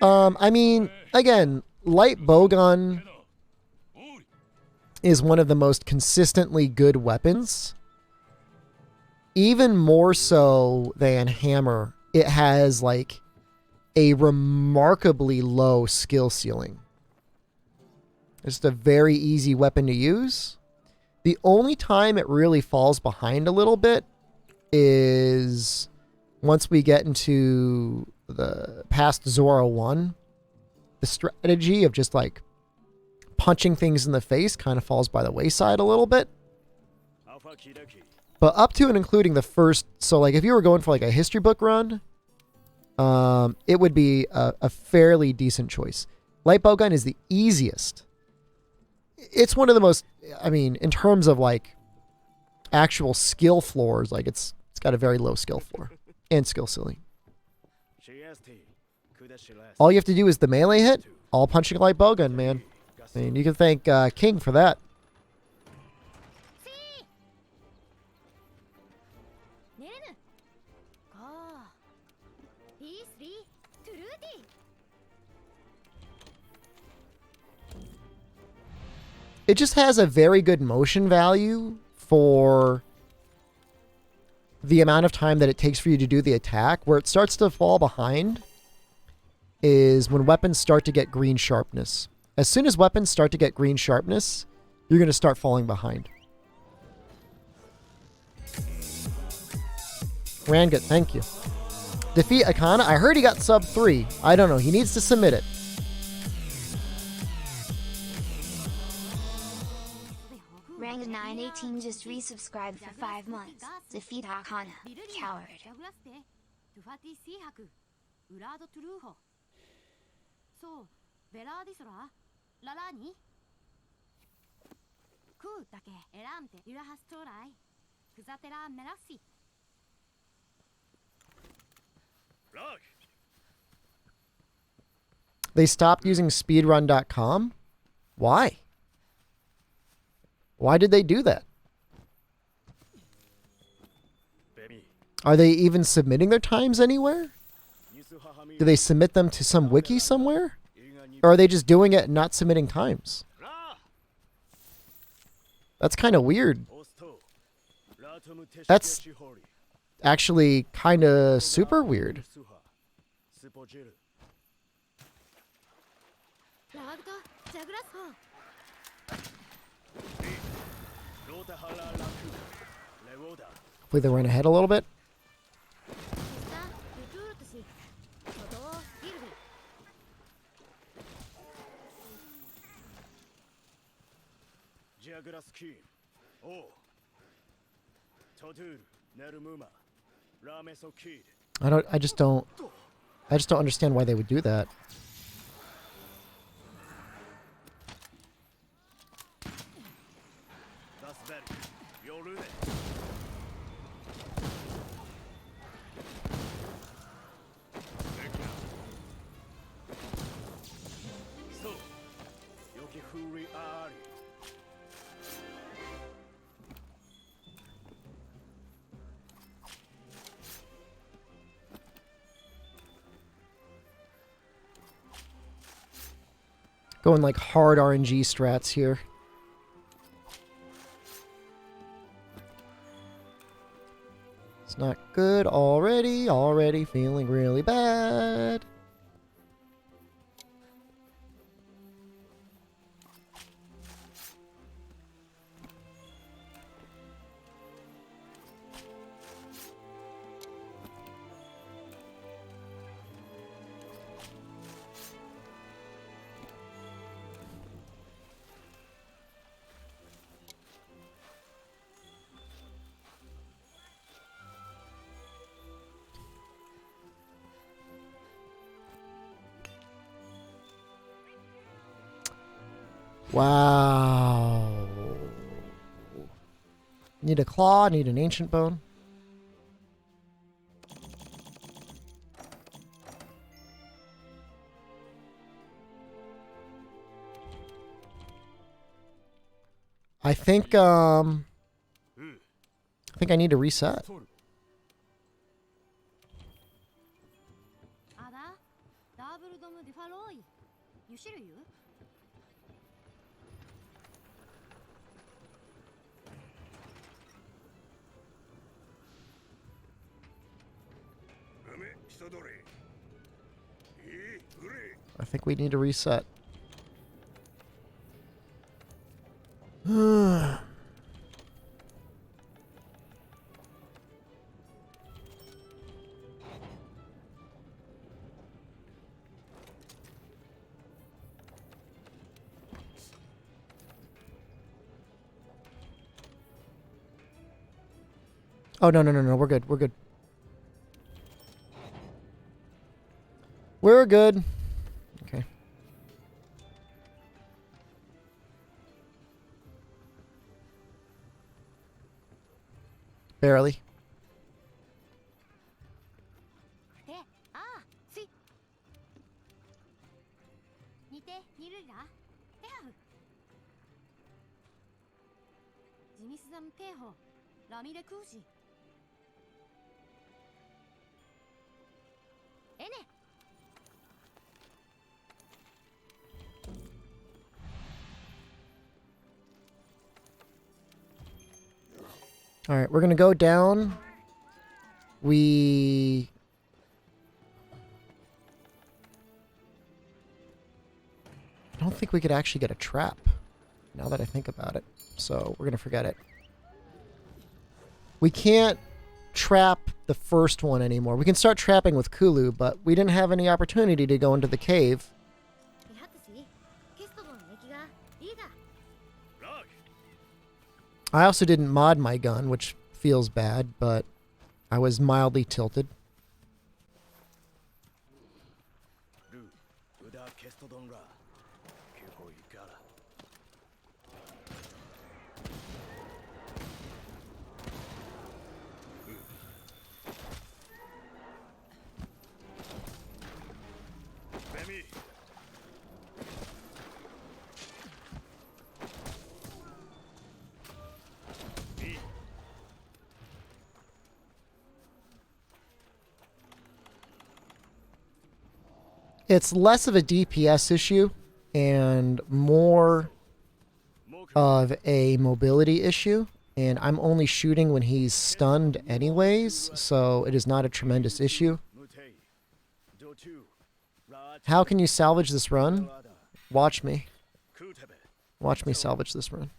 I mean, again, light bowgun is one of the most consistently good weapons. Even more so than hammer, it has like a remarkably low skill ceiling. It's just a very easy weapon to use. The only time it really falls behind a little bit is once we get into the past Zora 1. The strategy of just like punching things in the face kind of falls by the wayside a little bit. But up to and including the first, so like if you were going for like a history book run, it would be a fairly decent choice. Light bowgun is the easiest. It's one of the most, I mean, in terms of like actual skill floors, like it's got a very low skill floor and skill ceiling. All you have to do is the melee hit, all punching light bowgun, man. I mean, you can thank King for that. It just has a very good motion value for the amount of time that it takes for you to do the attack. Where it starts to fall behind is when weapons start to get green sharpness. As soon as weapons start to get green sharpness, you're going to start falling behind. Rangut, thank you. Defeat Akana. I heard he got sub 3. I don't know. He needs to submit it. Rank 918 just resubscribed for 5 months. Defeat Akana. Coward. They stopped using speedrun.com? Why? Why did they do that? Are they even submitting their times anywhere? Do they submit them to some wiki somewhere? Or are they just doing it and not submitting times? That's kind of weird. That's actually kind of super weird. Hopefully they ran ahead a little bit. I just don't understand why they would do that. Going like hard RNG strats here. It's not good already. Already feeling really bad. Wow. Need a claw, need an ancient bone. I think I need to reset. I think we need to reset. Oh, no, no, no, no. We're good. We're good. We're good. Okay. Barely. All right, we're going to go down. I don't think we could actually get a trap, now that I think about it. So we're going to forget it. We can't trap the first one anymore. We can start trapping with Kulu, but we didn't have any opportunity to go into the cave. I also didn't mod my gun, which feels bad, but I was mildly tilted. It's less of a DPS issue and more of a mobility issue. And I'm only shooting when he's stunned anyways, so it is not a tremendous issue. How can you salvage this run? Watch me. Watch me salvage this run.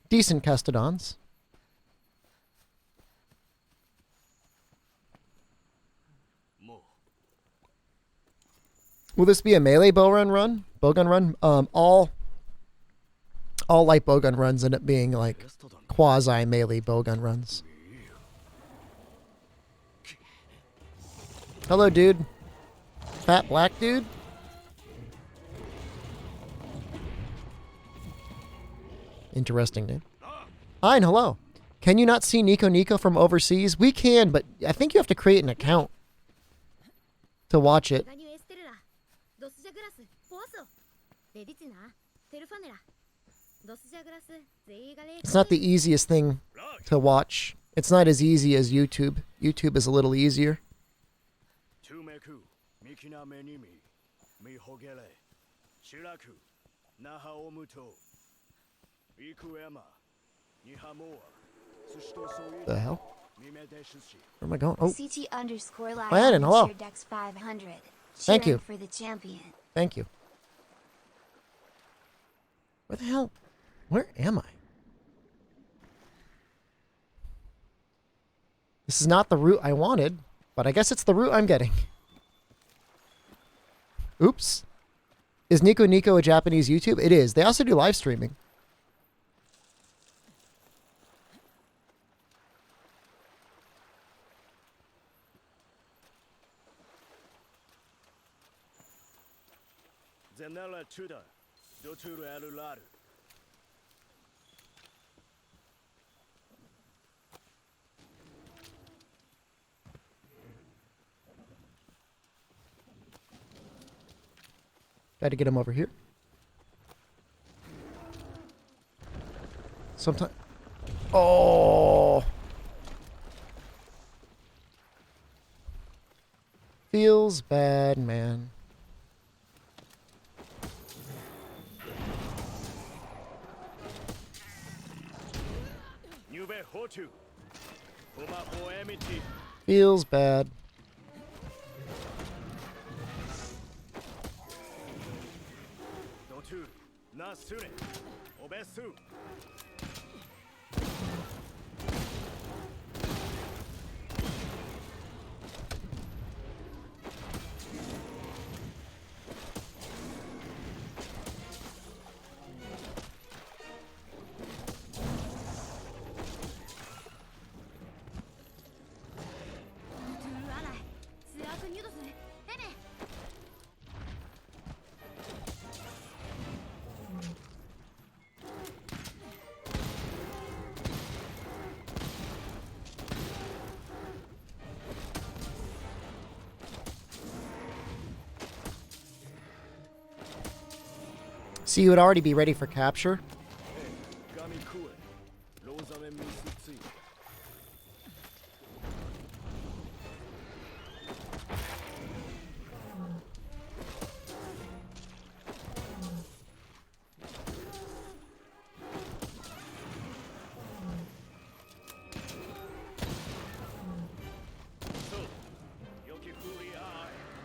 Decent Castodons. Will this be a melee bowgun run? All light bowgun runs end up being like quasi melee bowgun runs. Hello, dude. Fat black dude. Interesting name. Hi and hello. Can you not see Nico from overseas? We can, but I think you have to create an account to watch it. It's not the easiest thing to watch. It's not as easy as YouTube. YouTube is a little easier. The hell? Where am I going? Oh, Landon, hello. Thank you. For the champion. Thank you. Where the hell? Where am I? This is not the route I wanted. But I guess it's the route I'm getting. Oops. Is Nico Nico a Japanese YouTube? It is. They also do live streaming. Got to get him over here. Sometimes. Oh. Feels bad, man. Feels bad. See, you would already be ready for capture.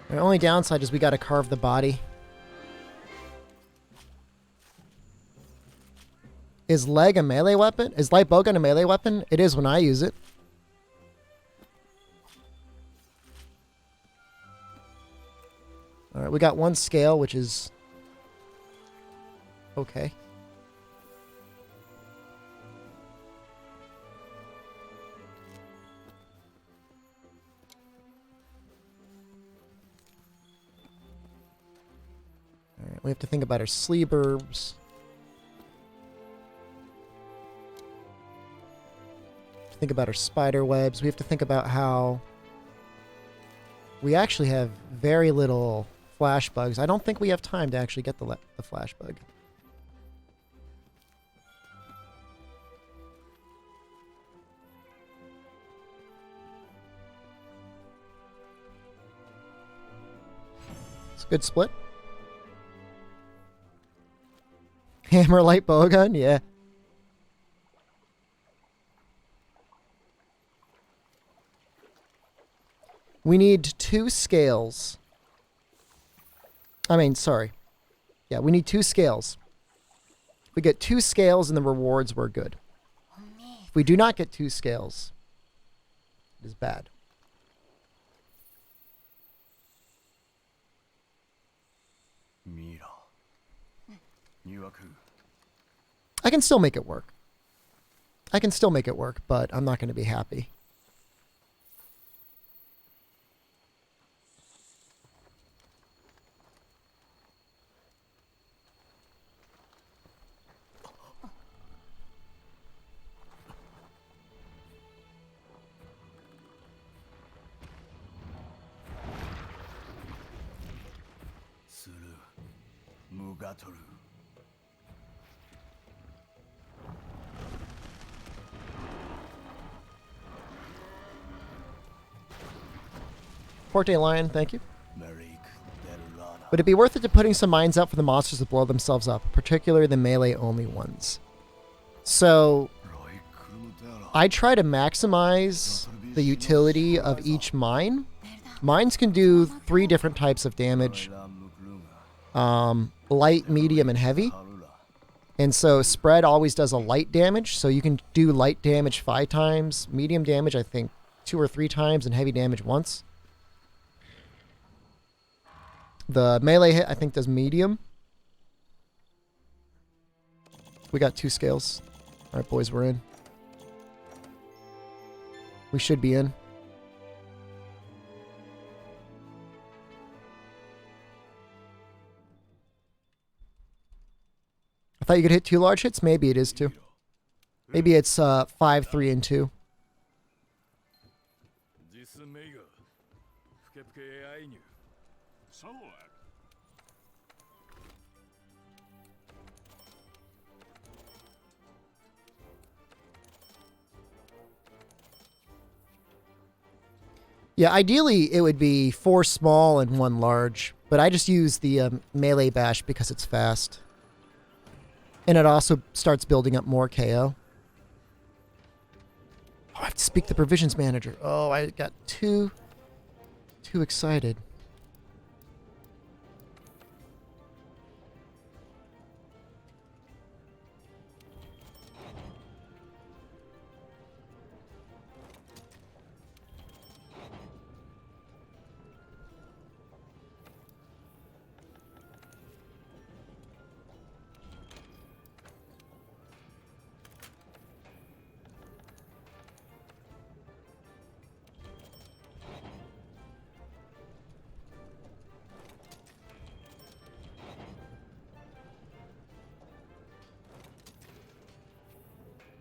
The only downside is we got to carve the body. Is leg a melee weapon? Is light bowgun a melee weapon? It is when I use it. Alright, we got one scale, which is okay. Alright, we have to think about our sleeverbs. Think about our spider webs. We have to think about how we actually have very little flash bugs. I don't think we have time to actually get the flash bug. It's a good split. Hammer light bowgun, yeah. We need 2 scales. I mean, sorry. Yeah, we need 2 scales. If we get 2 scales and the rewards, we're good. If we do not get 2 scales, it is bad. I can still make it work. I can still make it work, but I'm not going to be happy. Forte Lion, thank you. Would it be worth it to putting some mines up for the monsters to blow themselves up, particularly the melee-only ones? So, I try to maximize the utility of each mine. Mines can do 3 different types of damage. Light, medium, and heavy. And so spread always does a light damage, so you can do light damage 5 times. Medium damage, I think 2 or 3 times and heavy damage once. The melee hit, I think, does medium. We got 2 scales. All right, boys, we're in. We should be in. I thought you could hit 2 large hits. Maybe it is 2. Maybe it's 5, 3, and 2. Yeah, ideally it would be 4 small and 1 large, but I just use the melee bash because it's fast. And it also starts building up more KO. Oh, I have to speak to the provisions manager. Oh, I got too excited.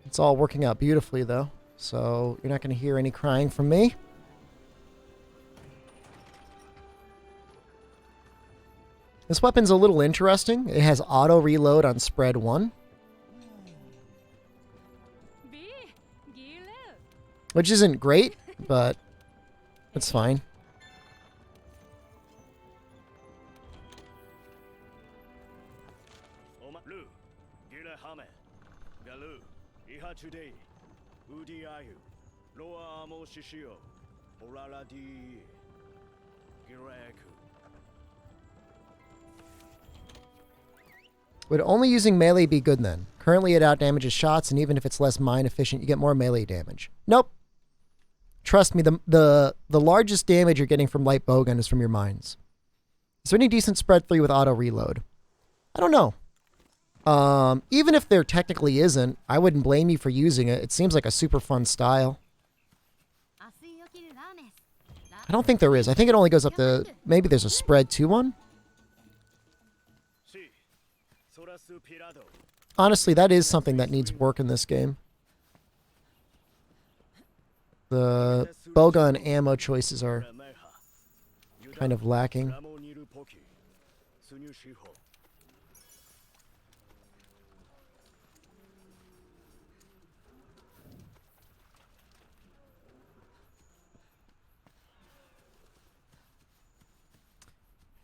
It's all working out beautifully, though, so you're not going to hear any crying from me. This weapon's a little interesting. It has auto reload on spread 1. Which isn't great, but it's fine. Would only using melee be good then? Currently it outdamages shots, and even if it's less mine efficient, you get more melee damage. Nope. Trust me, the largest damage you're getting from light bowgun is from your mines. Is there any decent spread 3 with auto reload? I don't know. Even if there technically isn't, I wouldn't blame you for using it. It seems like a super fun style. I don't think there is. I think it only goes up to... Maybe there's a spread 2 one? Honestly, that is something that needs work in this game. The bowgun ammo choices are kind of lacking.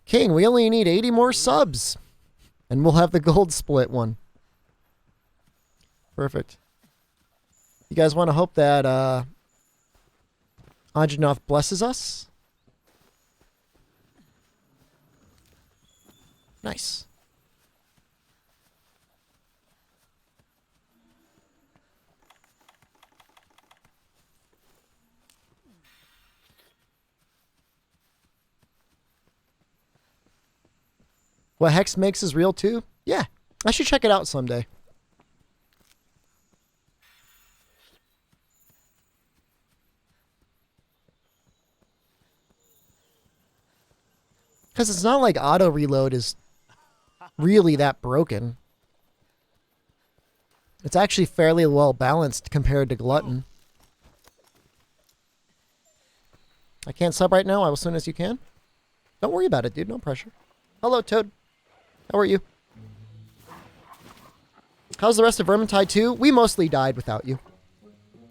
King, we only need 80 more subs. And we'll have the gold split one. Perfect. You guys want to hope that Anjanath blesses us? Nice. What Hex makes is real too? Yeah. I should check it out someday. Because it's not like auto reload is really that broken. It's actually fairly well balanced compared to Glutton. I can't sub right now. I will as soon as you can. Don't worry about it, dude. No pressure. Hello, Toad. How are you? How's the rest of Vermintide 2? We mostly died without you.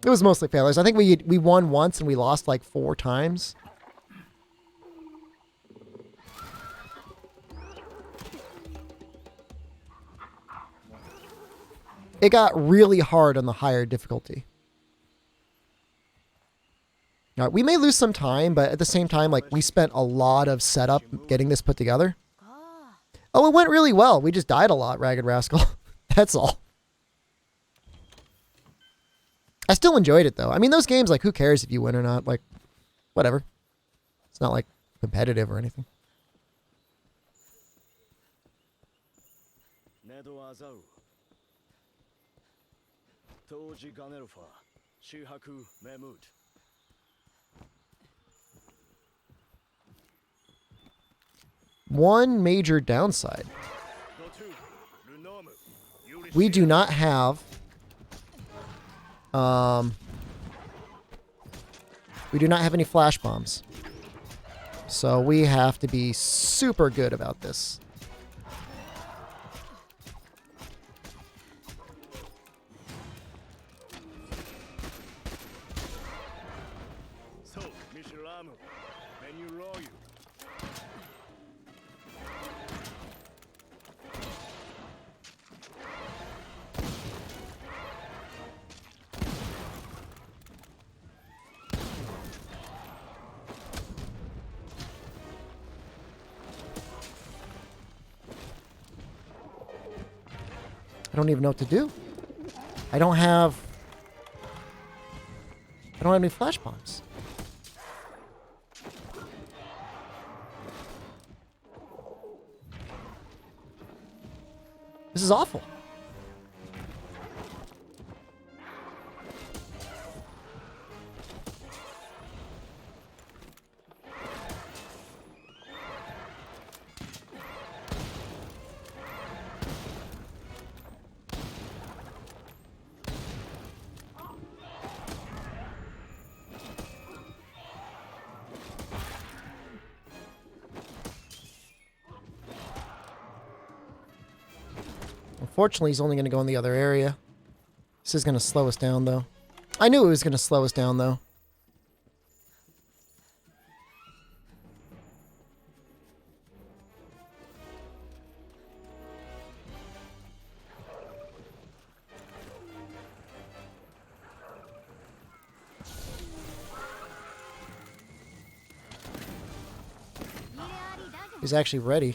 It was mostly failures. I think we won once and we lost like 4 times. It got really hard on the higher difficulty. All right, we may lose some time, but at the same time, like, we spent a lot of setup getting this put together. Oh, it went really well. We just died a lot, Ragged Rascal. That's all. I still enjoyed it, though. I mean, those games, like, who cares if you win or not? Like, whatever. It's not, like, competitive or anything. One major downside. We do not have... we do not have any flash bombs. So we have to be super good about this. I don't even know what to do. I don't have any flash bombs. This is awful. Unfortunately, he's only going to go in the other area. This is going to slow us down, though. I knew it was going to slow us down, though. He's actually ready.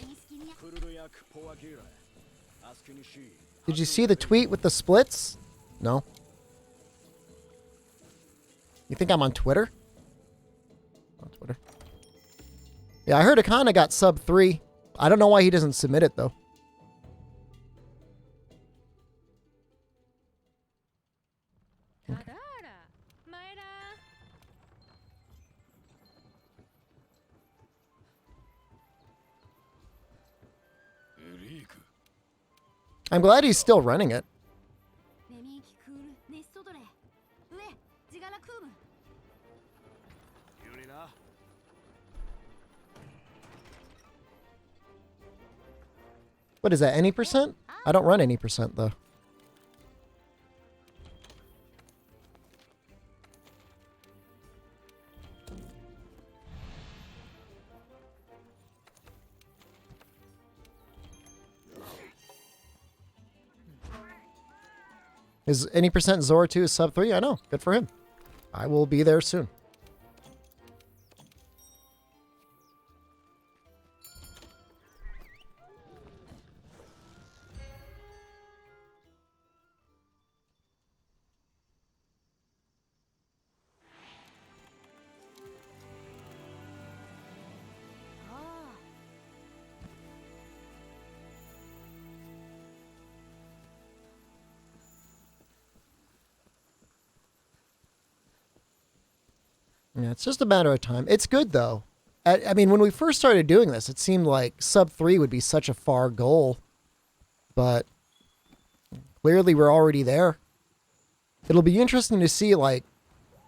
Did you see the tweet with the splits? No. You think I'm on Twitter? On Twitter. Yeah, I heard Akana got sub 3. I don't know why he doesn't submit it, though. Okay. I'm glad he's still running it. What is that, any percent? I don't run any percent, though. Is any percent Zora 2 is sub 3? I know. Good for him. I will be there soon. Yeah, it's just a matter of time. It's good, though. I mean, when we first started doing this, it seemed like sub 3 would be such a far goal. But clearly we're already there. It'll be interesting to see, like,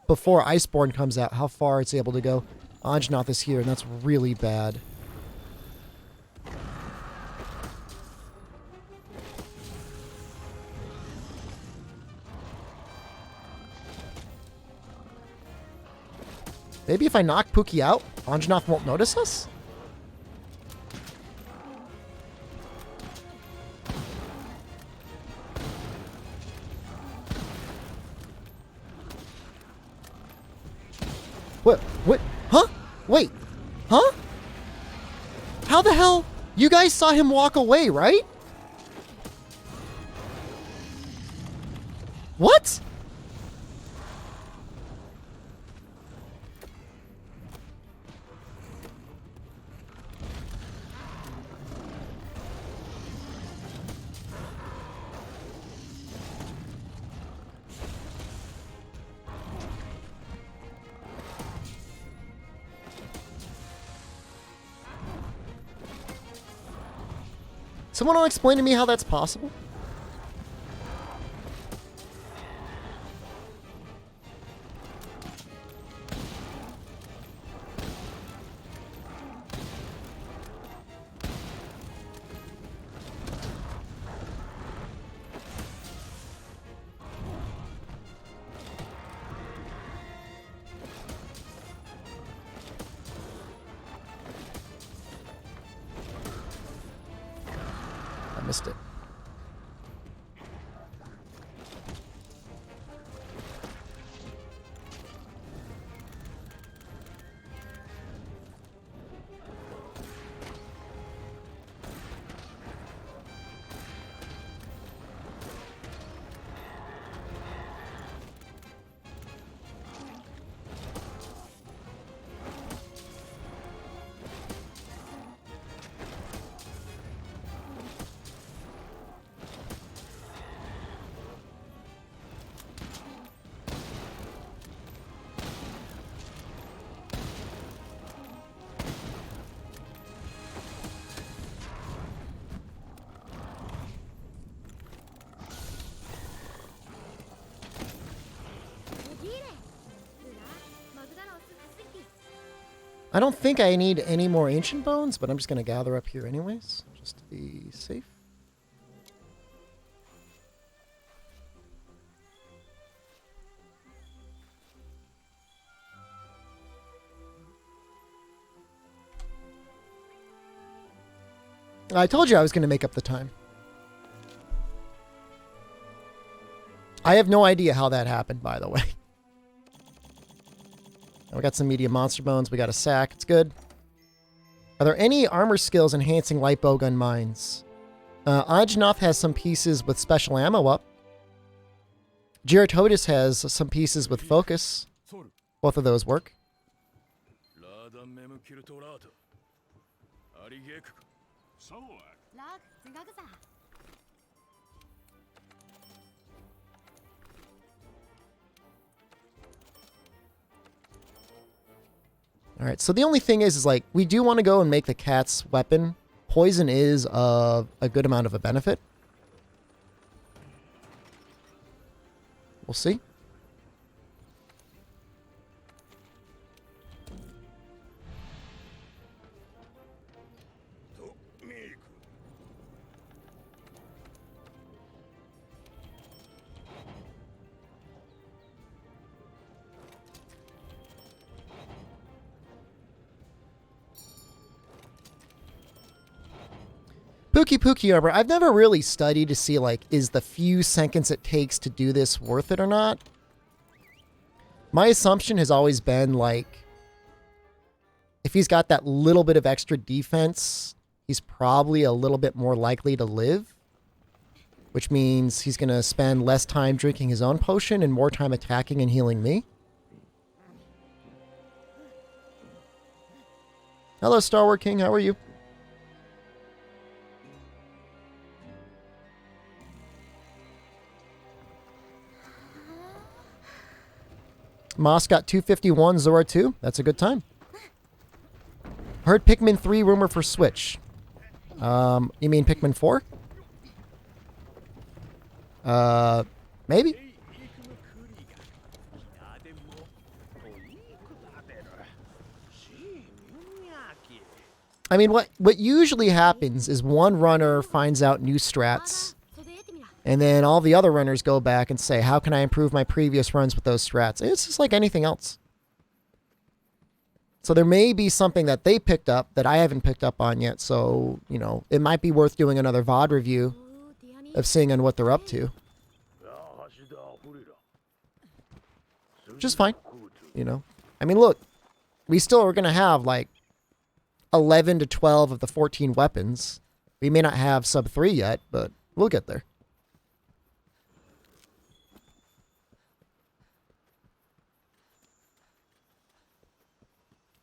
before Iceborne comes out, how far it's able to go. Anjanath is here, and that's really bad. Maybe if I knock Pookie out, Anjanath won't notice us? What? Huh? Wait. Huh? How the hell? You guys saw him walk away, right? Someone will explain to me how that's possible? I missed it. I don't think I need any more ancient bones, but I'm just going to gather up here anyways, just to be safe. I told you I was going to make up the time. I have no idea how that happened, by the way. We got some medium monster bones. We got a sack. It's good. Are there any armor skills enhancing light bowgun mines? Ajnoth has some pieces with special ammo up. Giratotis has some pieces with focus. Both of those work. Alright, so the only thing is like, we do want to go and make the cat's weapon. Poison is a good amount of a benefit. We'll see. Pookie armor. I've never really studied to see, like, is the few seconds it takes to do this worth it or not? My assumption has always been, like, if he's got that little bit of extra defense, he's probably a little bit more likely to live. Which means he's going to spend less time drinking his own potion and more time attacking and healing me. Hello, Star Wars King. How are you? Moss got 251, Zora 2. That's a good time. Heard Pikmin 3 rumor for Switch. You mean Pikmin 4? Maybe? I mean, what usually happens is one runner finds out new strats, and then all the other runners go back and say, how can I improve my previous runs with those strats? It's just like anything else. So there may be something that they picked up that I haven't picked up on yet. So, you know, it might be worth doing another VOD review of seeing on what they're up to. Which is fine. You know, I mean, look, we still are going to have like 11 to 12 of the 14 weapons. We may not have sub 3 yet, but we'll get there.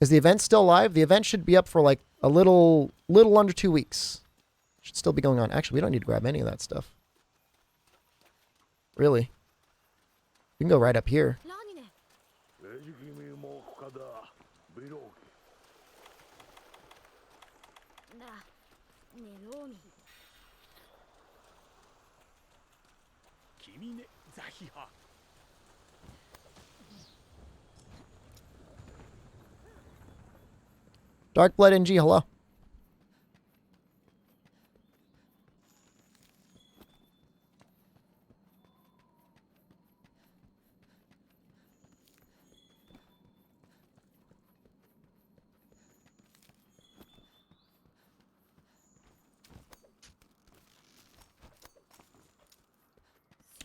Is the event still live? The event should be up for like a little under 2 weeks. Should still be going on. Actually, we don't need to grab any of that stuff. Really. We can go right up here. Darkblood NG, hello.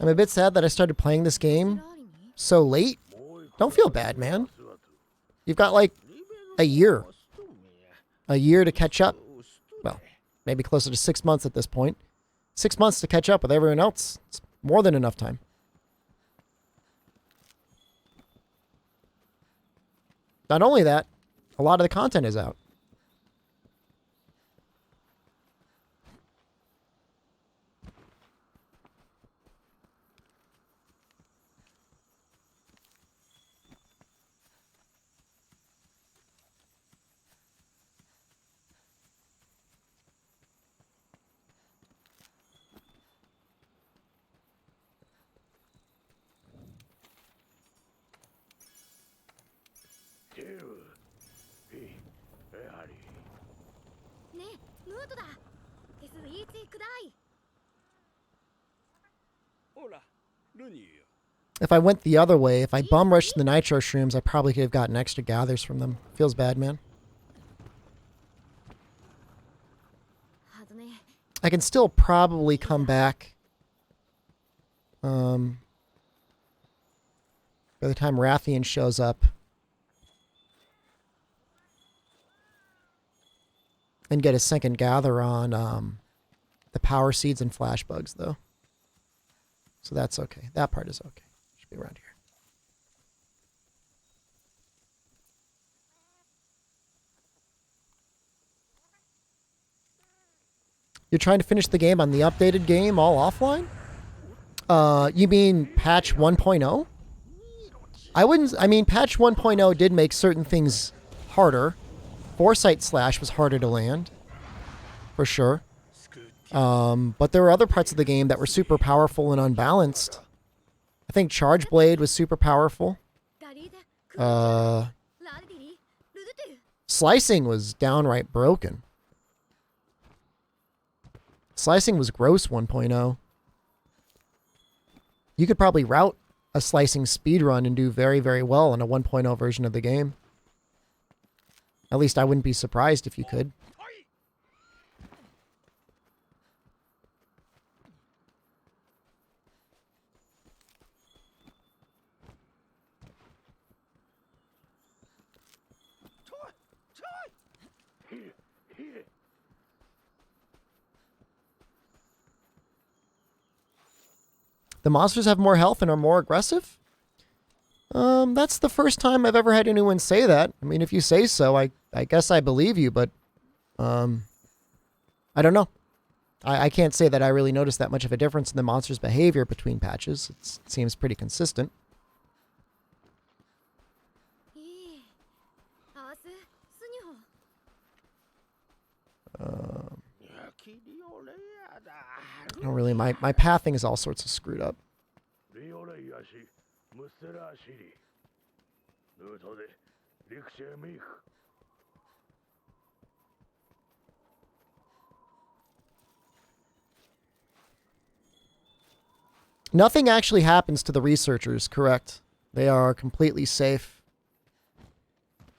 I'm a bit sad that I started playing this game so late. Don't feel bad, man. You've got like a year. A year to catch up. Well, maybe closer to 6 months at this point. 6 months to catch up with everyone else. It's more than enough time. Not only that, a lot of the content is out. If I went the other way, if I bum rushed the nitro shrooms, I probably could have gotten extra gathers from them. Feels bad, man. I can still probably come back. By the time Rathian shows up. And get a second gather on the power seeds and flash bugs, though. So that's okay. That part is okay. Should be around here. You're trying to finish the game on the updated game all offline? You mean patch 1.0? I mean, patch 1.0 did make certain things harder. Foresight Slash was harder to land. For sure. But there were other parts of the game that were super powerful and unbalanced. I think Charge Blade was super powerful. Slicing was downright broken. Slicing was gross 1.0. You could probably route a slicing speedrun and do very, very well on a 1.0 version of the game. At least I wouldn't be surprised if you could. The monsters have more health and are more aggressive? That's the first time I've ever had anyone say that. I mean, if you say so, I guess I believe you, but I don't know. I can't say that I really noticed that much of a difference in the monster's behavior between patches. It seems pretty consistent. I don't really, my pathing is all sorts of screwed up. Nothing actually happens to the researchers, correct? They are completely safe.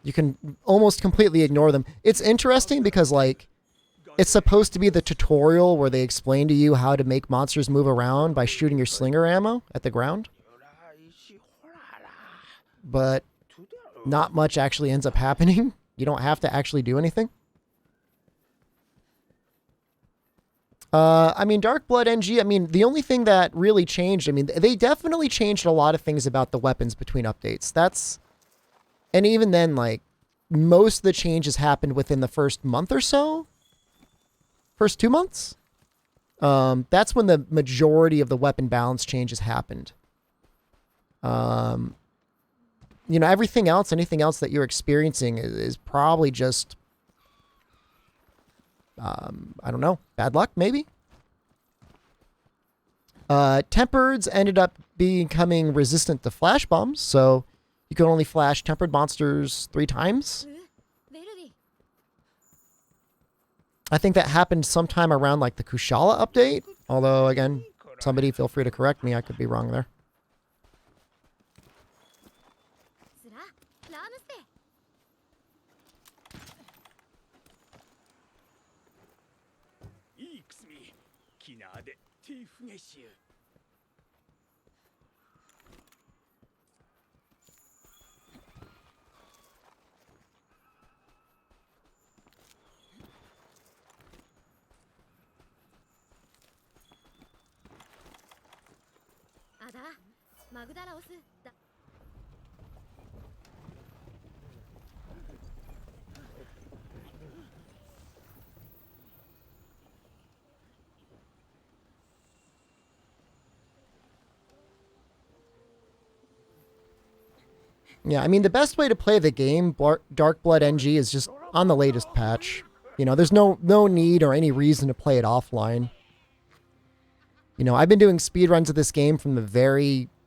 You can almost completely ignore them. It's interesting because, like, it's supposed to be the tutorial where they explain to you how to make monsters move around by shooting your slinger ammo at the ground. But not much actually ends up happening. You don't have to actually do anything. I mean, Darkblood NG, I mean, the only thing that really changed, I mean, they definitely changed a lot of things about the weapons between updates. And even then, like, most of the changes happened within the first month or so. First 2 months? That's when the majority of the weapon balance changes happened. You know, everything else, anything else that you're experiencing is probably just, I don't know, bad luck, maybe? Tempereds ended up becoming resistant to flash bombs, so you can only flash tempered monsters 3 times. I think that happened sometime around like the Kushala update. Although, again, somebody feel free to correct me. I could be wrong there. Yeah, I mean, the best way to play the game, Dark Blood NG, is just on the latest patch. You know, there's no need or any reason to play it offline. You know, I've been doing speedruns of this game from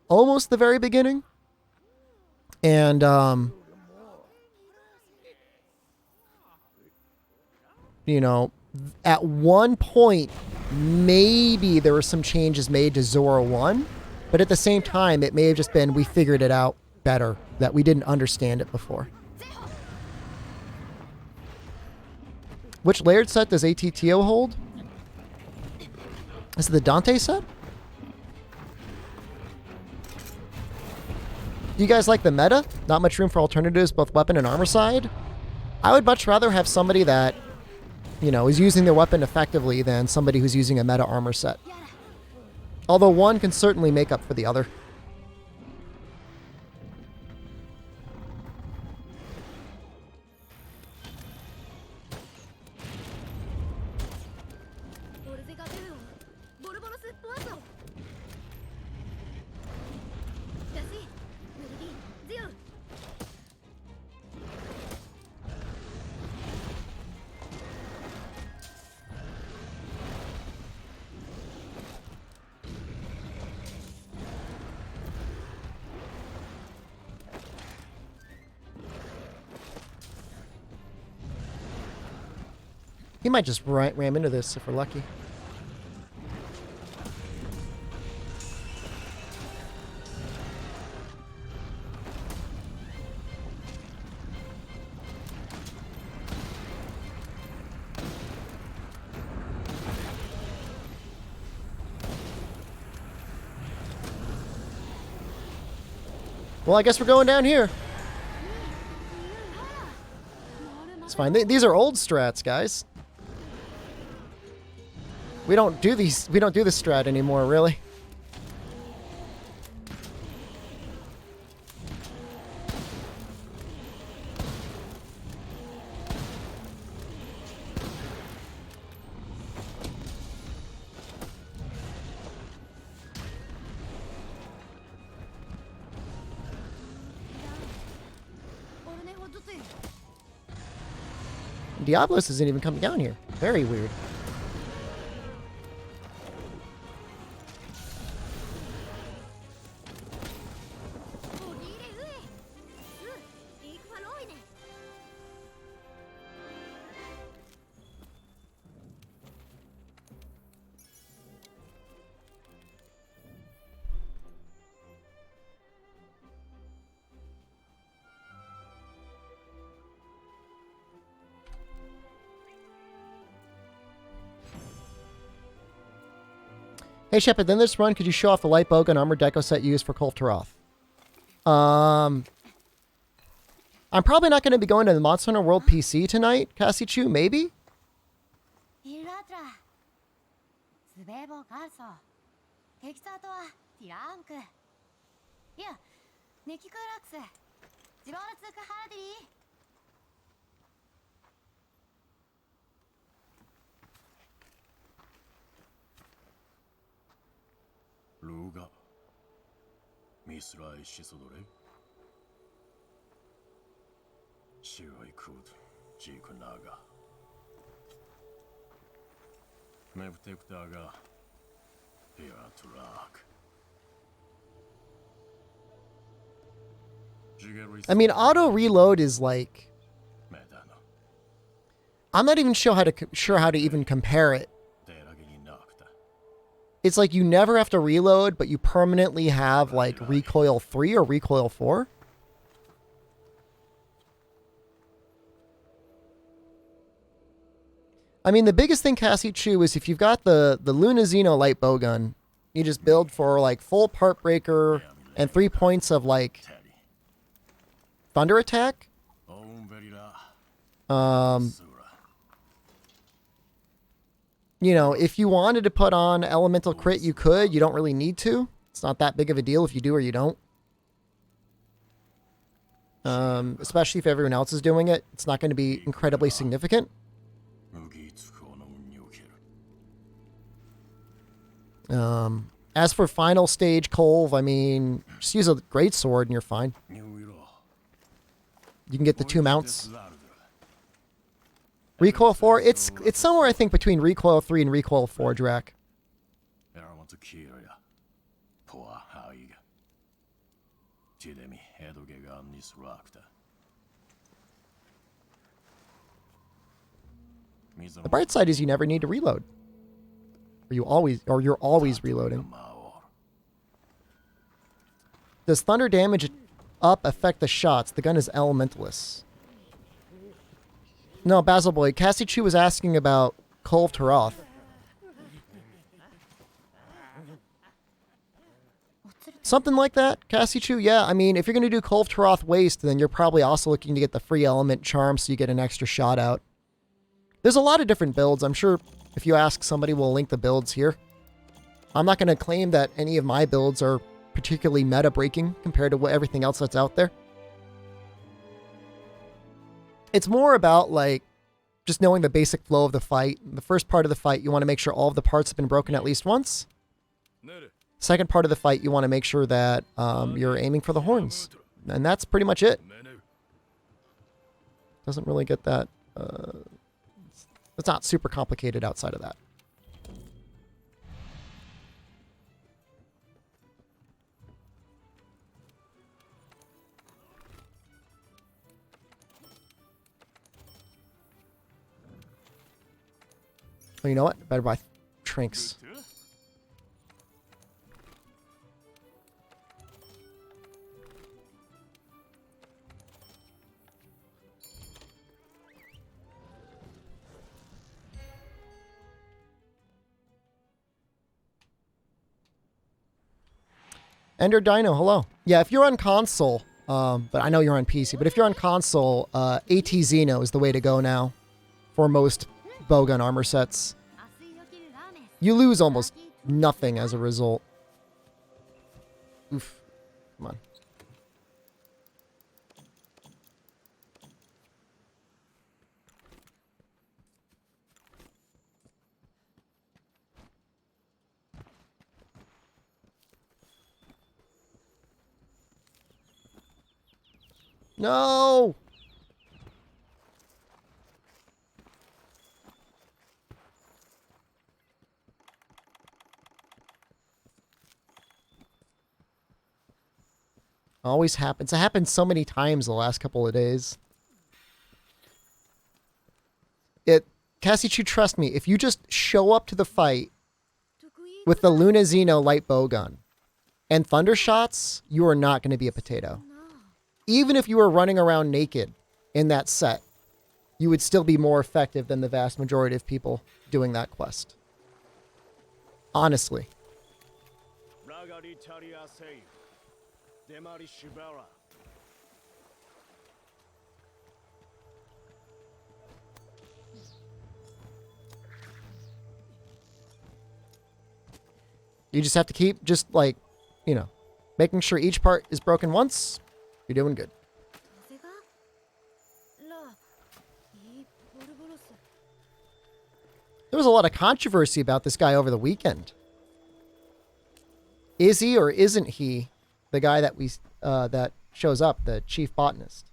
almost the very beginning. And, you know, at one point, maybe there were some changes made to Zora 1. But at the same time, it may have just been we figured it out better, that we didn't understand it before. Which layered set does ATTO hold? Is it the Dante set? Do you guys like the meta? Not much room for alternatives, both weapon and armor side? I would much rather have somebody that, you know, is using their weapon effectively than somebody who's using a meta armor set. Although one can certainly make up for the other. He might just ram into this if we're lucky. Well, I guess we're going down here. It's fine. These are old strats, guys. We don't do this strat anymore, really. Diablos isn't even coming down here. Very weird. Hey, Shepard, then this run, could you show off the light Bowgun armor deco set used for Kultaroth? I'm probably not going to be going to the Monster Hunter World PC tonight, Cassichu, maybe? Luga, Misrai Shisodore, Shirai Kud, Jikunaga. Mevtektaga, Here to rock. I mean, auto reload is like, I'm not even sure how to even compare it. It's like you never have to reload, but you permanently have like recoil 3 or recoil 4. I mean, the biggest thing, Cassie Chu, is if you've got the Luna Xeno light bowgun, you just build for like full part breaker and 3 points of like thunder attack. You know, if you wanted to put on elemental crit, you could. You don't really need to. It's not that big of a deal if you do or you don't. Especially if everyone else is doing it. It's not going to be incredibly significant. As for final stage Colv, I mean, just use a great sword and you're fine. You can get the 2 mounts. Recoil 4, it's somewhere I think between recoil 3 and recoil 4, Drac. The bright side is you never need to reload. You're always reloading. Does thunder damage up affect the shots? The gun is elementalist. No, Basil Boy. Cassie Chu was asking about Colv Taroth. Something like that, Cassie Chu? Yeah, I mean, if you're going to do Colv Taroth Waste, then you're probably also looking to get the free element charm so you get an extra shot out. There's a lot of different builds. I'm sure if you ask somebody, we'll link the builds here. I'm not going to claim that any of my builds are particularly meta-breaking compared to everything else that's out there. It's more about, like, just knowing the basic flow of the fight. The first part of the fight, you want to make sure all of the parts have been broken at least once. Second part of the fight, you want to make sure that you're aiming for the horns. And that's pretty much it. Doesn't really get that... it's not super complicated outside of that. Oh, you know what? Better buy trinks. Ender Dino, hello. Yeah, if you're on console, but I know you're on PC, but if you're on console, AT Xeno is the way to go now for most bowgun armor sets. You lose almost nothing as a result. Oof. Come on. No! Always happens. It happened so many times the last couple of days. Cassie Chu, trust me, if you just show up to the fight with the Luna Xeno light bowgun and thunder shots, you are not going to be a potato. Even if you were running around naked in that set, you would still be more effective than the vast majority of people doing that quest. Honestly. You just have to keep making sure each part is broken once. You're doing good. There was a lot of controversy about this guy over the weekend. Is he or isn't he the guy that that shows up, the chief botanist?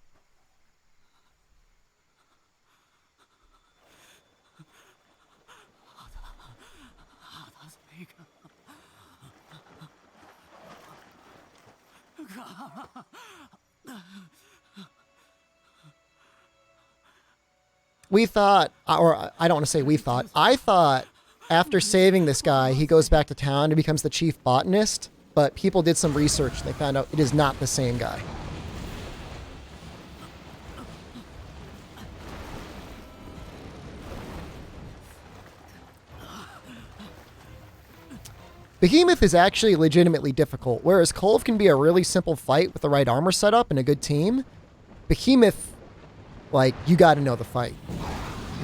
We thought, or I don't want to say we thought, I thought after saving this guy, he goes back to town and becomes the chief botanist, but people did some research and they found out it is not the same guy. Behemoth is actually legitimately difficult, whereas Kolv can be a really simple fight with the right armor setup and a good team. Behemoth, like, you got to know the fight.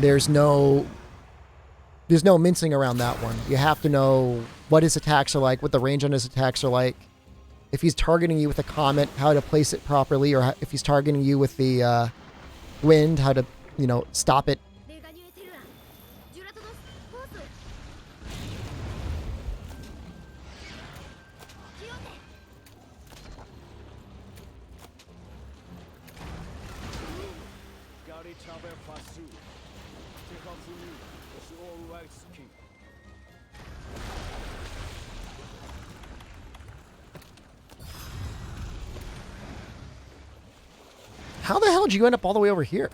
There's no mincing around that one. You have to know what his attacks are like, what the range on his attacks are like. If he's targeting you with a comet, how to place it properly, or if he's targeting you with the wind, how to, stop it. How the hell did you end up all the way over here?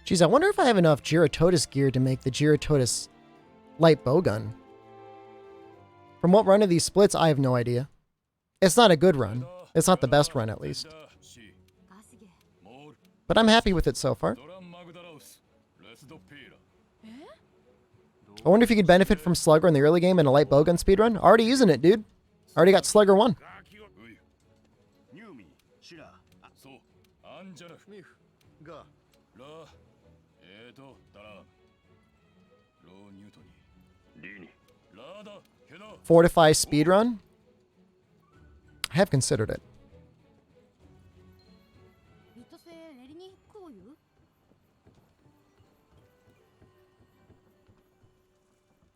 Geez, I wonder if I have enough Girototus gear to make the Girototus light bowgun. From what run of these splits, I have no idea. It's not a good run. It's not the best run, at least. But I'm happy with it so far. I wonder if you could benefit from Slugger in the early game in a light bowgun speedrun. Already using it, dude. Already got Slugger 1. Fortify speedrun? I have considered it.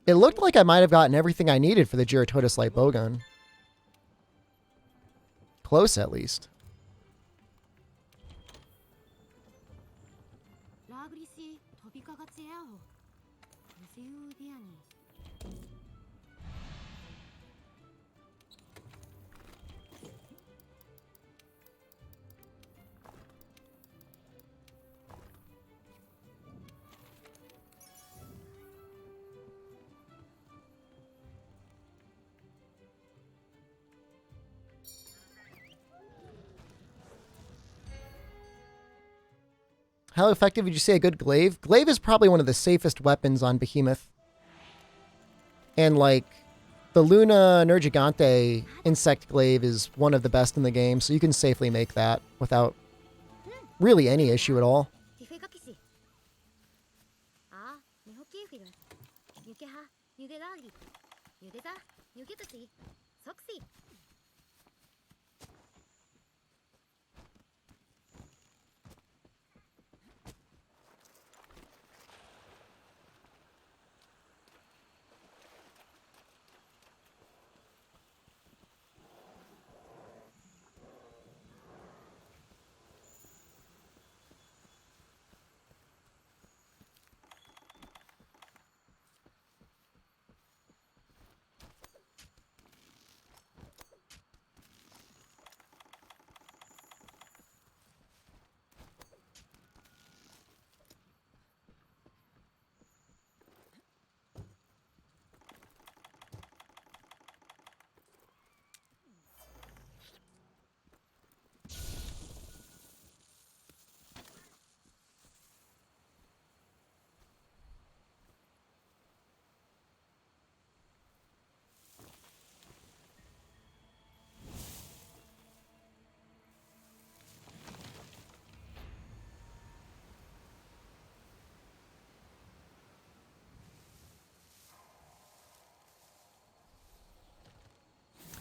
It looked like I might have gotten everything I needed for the Girototus light bowgun. Close, at least. How effective would you say a good glaive? Glaive is probably one of the safest weapons on Behemoth. And like, the Luna Nergigante insect glaive is one of the best in the game, so you can safely make that without really any issue at all.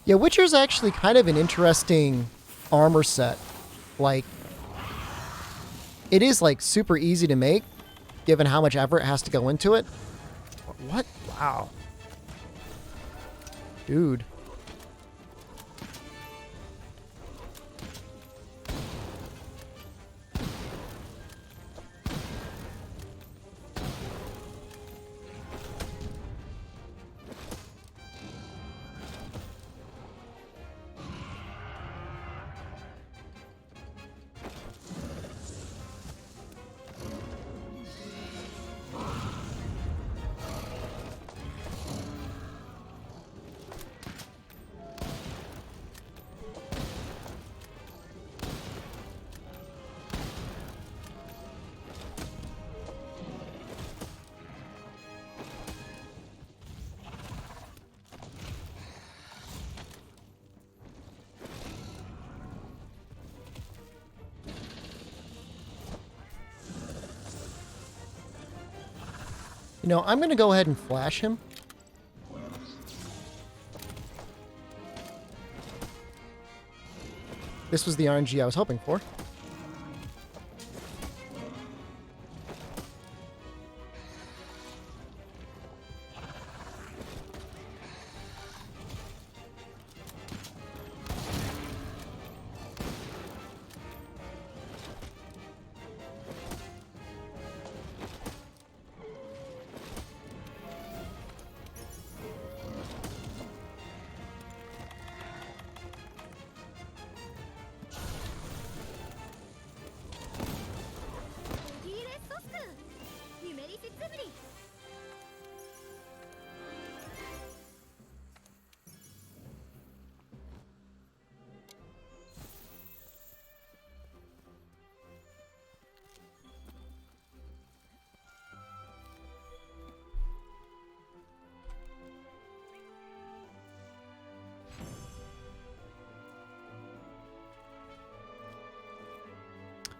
Yeah, Witcher's actually kind of an interesting armor set. Like, it is like super easy to make, given how much effort has to go into it. What? Wow. Dude. You know, I'm going to go ahead and flash him. This was the RNG I was hoping for.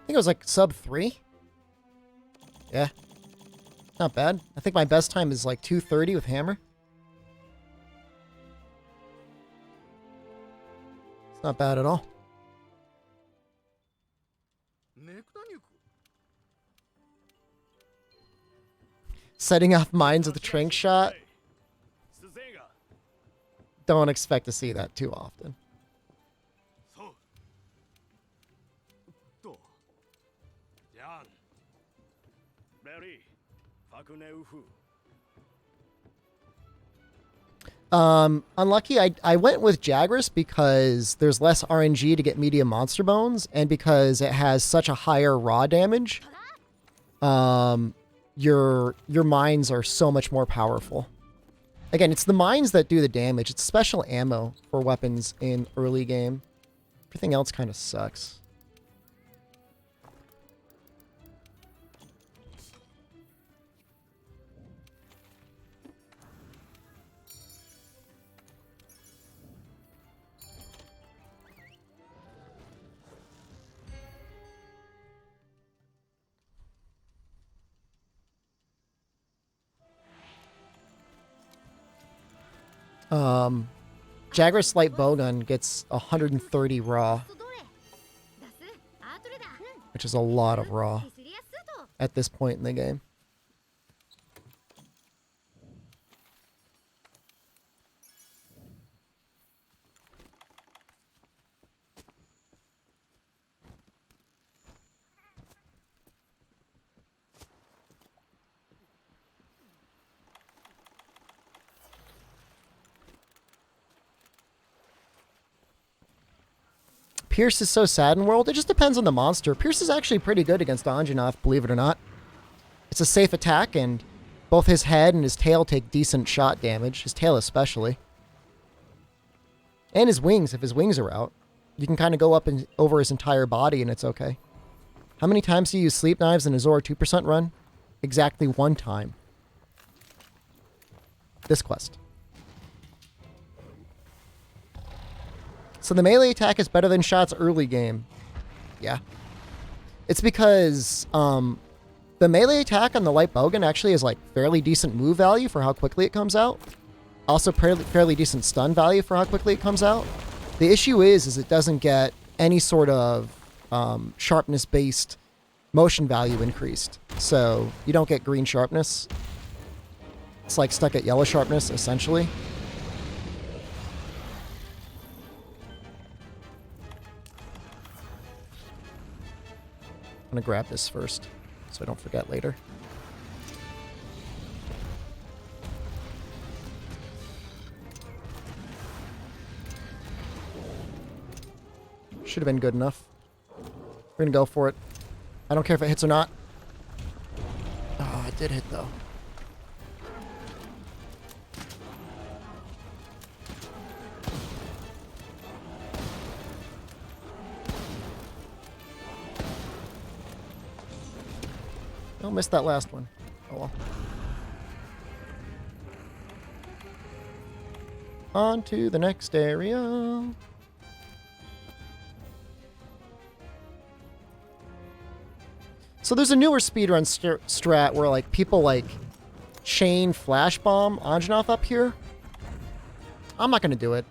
I think it was like sub 3. Yeah. Not bad. I think my best time is like 2:30 with hammer. It's not bad at all. Setting off mines with a trank shot. Don't expect to see that too often. Unlucky, I went with Jagras because there's less RNG to get medium monster bones, and because it has such a higher raw damage. Your mines are so much more powerful. Again, it's the mines that do the damage. It's special ammo for weapons in early game. Everything else kind of sucks. Jagger's Light Bowgun gets 130 raw, which is a lot of raw at this point in the game. Pierce is so sad in World. It just depends on the monster. Pierce is actually pretty good against Anjanath, believe it or not. It's a safe attack, and both his head and his tail take decent shot damage. His tail especially. And his wings, if his wings are out. You can kind of go up and over his entire body, and it's okay. How many times do you use Sleep Knives in a Zora 2% run? Exactly 1 time. This quest. So the melee attack is better than shots early game. Yeah. It's because the melee attack on the Light Bowgun actually is like fairly decent move value for how quickly it comes out. Also fairly decent stun value for how quickly it comes out. The issue is it doesn't get any sort of sharpness-based motion value increased. So you don't get green sharpness. It's like stuck at yellow sharpness, essentially. I'm going to grab this first, so I don't forget later. Should have been good enough. We're going to go for it. I don't care if it hits or not. Oh, it did hit, though. Don't miss that last one. Oh well. On to the next area. So there's a newer speedrun strat where like people like chain flash bomb Anjanath up here. I'm not gonna do it.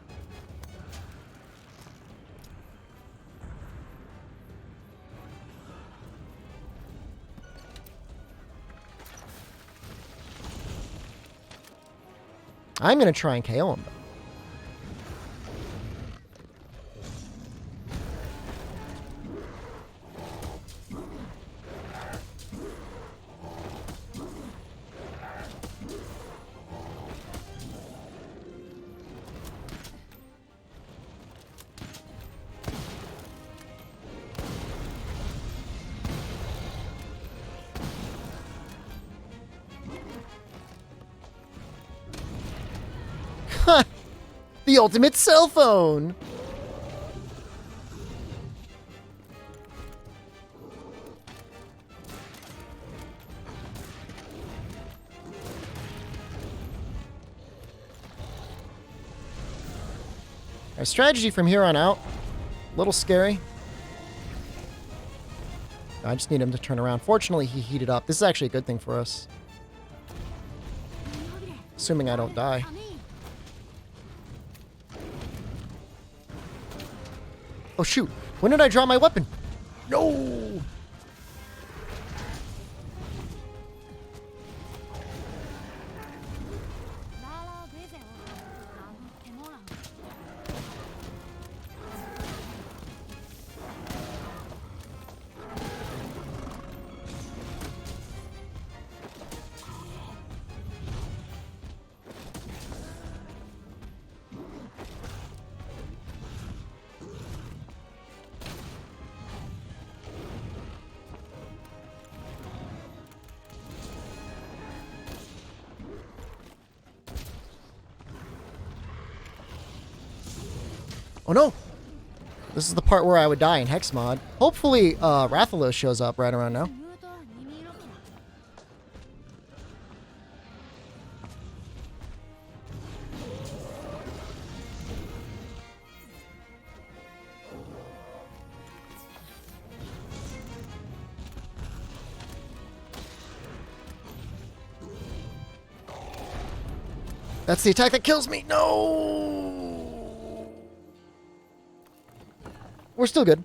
I'm going to try and KO him, though. The ultimate cell phone! Our strategy from here on out, a little scary. I just need him to turn around. Fortunately, he heated up. This is actually a good thing for us. Assuming I don't die. Oh shoot, when did I draw my weapon? No! Oh no! This is the part where I would die in Hex mod. Hopefully, Rathalos shows up right around now. That's the attack that kills me. No. We're still good.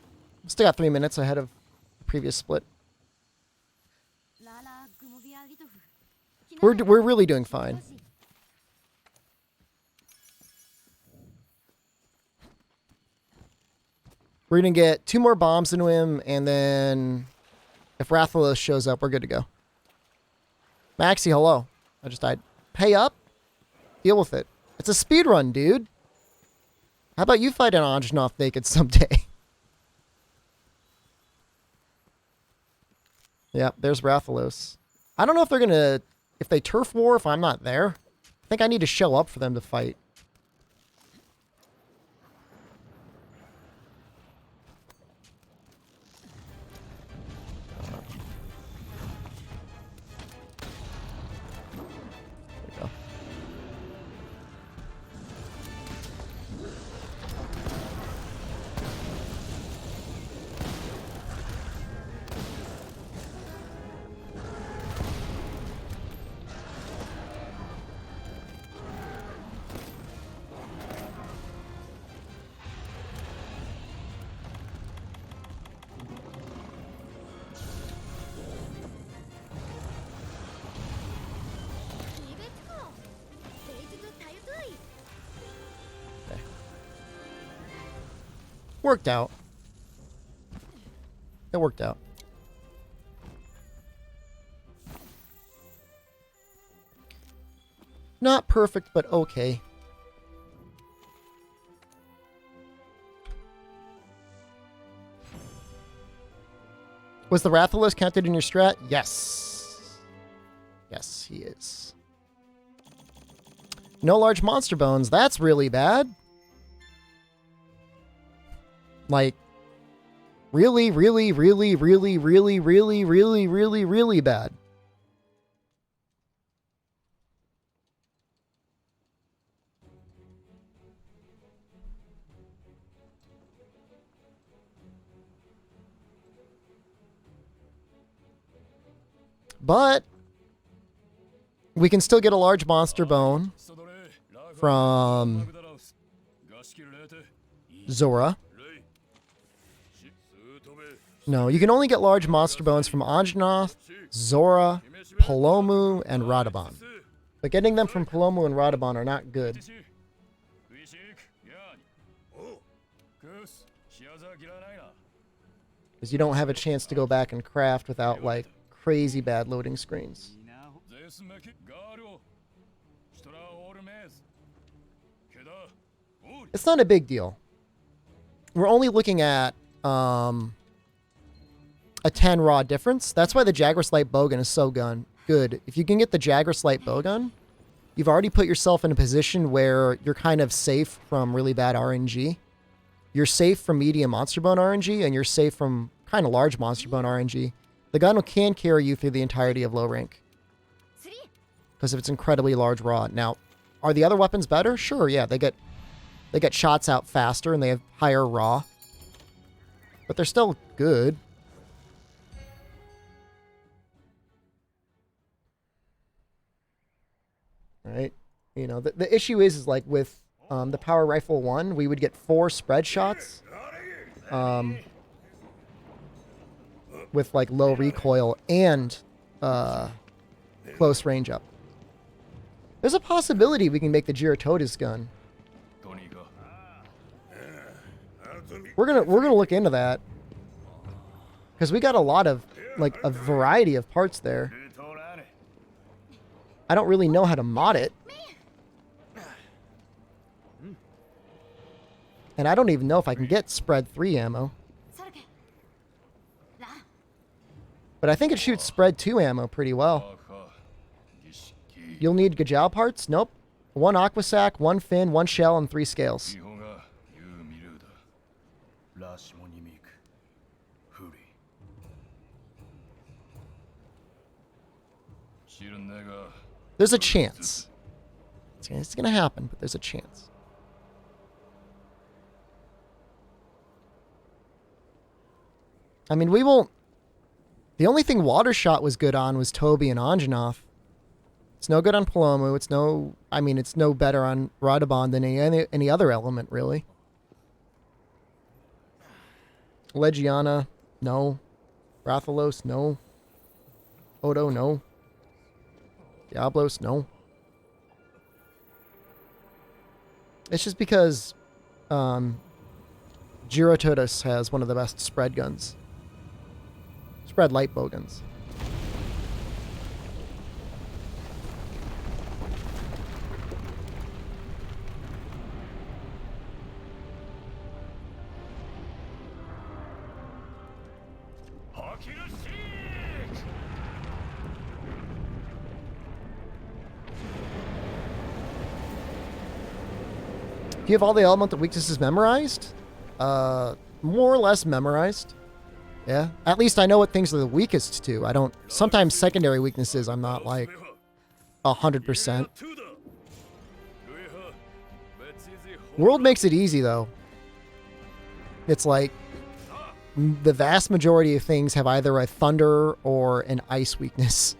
Still got 3 minutes ahead of the previous split. We're really doing fine. We're going to get 2 more bombs into him, and then if Rathalos shows up, we're good to go. Maxi, hello. I just died. Pay up? Deal with it. It's a speed run, dude. How about you fight an Anjanoth naked someday? Yep, there's Rathalos. I don't know if they're going to... If they turf war if I'm not there. I think I need to show up for them to fight. Worked out. It worked out. Not perfect, but okay. Was the Rathalos counted in your strat? Yes. Yes, he is. No large monster bones. That's really bad. Like, really, really, really, really, really, really, really, really, really bad. But we can still get a large monster bone from Zora. No, you can only get large monster bones from Anjanoth, Zora, Palomu, and Radabon. But getting them from Palomu and Radabon are not good. Because you don't have a chance to go back and craft without, like, crazy bad loading screens. It's not a big deal. We're only looking at a 10 raw difference. That's why the Jaggerslight Bowgun is so good. If you can get the Jaggerslight Bowgun, you've already put yourself in a position where you're kind of safe from really bad RNG. You're safe from medium monster bone RNG, and you're safe from kind of large monster bone RNG. The gun can carry you through the entirety of low rank because of its incredibly large raw. Now, are the other weapons better? Sure, yeah. They get shots out faster and they have higher raw. But they're still good. Right? You know, the issue is like with the Power Rifle 1, we would get 4 spread shots with like low recoil and close range up. There's a possibility we can make the Giratodus gun. We're gonna look into that because we got a lot of like a variety of parts there. I don't really know how to mod it. And I don't even know if I can get spread 3 ammo. But I think it shoots spread 2 ammo pretty well. You'll need Gajal parts? Nope. 1 aqua sac, 1 fin, 1 shell, and 3 scales. There's a chance. It's gonna happen, but there's a chance. I mean, we won't... The only thing Water Shot was good on was Toby and Anjanoth. It's no good on Palomu. It's no... I mean, it's no better on Radabon than any other element, really. Legiana, no. Rathalos, no. Odo, no. Diablos, no. It's just because Gyrototus has one of the best spread guns. Spread light bowguns. Do you have all the elemental weaknesses memorized? More or less memorized. Yeah. At least I know what things are the weakest to. I don't... Sometimes secondary weaknesses I'm not like 100%. World makes it easy though. It's like the vast majority of things have either a thunder or an ice weakness.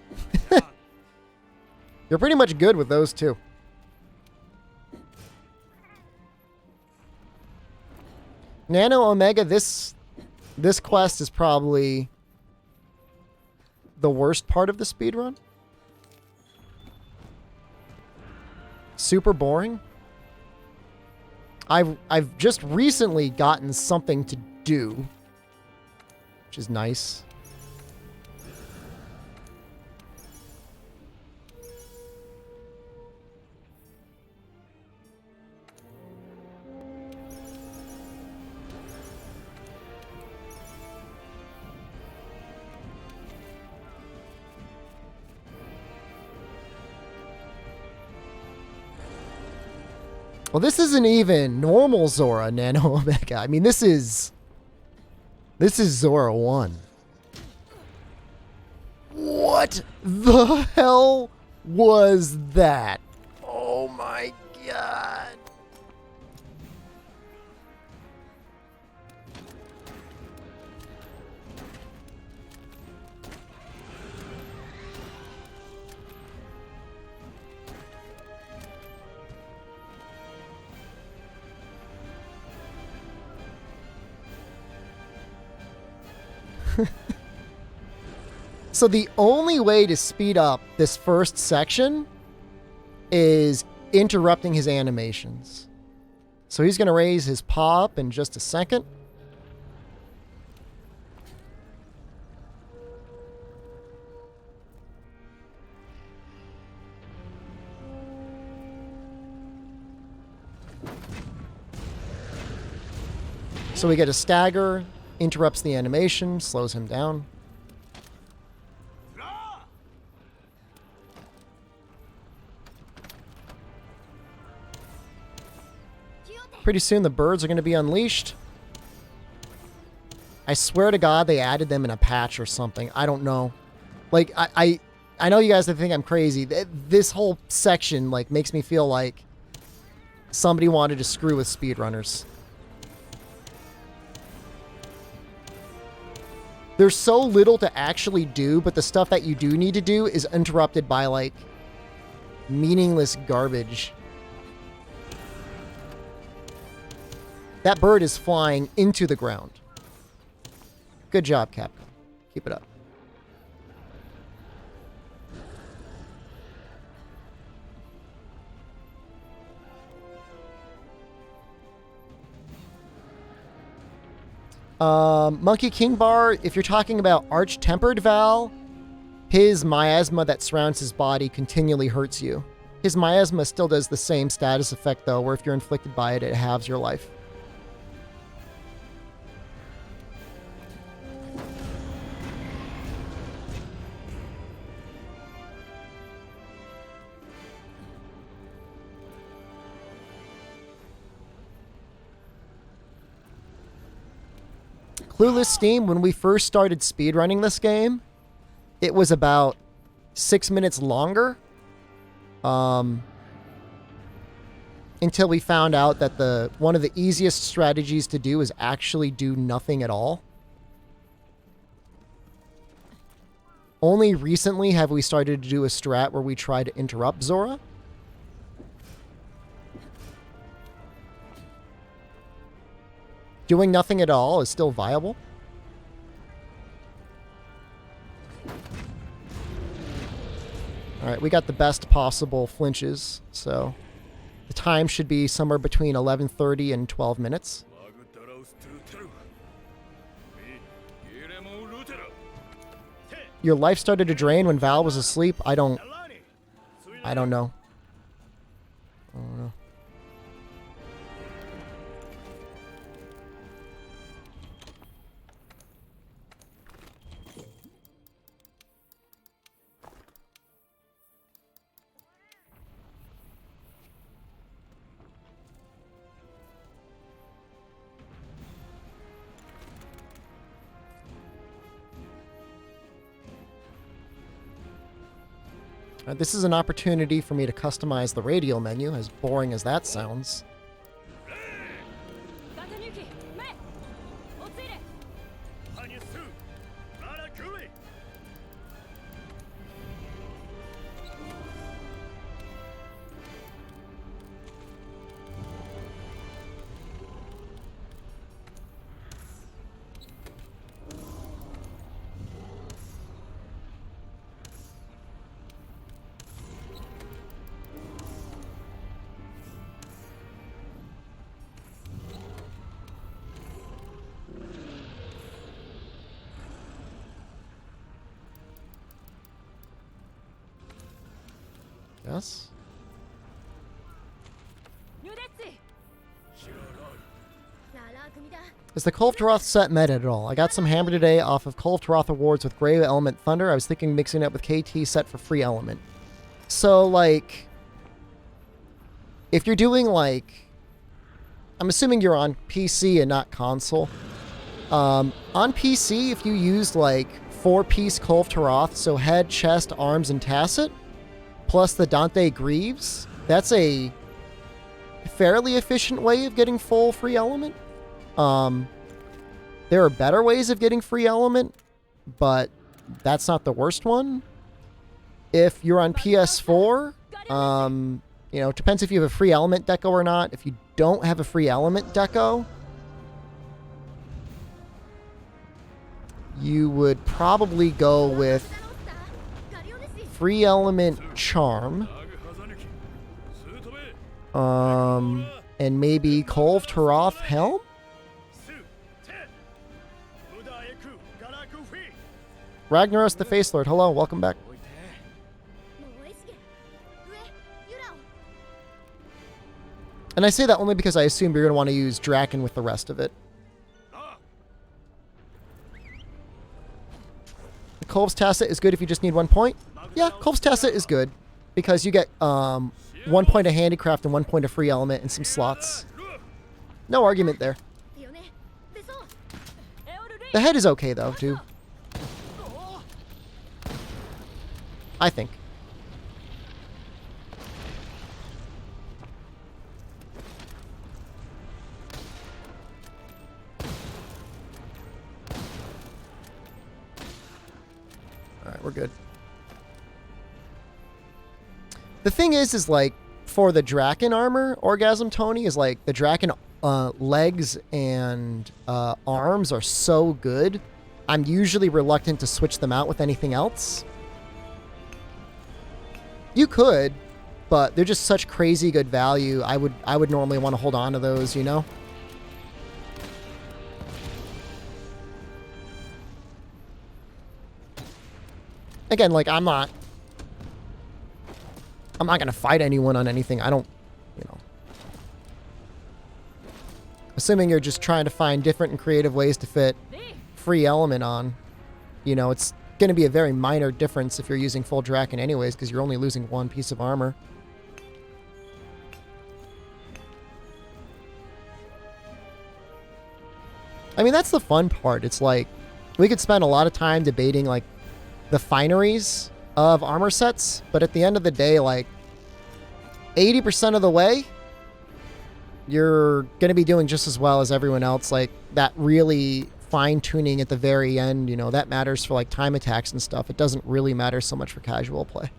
You're pretty much good with those two. Nano Omega, this quest is probably the worst part of the speedrun. Super boring. I've just recently gotten something to do, which is nice. Well, this isn't even normal Zora Nano Omega. I mean, this is Zora 1. What the hell was that? Oh my god. So the only way to speed up this first section is interrupting his animations. So he's going to raise his paw up in just a second. So we get a stagger, interrupts the animation, slows him down. Pretty soon the birds are going to be unleashed. I swear to God they added them in a patch or something. I don't know. Like, I know you guys think I'm crazy. This whole section, like, makes me feel like somebody wanted to screw with speedrunners. There's so little to actually do, but the stuff that you do need to do is interrupted by, like, meaningless garbage. That bird is flying into the ground. Good job, Capcom. Keep it up. Monkey King Bar, if you're talking about Arch-Tempered Val, his miasma that surrounds his body continually hurts you. His miasma still does the same status effect, though, where if you're inflicted by it, it halves your life. Clueless Steam, when we first started speedrunning this game, it was about 6 minutes longer. Until we found out that one of the easiest strategies to do is actually do nothing at all. Only recently have we started to do a strat where we try to interrupt Zora. Doing nothing at all is still viable. Alright, we got the best possible flinches, so the time should be somewhere between 11:30 and 12 minutes. Your life started to drain when Val was asleep? I don't know. I don't know. This is an opportunity for me to customize the radial menu, as boring as that sounds. Yes. Is the Call of Taroth set meta at all? I got some hammer today off of Call of Taroth awards with Grey Element Thunder. I was thinking mixing it up with KT set for free element. So, like, if you're doing, like, I'm assuming you're on PC and not console. On PC, if you used, like, 4-piece Call of Taroth, so head, chest, arms, and tacit, plus the Dante Greaves, that's a fairly efficient way of getting full free element. There are better ways of getting free element, but that's not the worst one. If you're on PS4, you know, it depends if you have a free element deco or not. If you don't have a free element deco, you would probably go with free element charm, and maybe Call of Taroth Helm? Ragnaros the Face Lord, hello, welcome back. And I say that only because I assume you're going to want to use Draken with the rest of it. Kolb's Tacit is good if you just need 1 point. Yeah, Kolb's Tacit is good because you get 1 point of handicraft and 1 point of free element and some slots. No argument there. The head is okay though, too. I think. Alright, we're good. The thing is like, for the Draken armor, Orgasm Tony is like, the Draken legs and arms are so good, I'm usually reluctant to switch them out with anything else. You could, but they're just such crazy good value. I would normally want to hold on to those, you know? Again, like, I'm not gonna fight anyone on anything. I don't, you know. Assuming you're just trying to find different and creative ways to fit free element on, you know, it's going to be a very minor difference if you're using full Draken anyways, because you're only losing 1 piece of armor. I mean, that's the fun part. It's like, we could spend a lot of time debating, like, the fineries of armor sets, but at the end of the day, like, 80% of the way, you're going to be doing just as well as everyone else. Like, that really fine-tuning at the very end, you know, that matters for like time attacks and stuff. It doesn't really matter so much for casual play.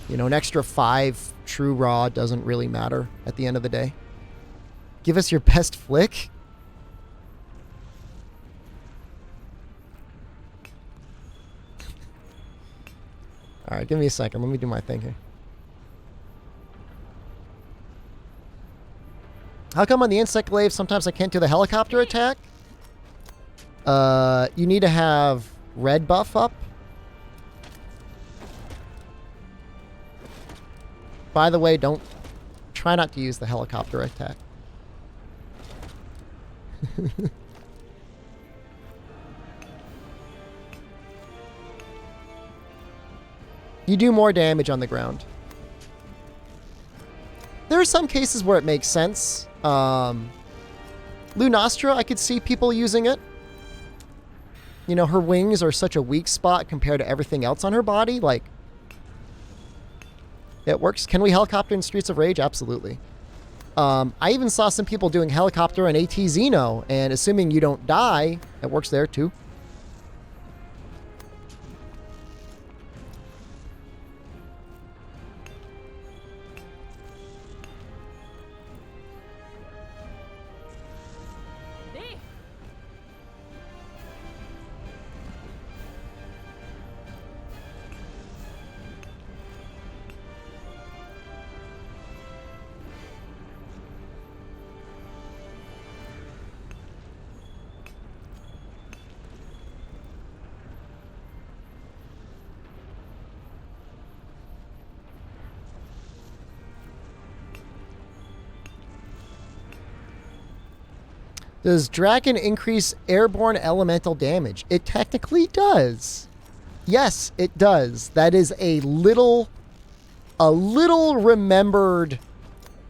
You know, an extra 5 true raw doesn't really matter at the end of the day. Give us your best flick? Alright, give me a second. Let me do my thing here. How come on the insect glaive sometimes I can't do the helicopter attack? You need to have red buff up. By the way, try not to use the helicopter attack. You do more damage on the ground. There are some cases where it makes sense. Lunastra, I could see people using it. You know, her wings are such a weak spot compared to everything else on her body. Like, it works. Can we helicopter in Streets of Rage? Absolutely. I even saw some people doing helicopter in AT Xeno, and assuming you don't die, it works there too. Does Dragon increase airborne elemental damage? It technically does. Yes, it does. That is a little remembered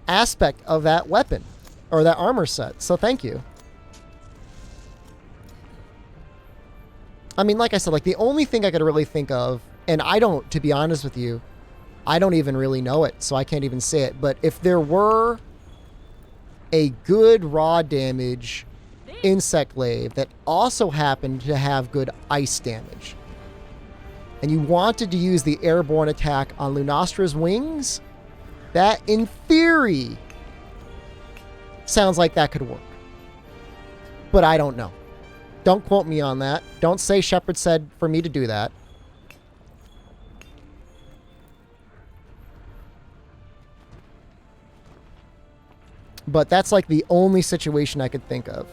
aspect of that weapon or that armor set. So thank you. I mean, like I said, like the only thing I could really think of, and I don't, to be honest with you, I don't even really know it, so I can't even say it. But if there were a good raw damage insect glaive that also happened to have good ice damage, and you wanted to use the airborne attack on Lunastra's wings, that in theory sounds like that could work. But I don't know. Don't quote me on that. Don't say Shepard said for me to do that. But that's like the only situation I could think of.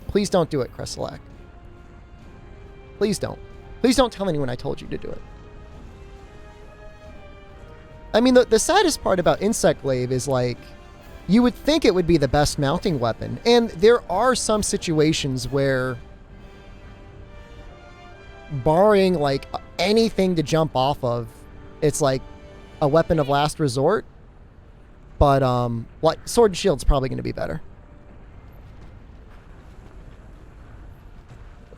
Please don't do it, Cresselac. Please don't. Please don't tell anyone I told you to do it. I mean, the saddest part about Insect Glaive is, like, you would think it would be the best mounting weapon. And there are some situations where, barring, like, anything to jump off of, it's, like, a weapon of last resort. But, like, Sword and Shield's probably going to be better.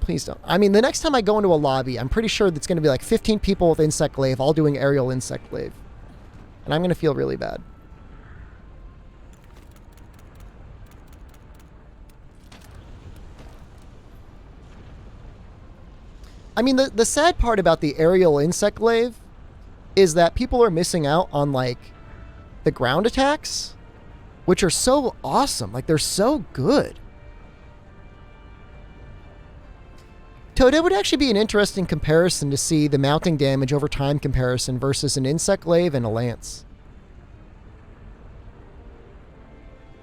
Please don't. I mean, the next time I go into a lobby, I'm pretty sure it's going to be, like, 15 people with Insect Glaive, all doing aerial Insect Glaive. And I'm going to feel really bad. I mean, the sad part about the aerial Insect Glaive is that people are missing out on, like, the ground attacks, which are so awesome. Like, they're so good. Toad, it would actually be an interesting comparison to see the mounting damage over time comparison versus an Insect Glaive and a Lance.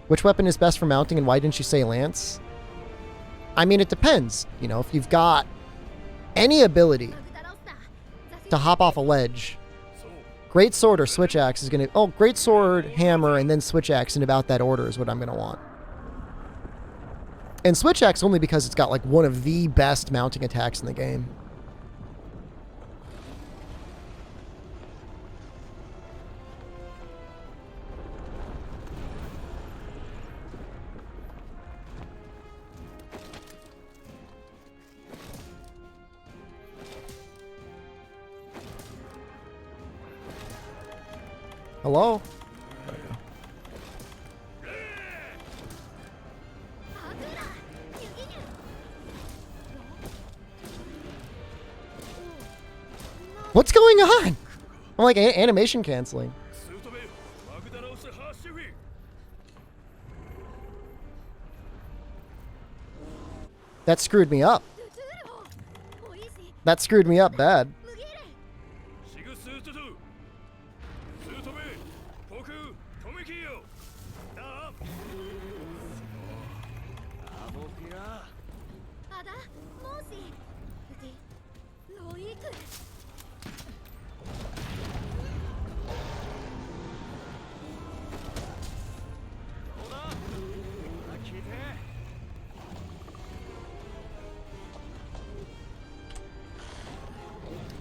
Which weapon is best for mounting, and why didn't you say Lance? I mean, it depends. You know, if you've got any ability to hop off a ledge, Great Sword or Switch Axe is going to... Oh, Great Sword, Hammer, and then Switch Axe in about that order is what I'm going to want. And Switch Axe only because it's got, like, one of the best mounting attacks in the game. Hello? There we go. What's going on? I'm like animation canceling. That screwed me up. That screwed me up bad.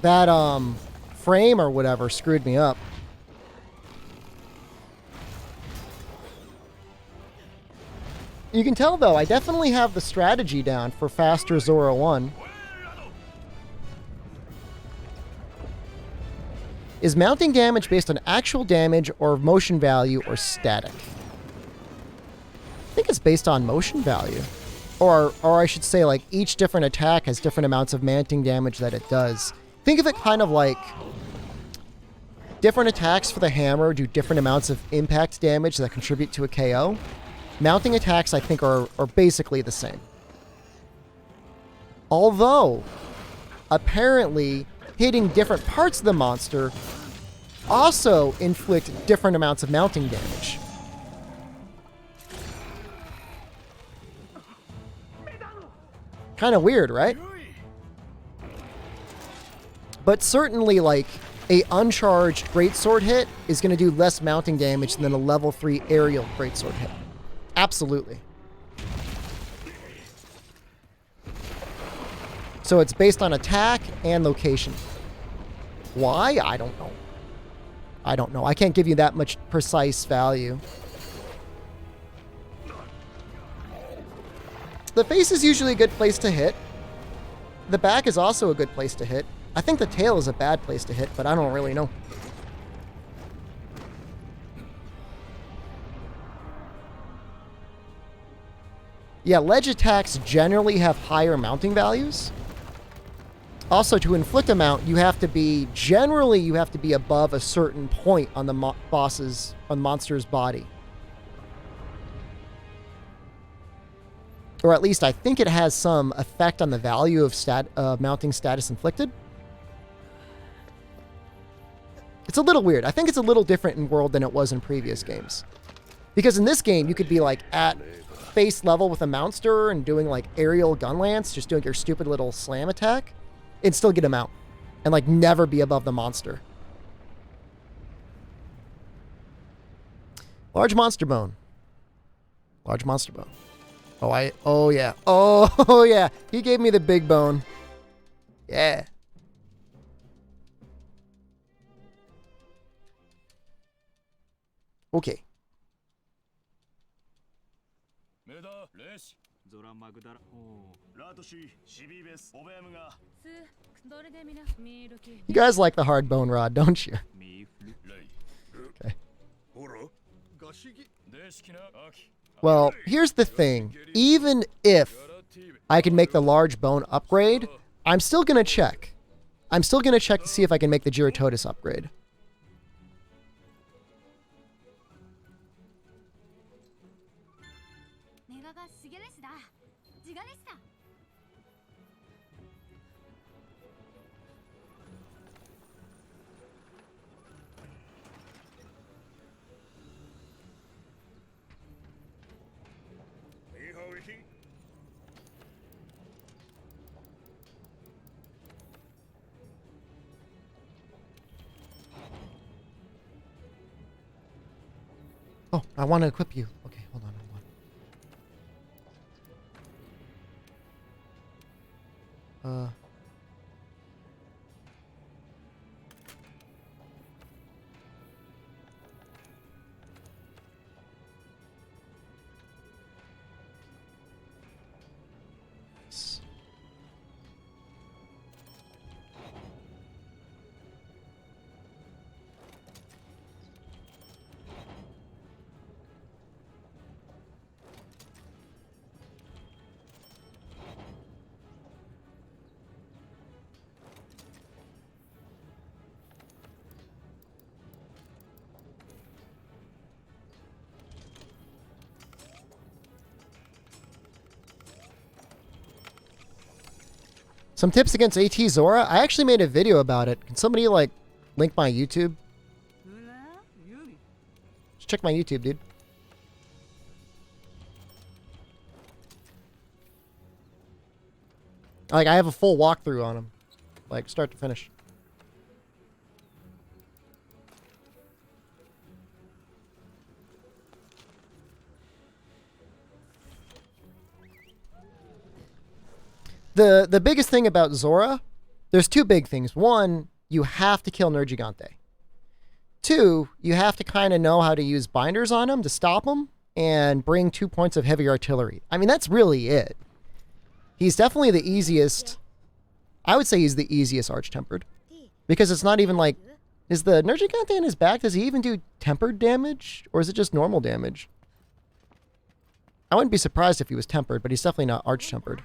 That frame or whatever screwed me up. You can tell though, I definitely have the strategy down for faster Zora 1. Is mounting damage based on actual damage or motion value or static? I think it's based on motion value. Or I should say like each different attack has different amounts of mounting damage that it does. Think of it kind of like different attacks for the hammer do different amounts of impact damage that contribute to a KO. Mounting attacks, I think, are basically the same. Although, apparently, hitting different parts of the monster also inflict different amounts of mounting damage. Kind of weird, right? But certainly, like, a uncharged greatsword hit is going to do less mounting damage than a level 3 aerial greatsword hit. Absolutely. So it's based on attack and location. Why? I don't know. I don't know. I can't give you that much precise value. The face is usually a good place to hit. The back is also a good place to hit. I think the tail is a bad place to hit, but I don't really know. Yeah, ledge attacks generally have higher mounting values. Also, to inflict a mount, you have to be above a certain point on the monster's body. Or at least I think it has some effect on the value of mounting status inflicted. It's a little weird. I think it's a little different in World than it was in previous games. Because in this game, you could be like at face level with a Mounster and doing like aerial gun lance, just doing your stupid little slam attack, and still get him out. And like never be above the monster. Large monster bone. Large monster bone. Oh yeah. Oh yeah. He gave me the big bone. Yeah. Okay. You guys like the hard bone rod, don't you? Okay. Well, here's the thing. Even if I can make the large bone upgrade, I'm still going to check. I'm still going to check to see if I can make the Girototus upgrade. Oh, I want to equip you. Okay, hold on, hold on. Some tips against AT Zora. I actually made a video about it. Can somebody like link my YouTube? Just check my YouTube, dude. Like, I have a full walkthrough on him. Like, start to finish. The biggest thing about Zora, there's two big things. One, you have to kill Nergigante. Two, you have to kind of know how to use binders on him to stop him and bring 2 points of heavy artillery. I mean, that's really it. He's definitely the easiest. I would say he's the easiest Arch-Tempered. Because it's not even like... Is the Nergigante in his back, does he even do tempered damage? Or is it just normal damage? I wouldn't be surprised if he was tempered, but he's definitely not Arch-Tempered.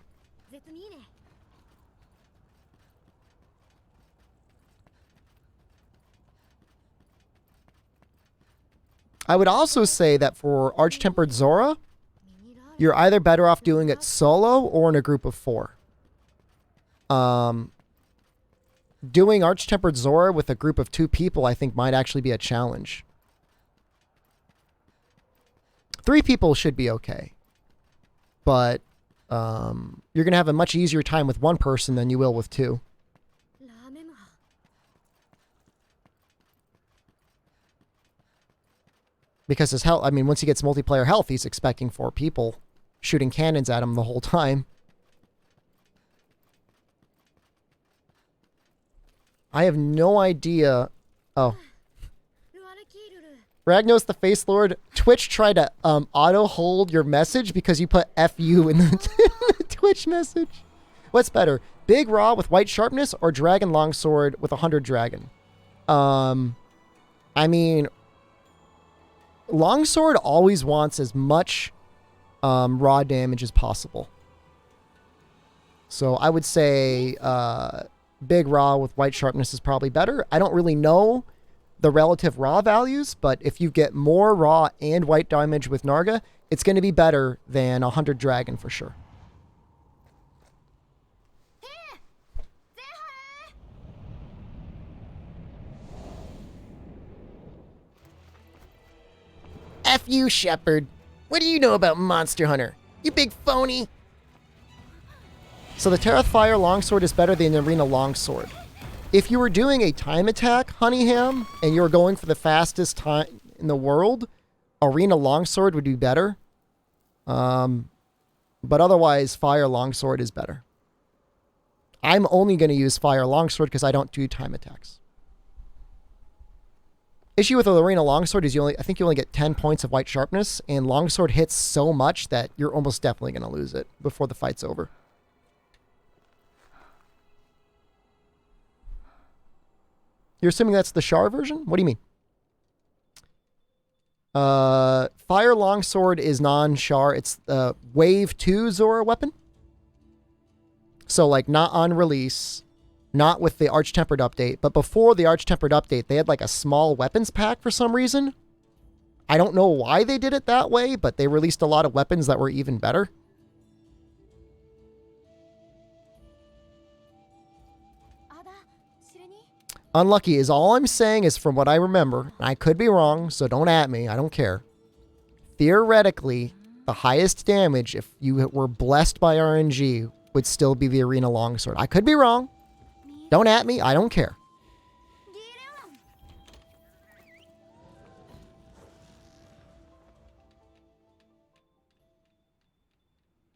I would also say that for Arch-Tempered Zora, you're either better off doing it solo or in a group of 4. Doing Arch-Tempered Zora with a group of 2 people, I think, might actually be a challenge. 3 people should be okay. But you're going to have a much easier time with 1 person than you will with 2. Because his health, I mean, once he gets multiplayer health, he's expecting 4 people shooting cannons at him the whole time. I have no idea. Oh. Ragnos the Face Lord, Twitch tried to auto-hold your message because you put FU in the Twitch message. What's better, Big Raw with white sharpness or Dragon Longsword with 100 Dragon? I mean... Longsword always wants as much raw damage as possible. So I would say Big Raw with white sharpness is probably better. I don't really know the relative raw values, but if you get more raw and white damage with Narga, it's going to be better than 100 Dragon for sure. F you, Shepard. What do you know about Monster Hunter? You big phony. So the Terath Fire Longsword is better than the Arena Longsword. If you were doing a time attack, Honeyham, and you were going for the fastest time in the world, Arena Longsword would be better. But otherwise, Fire Longsword is better. I'm only going to use Fire Longsword because I don't do time attacks. Issue with the Arena Longsword is I think you only get 10 points of white sharpness, and Longsword hits so much that you're almost definitely going to lose it before the fight's over. You're assuming that's the Char version? What do you mean? Fire Longsword is non-Char. It's the Wave 2 Zora weapon. So, like, not on release. Not with the Arch-Tempered update, but before the Arch-Tempered update, they had like a small weapons pack for some reason. I don't know why they did it that way, but they released a lot of weapons that were even better. Unlucky is all I'm saying is from what I remember. I could be wrong, so don't at me. I don't care. Theoretically, the highest damage, if you were blessed by RNG, would still be the Arena Longsword. I could be wrong. Don't at me. I don't care.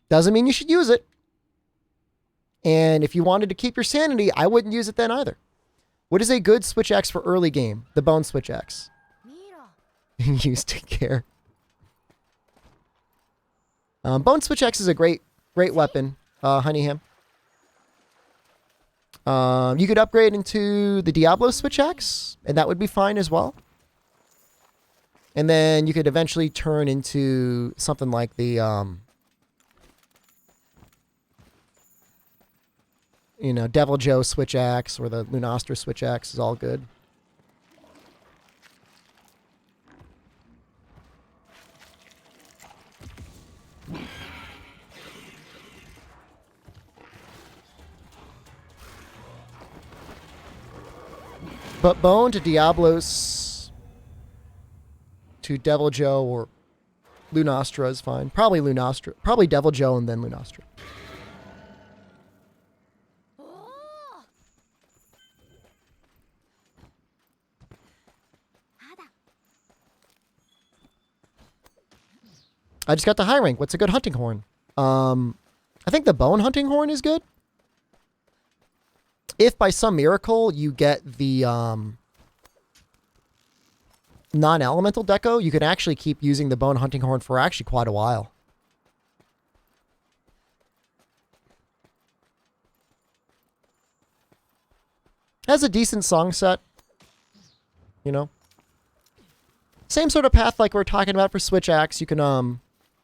Doesn't mean you should use it. And if you wanted to keep your sanity, I wouldn't use it then either. What is a good Switch X for early game? The Bone Switch X. Used to care. Bone Switch X is a great weapon, Honeyham. You could upgrade into the Diablo Switch X, and that would be fine as well. And then you could eventually turn into something like the, Devil Joe Switch X or the Lunastra Switch X is all good. But Bone to Diablos to Devil Joe or Lunastra is fine. Probably Lunastra. Probably Devil Joe and then Lunastra. I just got the high rank. What's a good hunting horn? I think the bone hunting horn is good. If by some miracle you get the non-elemental deco, you can actually keep using the bone hunting horn for actually quite a while. Has a decent song set, you know. Same sort of path like we're talking about for Switch Axe. You can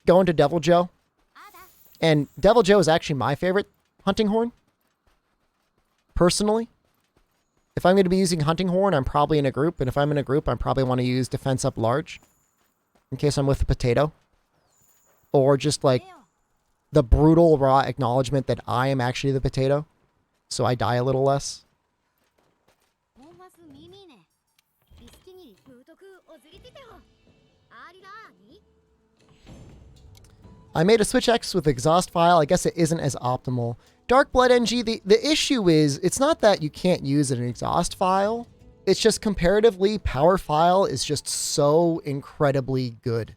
go into Devil Joe. And Devil Joe is actually my favorite hunting horn. Personally. If I'm going to be using hunting horn, I'm probably in a group. And if I'm in a group, I probably want to use defense up large. In case I'm with a potato. Or just like the brutal raw acknowledgement that I am actually the potato. So I die a little less. I made a Switch X with exhaust file. I guess it isn't as optimal. Dark Blood NG, the issue is, it's not that you can't use an exhaust file. It's just comparatively, Power File is just so incredibly good.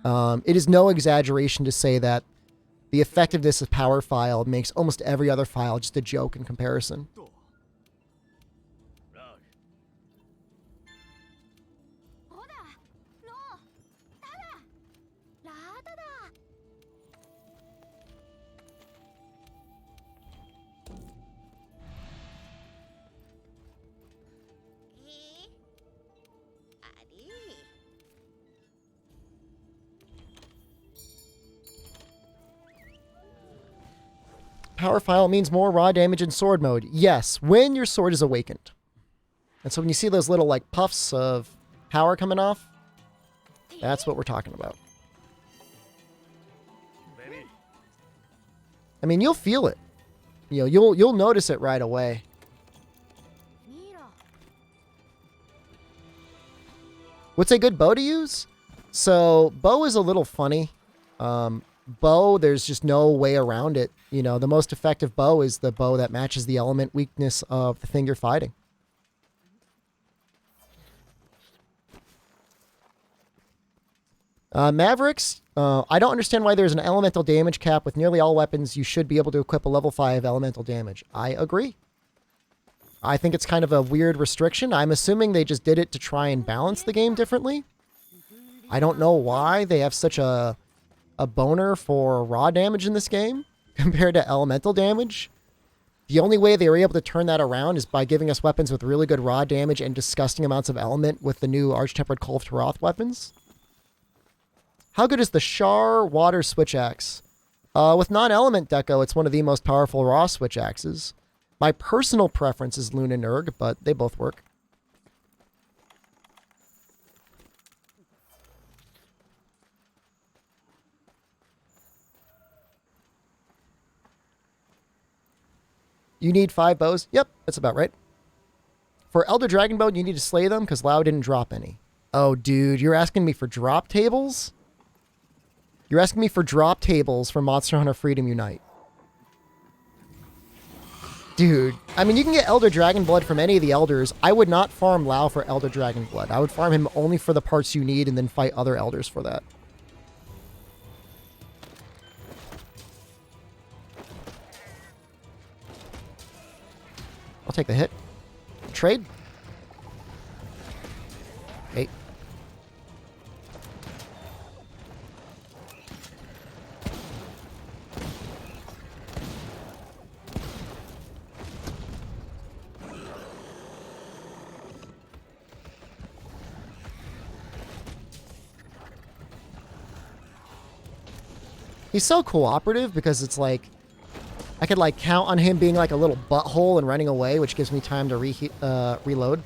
It is no exaggeration to say that the effectiveness of Power File makes almost every other file just a joke in comparison. Power File means more raw damage in sword mode. Yes, when your sword is awakened. And so when you see those little like puffs of power coming off, that's what we're talking about. I mean, you'll feel it. You know, you'll notice it right away. What's a good bow to use? So, bow is a little funny. Bow, there's just no way around it. You know, the most effective bow is the bow that matches the element weakness of the thing you're fighting. Mavericks, I don't understand why there's an elemental damage cap. With nearly all weapons, you should be able to equip a level 5 elemental damage. I agree. I think it's kind of a weird restriction. I'm assuming they just did it to try and balance the game differently. I don't know why they have such a boner for raw damage in this game compared to elemental damage. The only way they were able to turn that around is by giving us weapons with really good raw damage and disgusting amounts of element with the new Arch-Tempered Call of Taroth weapons. How good is the Shar Water Switch Axe? With non-element deco, it's one of the most powerful raw switch axes. My personal preference is Luna Nurg, but they both work. You need 5 bows? Yep, that's about right. For Elder Dragon Bow, you need to slay them because Lao didn't drop any. Oh, dude, you're asking me for drop tables? You're asking me for drop tables for Monster Hunter Freedom Unite. Dude, I mean, you can get Elder Dragon Blood from any of the Elders. I would not farm Lao for Elder Dragon Blood. I would farm him only for the parts you need and then fight other Elders for that. I'll take the hit. Trade. Hey. He's so cooperative because it's like, I could like count on him being like a little butthole and running away, which gives me time to reload.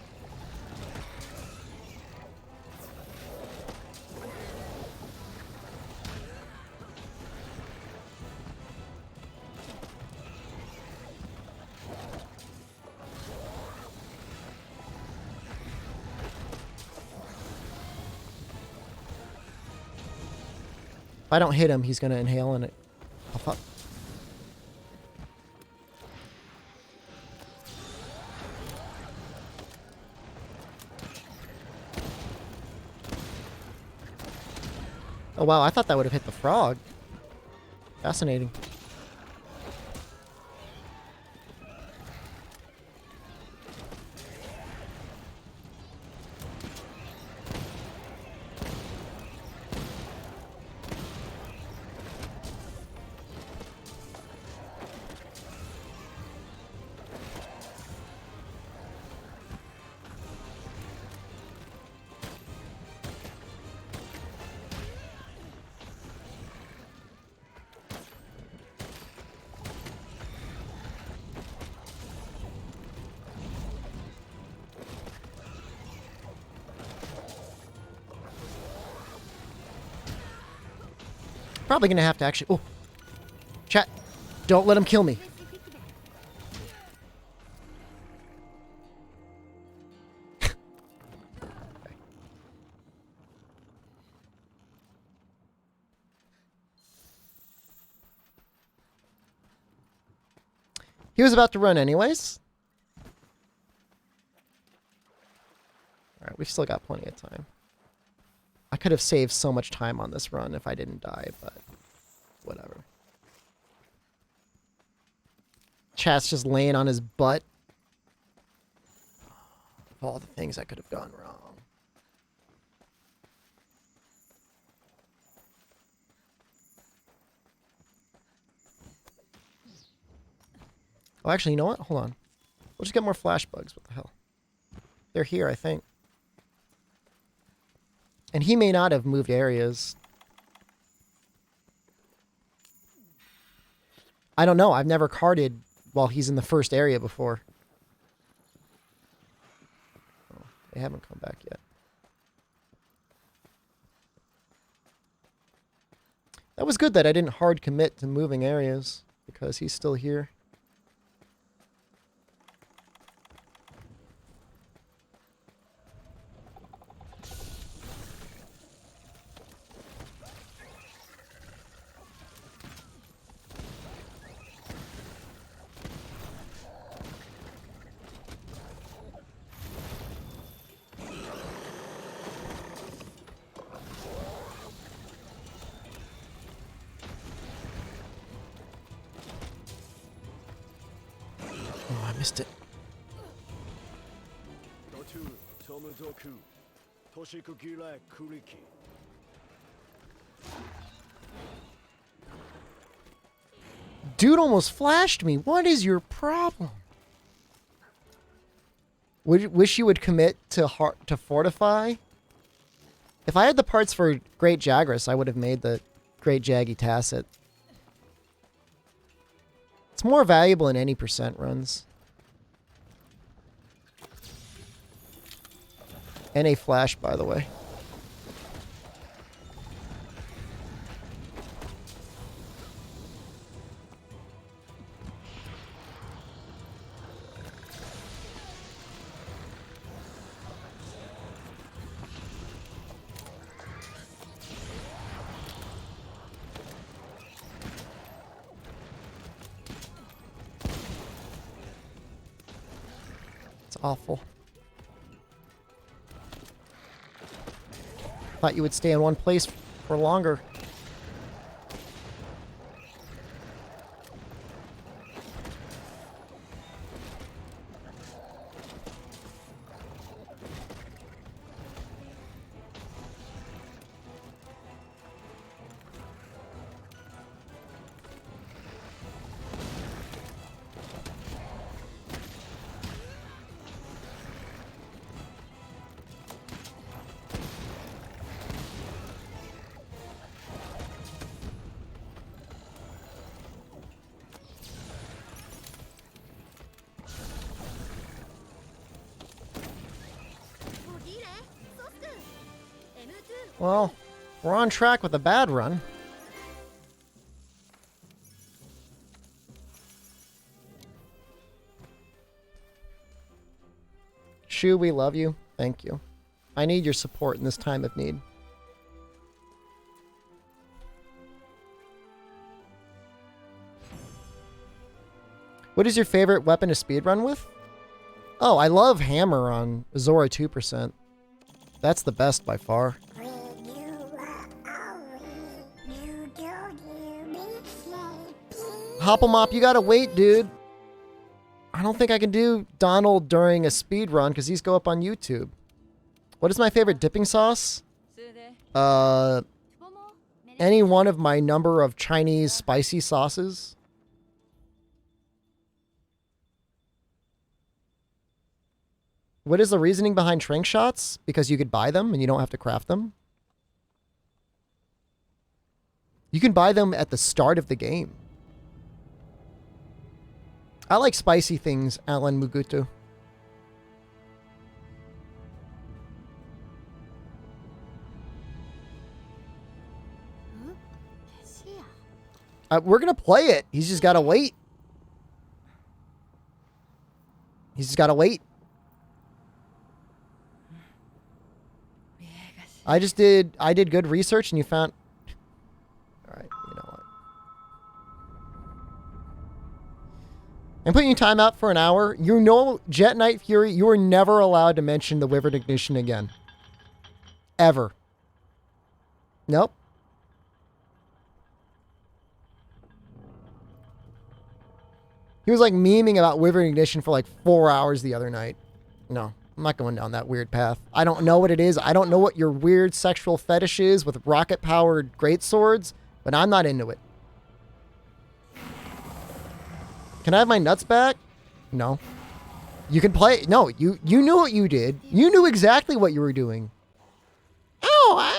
If I don't hit him, he's going to inhale and it... Oh, fuck. Oh, wow. I thought that would have hit the frog. Fascinating. Probably gonna have to actually... Oh! Chat, don't let him kill me. He was about to run anyways. Alright, we've still got plenty of time. I could have saved so much time on this run if I didn't die, but whatever. Chat's just laying on his butt. Of all the things that could have gone wrong. Oh, actually, you know what? Hold on. We'll just get more flash bugs. What the hell? They're here, I think. And he may not have moved areas. I don't know. I've never carded while he's in the first area before. Oh, they haven't come back yet. That was good that I didn't hard commit to moving areas because he's still here. Oh, I missed it. Dude almost flashed me. What is your problem? Wish you would commit to fortify. If I had the parts for Great Jagras, I would have made the Great Jaggy Tacit. It's more valuable in any percent runs. And a flash, by the way. It's awful. Thought you would stay in one place for longer. Well, we're on track with a bad run. Shu, we love you. Thank you. I need your support in this time of need. What is your favorite weapon to speedrun with? Oh, I love hammer on Zora 2%. That's the best by far. Hopplemop, you gotta wait, dude. I don't think I can do Donald during a speed run because these go up on YouTube. What is my favorite dipping sauce? Any one of my number of Chinese spicy sauces. What is the reasoning behind trank shots? Because you could buy them and you don't have to craft them. You can buy them at the start of the game. I like spicy things, Alan Mugutu. We're going to play it. He's just got to wait. He's just got to wait. I did good research and you found... Alright, you know what. I'm putting your time out for an hour. You know, Jet Knight Fury, you are never allowed to mention the Wyvern Ignition again. Ever. Nope. He was like memeing about Wyvern Ignition for like 4 hours the other night. No, I'm not going down that weird path. I don't know what it is. I don't know what your weird sexual fetish is with rocket-powered greatswords, but I'm not into it. Can I have my nuts back? No. You can play... No, you knew what you did. You knew exactly what you were doing. Oh, I'm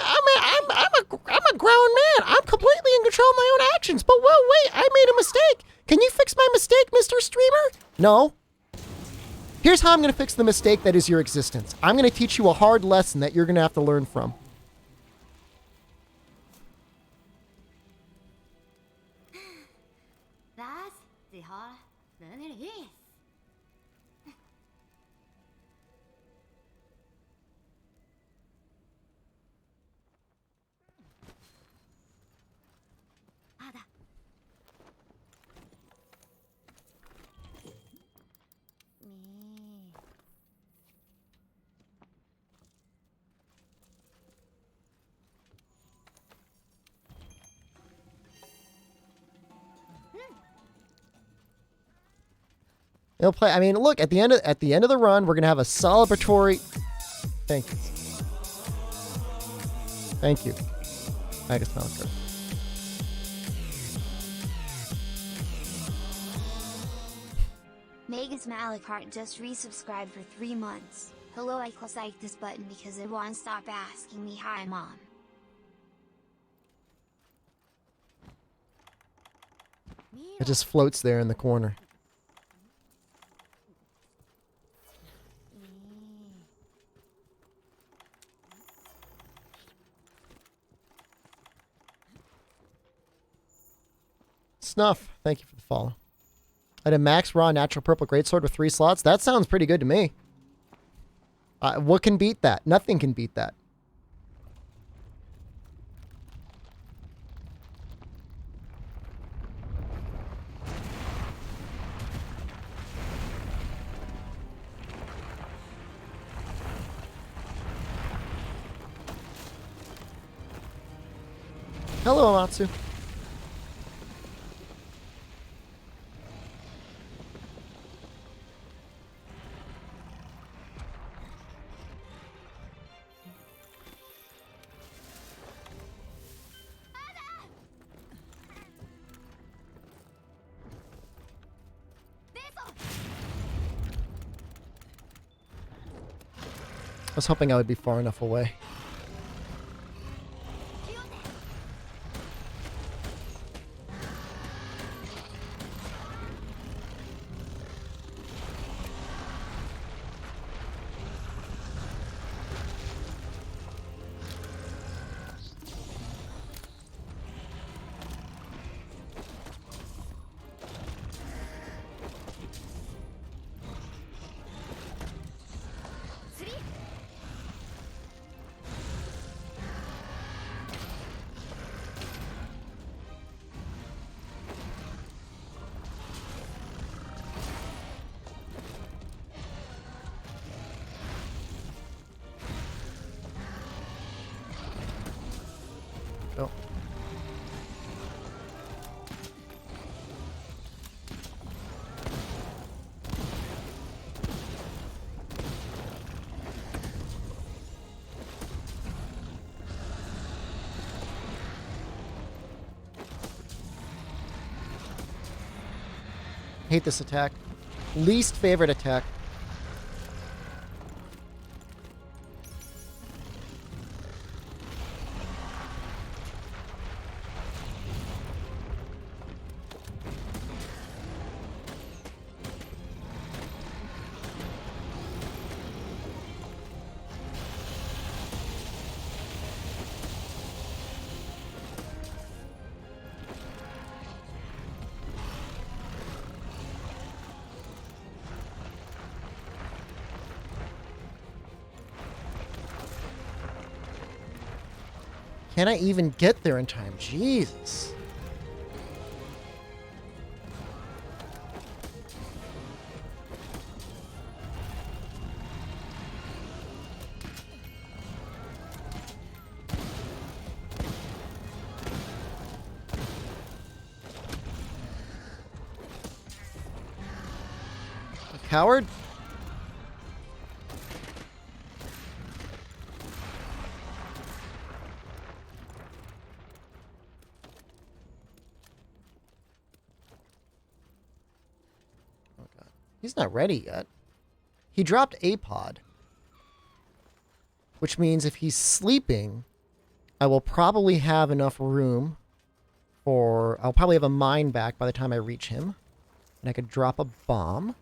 a grown man. I'm completely in control of my own actions. But whoa, wait, I made a mistake. Can you fix my mistake, Mr. Streamer? No. Here's how I'm going to fix the mistake that is your existence. I'm going to teach you a hard lesson that you're going to have to learn from. It'll play. I mean, look, at the end of the run, we're gonna have a celebratory. Thank you. Thank you. I guess not good. Megas Malachart just resubscribed for 3 months. Hello, I like this button because it won't stop asking me hi, mom. It just floats there in the corner. Snuff, thank you for the follow. I did max raw natural purple greatsword with 3 slots. That sounds pretty good to me. What can beat that? Nothing can beat that. Hello, Amatsu. I was hoping I would be far enough away. go. Hate this attack. Least favorite attack. Can I even get there in time? Jesus. A coward? He's not ready yet. He dropped a pod. Which means if he's sleeping, I will probably have enough room for... I'll probably have a mine back by the time I reach him. And I could drop a bomb.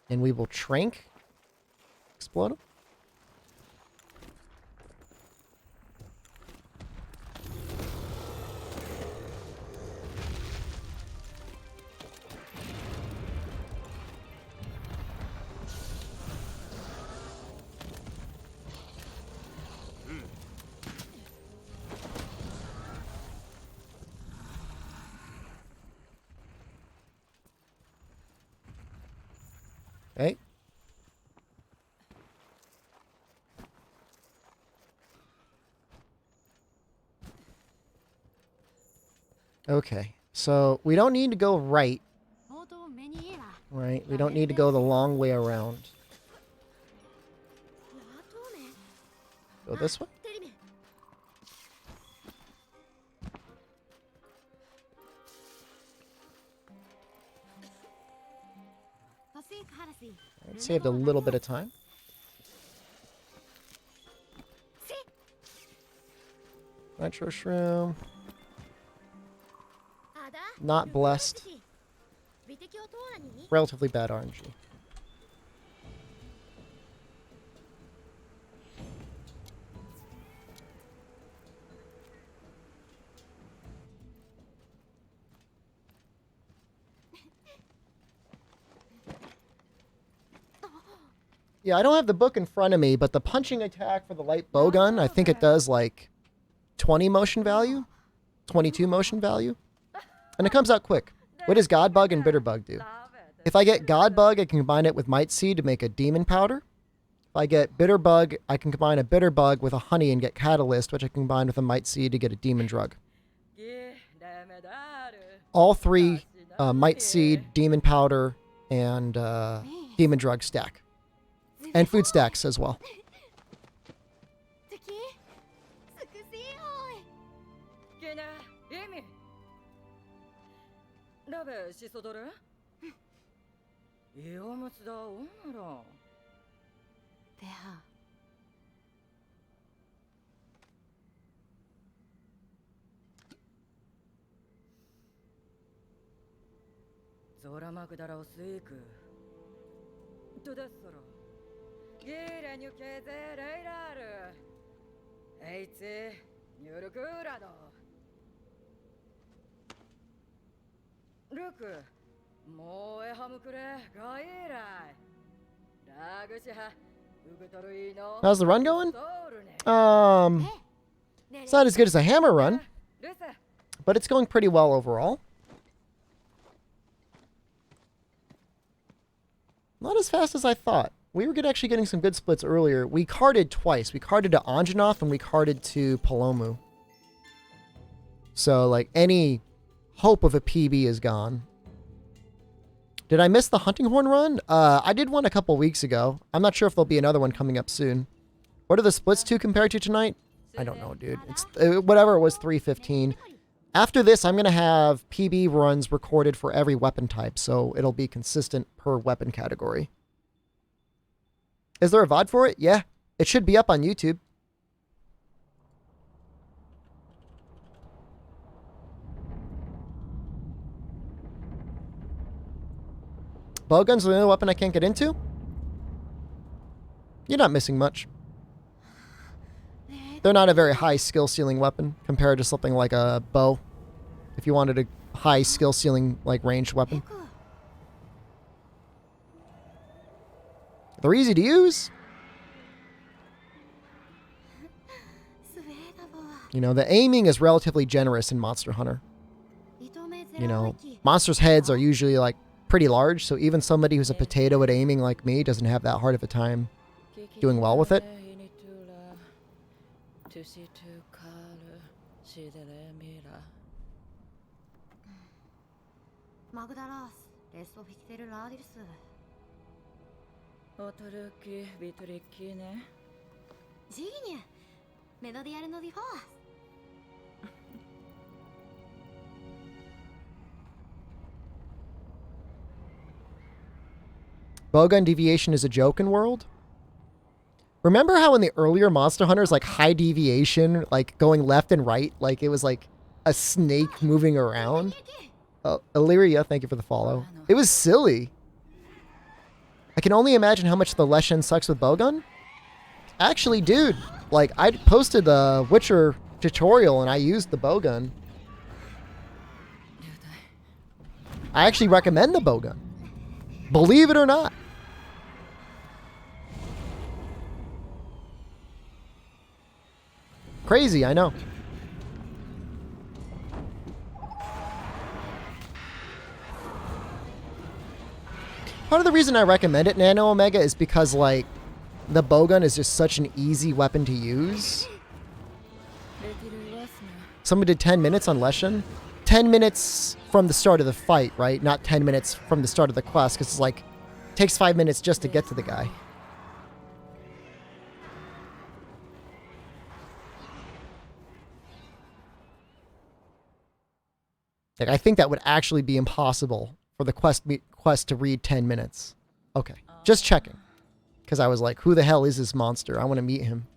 And we will trank. Explode him. Okay. Okay. So we don't need to go right. Right? We don't need to go the long way around. Go this way? Alright, saved a little bit of time. Nitro Shroom. Not blessed. Relatively bad RNG. Yeah, I don't have the book in front of me, but the punching attack for the light bowgun, I think it does like 20 motion value, 22 motion value, and it comes out quick. What does Godbug and Bitterbug do? If I get Godbug, I can combine it with Might Seed to make a Demon Powder. If I get Bitterbug, I can combine a Bitterbug with a Honey and get Catalyst, which I can combine with a Might Seed to get a Demon Drug. All three Might Seed, Demon Powder, and Demon Drug stack. And food stacks as well. How's the run going? It's not as good as a hammer run, but it's going pretty well overall. Not as fast as I thought. We were actually getting some good splits earlier. We carded twice. We carded to Anjanath and we carded to Palomu. So, like, any hope of a PB is gone. Did I miss the Hunting Horn run? I did one a couple weeks ago. I'm not sure if there'll be another one coming up soon. What are the splits to compared to tonight? I don't know, dude. It's whatever it was, 315. After this, I'm going to have PB runs recorded for every weapon type, so it'll be consistent per weapon category. Is there a VOD for it? Yeah. It should be up on YouTube. Bowgun's the only weapon I can't get into? You're not missing much. They're not a very high skill ceiling weapon compared to something like a bow. If you wanted a high skill ceiling, like, ranged weapon. They're easy to use. You know, the aiming is relatively generous in Monster Hunter. You know, monsters' heads are usually, like, pretty large, so even somebody who's a potato at aiming like me doesn't have that hard of a time doing well with it. Bowgun deviation is a joke in World? Remember how in the earlier Monster Hunters, like, high deviation, like, going left and right, like, it was like a snake moving around? Oh, Illyria, thank you for the follow. It was silly. I can only imagine how much the Leshen sucks with Bowgun. Actually, dude, like, I posted the Witcher tutorial and I used the Bowgun. I actually recommend the Bowgun. Believe it or not. Crazy, I know. Part of the reason I recommend it, Nano Omega, is because, like, the Bowgun is just such an easy weapon to use. Someone did 10 minutes on Leshen. 10 minutes from the start of the fight, right? Not 10 minutes from the start of the quest, because it's like, it takes 5 minutes just to get to the guy. Like, I think that would actually be impossible for the quest to read 10 minutes. Okay, just checking. Because I was like, who the hell is this monster? I want to meet him.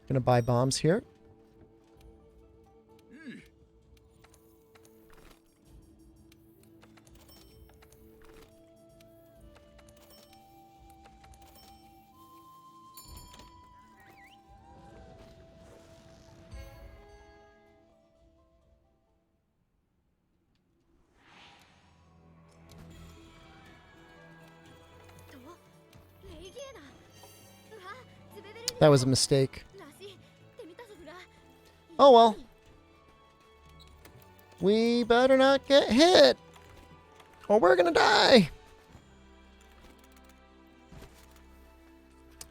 Gonna buy bombs here. That was a mistake. Oh well. We better not get hit, or we're gonna die.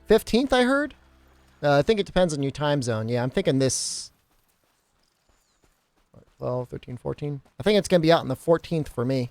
15th, I heard? I think it depends on your time zone. Yeah, I'm thinking this... 12, 13, 14. I think it's gonna be out on the 14th for me.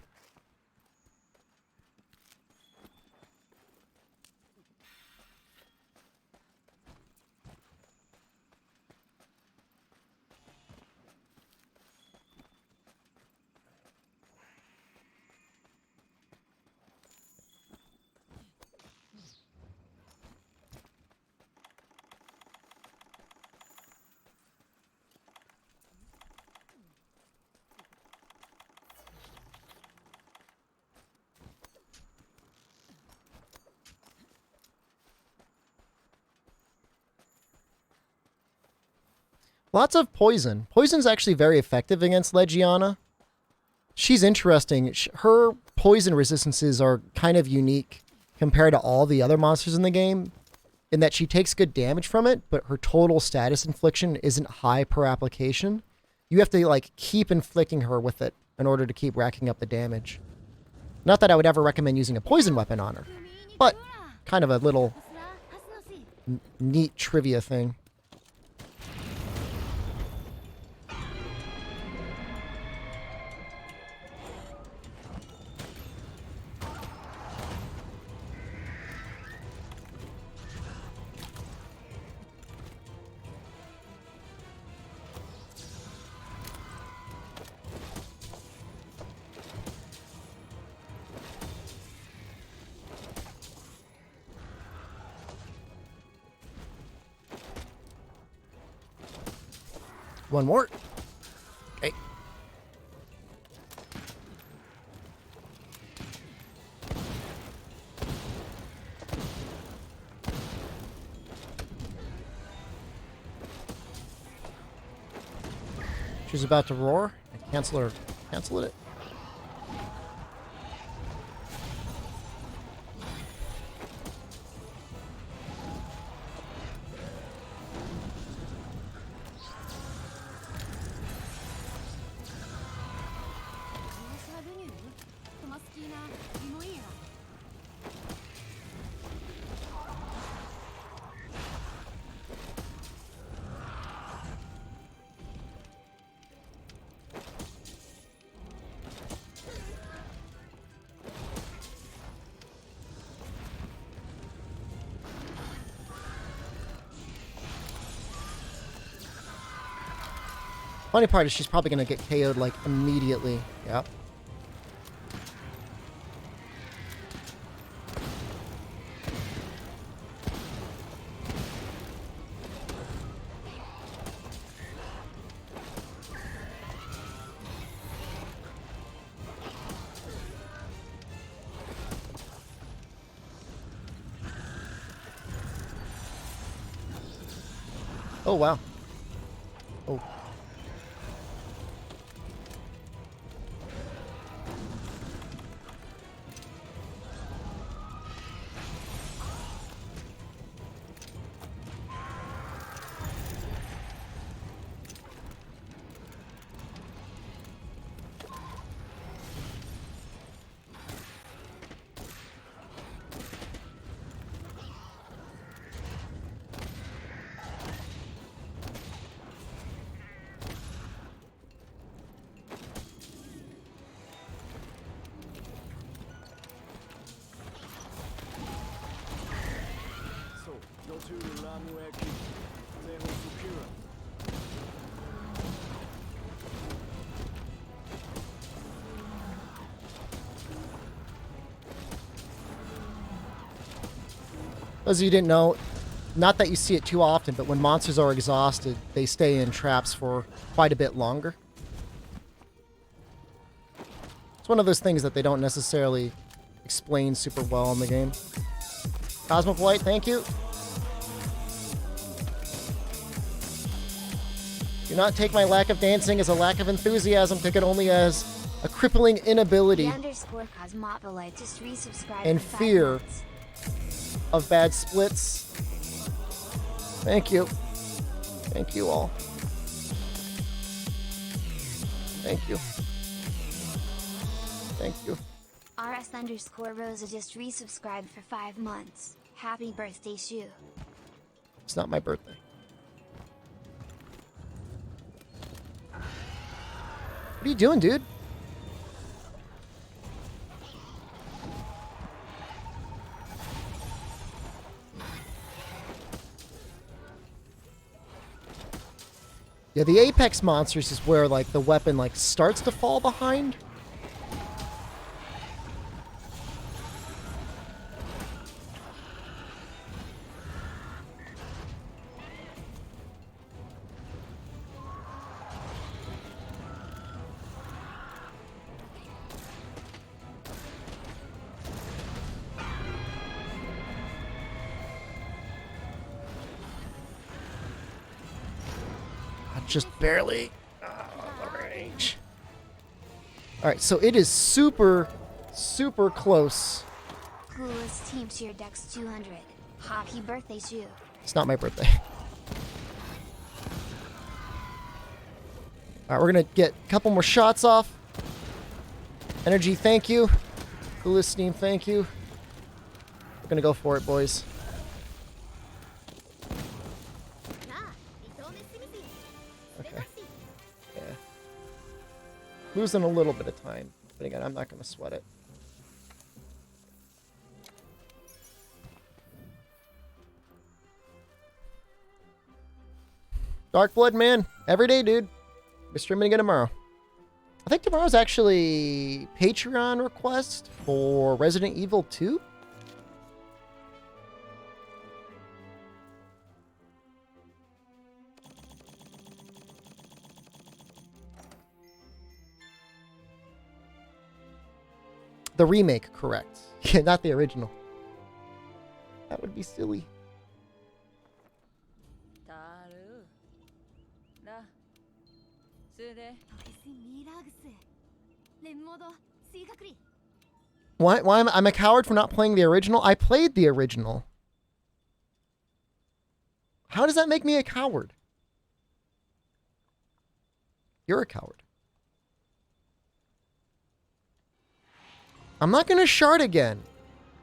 Lots of poison. Poison's actually very effective against Legiana. She's interesting. Her poison resistances are kind of unique compared to all the other monsters in the game, in that she takes good damage from it, but her total status infliction isn't high per application. You have to like keep inflicting her with it in order to keep racking up the damage. Not that I would ever recommend using a poison weapon on her, but kind of a little neat trivia thing. One more. Okay. She's about to roar. I cancel her. Cancel it. Funny part is she's probably going to get KO'd like immediately. Yep. Oh, wow. Oh. Those of you who didn't know, not that you see it too often, but when monsters are exhausted, they stay in traps for quite a bit longer. It's one of those things that they don't necessarily explain super well in the game. Cosmopolite, thank you. Do not take my lack of dancing as a lack of enthusiasm. Take it only as a crippling inability and fear of bad splits. Thank you. Thank you all. Thank you. Thank you. RS_Rosa just resubscribed for 5 months. Happy birthday, Shu. It's not my birthday. What are you doing, dude? Yeah, the apex monsters is where like the weapon like starts to fall behind. Just barely. Oh, range. Alright, so it is super, super close. Coolest team cheer Dex 200. Happy birthday, Shu. It's not my birthday. Alright, we're gonna get a couple more shots off. Energy, thank you. Coolest Steam, thank you. We're gonna go for it, boys. Okay. Yeah. Losing a little bit of time. But again, I'm not gonna sweat it. Dark Blood, man. Every day, dude. We're streaming again tomorrow. I think tomorrow's actually Patreon request for Resident Evil 2. The remake, correct. Yeah, not the original. That would be silly. Why I'm a coward for not playing the original? I played the original. How does that make me a coward? You're a coward. I'm not going to shard again.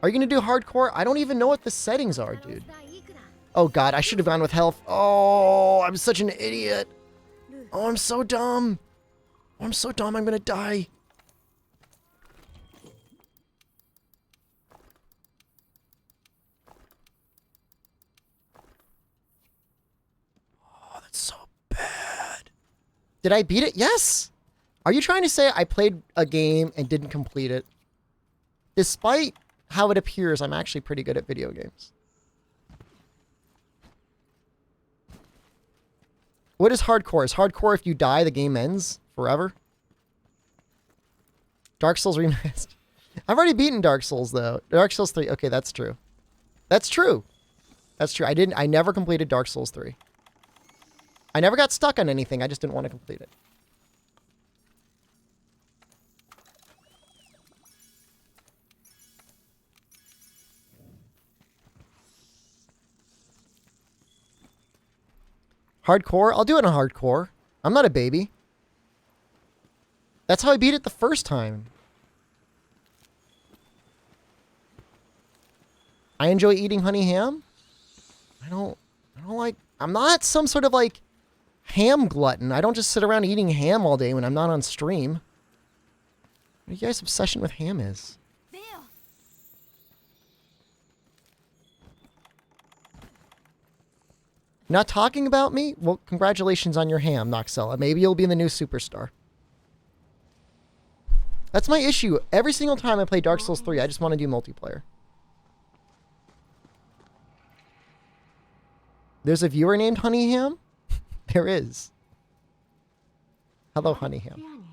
Are you going to do hardcore? I don't even know what the settings are, dude. Oh, God. I should have gone with health. Oh, I'm such an idiot. Oh, I'm so dumb. Oh, I'm so dumb. I'm going to die. Oh, that's so bad. Did I beat it? Yes. Are you trying to say I played a game and didn't complete it? Despite how it appears, I'm actually pretty good at video games. What is hardcore? Is hardcore if you die, the game ends forever? Dark Souls Remastered. I've already beaten Dark Souls, though. Dark Souls 3. Okay, that's true. That's true. That's true. I never completed Dark Souls 3. I never got stuck on anything. I just didn't want to complete it. Hardcore? I'll do it on hardcore. I'm not a baby. That's how I beat it the first time. I enjoy eating honey ham. I don't like... I'm not some sort of, like, ham glutton. I don't just sit around eating ham all day when I'm not on stream. What do you guys' obsession with ham is? Not talking about me? Well, congratulations on your ham, Noxella. Maybe you'll be the new superstar. That's my issue. Every single time I play Dark Souls 3, I just want to do multiplayer. There's a viewer named Honey Ham? There is. Hello, Honey Ham.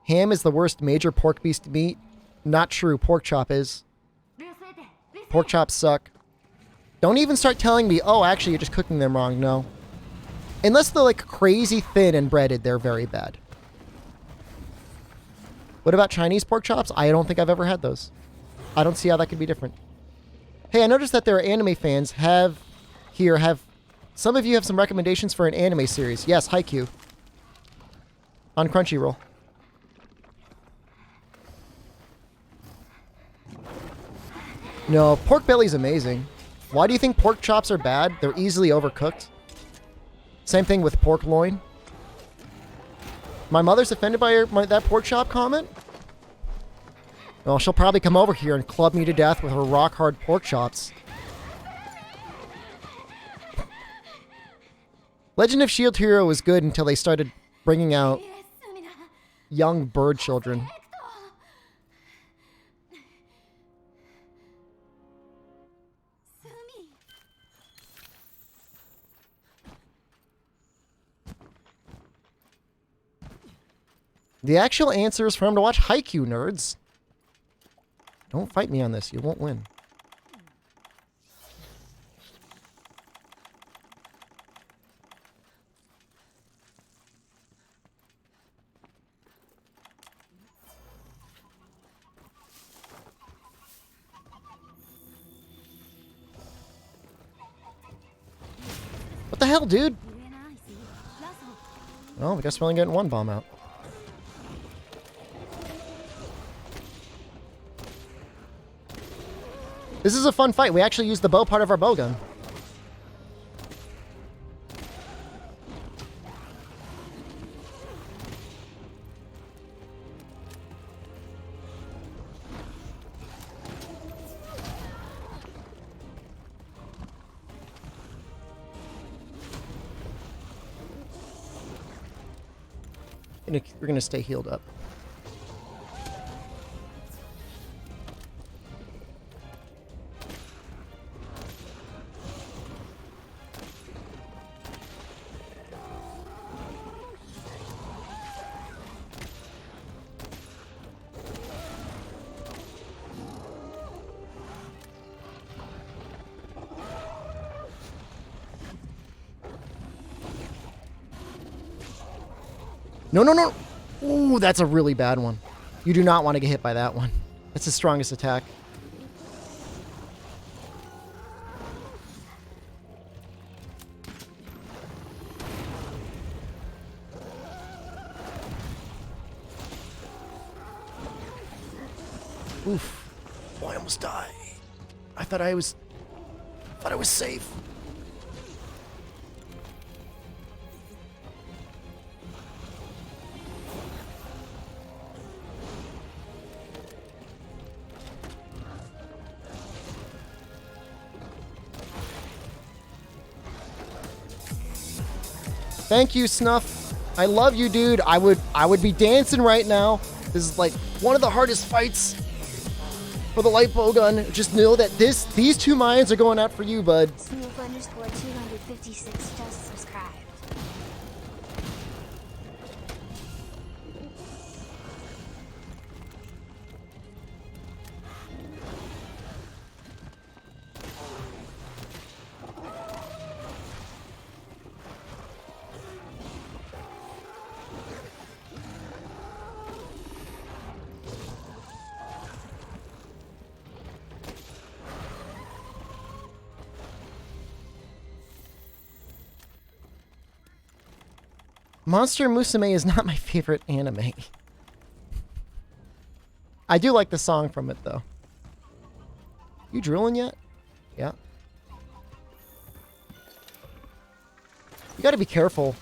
Ham is the worst major pork beast meat. Not true. Pork chop is. Pork chops suck. Don't even start telling me, oh, actually, you're just cooking them wrong. No. Unless they're, like, crazy thin and breaded, they're very bad. What about Chinese pork chops? I don't think I've ever had those. I don't see how that could be different. Hey, I noticed that there are anime fans some of you have some recommendations for an anime series. Yes, Haikyuu. On Crunchyroll. No, pork belly's amazing. Why do you think pork chops are bad? They're easily overcooked. Same thing with pork loin. My mother's offended by that pork chop comment? Well, she'll probably come over here and club me to death with her rock-hard pork chops. Legend of Shield Hero was good until they started bringing out young bird children. The actual answer is for him to watch Haikyuu, nerds. Don't fight me on this. You won't win. the hell, dude? Well, I guess we're only getting one bomb out. This is a fun fight. We actually used the bow part of our bowgun. We're gonna stay healed up. No, no, no. Ooh, that's a really bad one. You do not want to get hit by that one. That's his strongest attack. Oof. Oh, I almost died. I thought I was safe. Thank you, Snuff. I love you, dude. I would be dancing right now. This is like one of the hardest fights for the light bowgun. Just know that these two mines are going out for you, bud. Smooth_256 just subscribed. Monster Musume is not my favorite anime. I do like the song from it, though. You drooling yet? Yeah. You gotta be careful.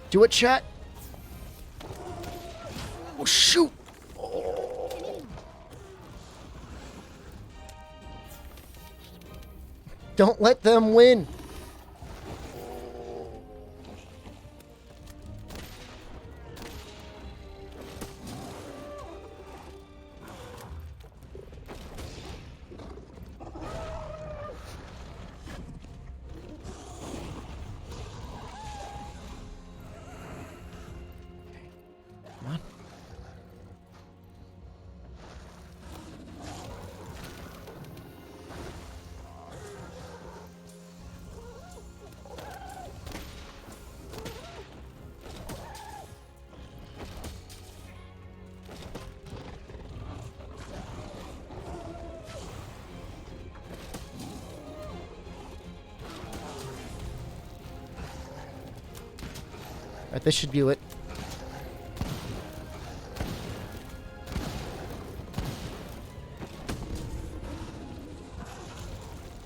Do it, chat. Oh, shoot. Oh. Don't let them win. Alright, this should be it.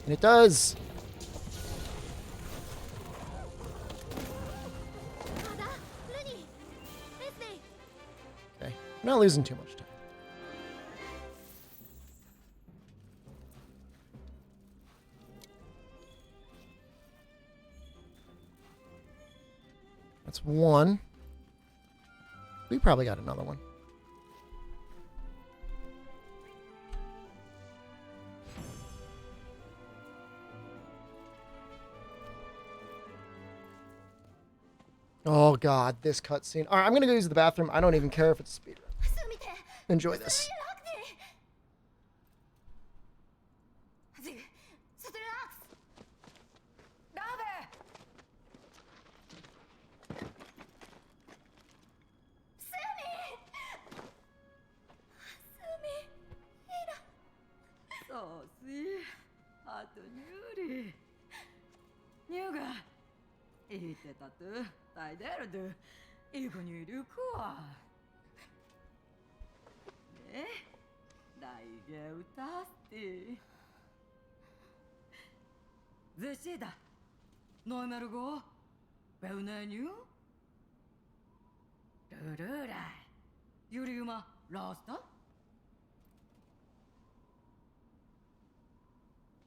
And it does. Okay, we're not losing too much time. That's one. We probably got another one. Oh god, this cutscene. Alright, I'm gonna go use the bathroom. I don't even care if it's a speedrun. Enjoy this.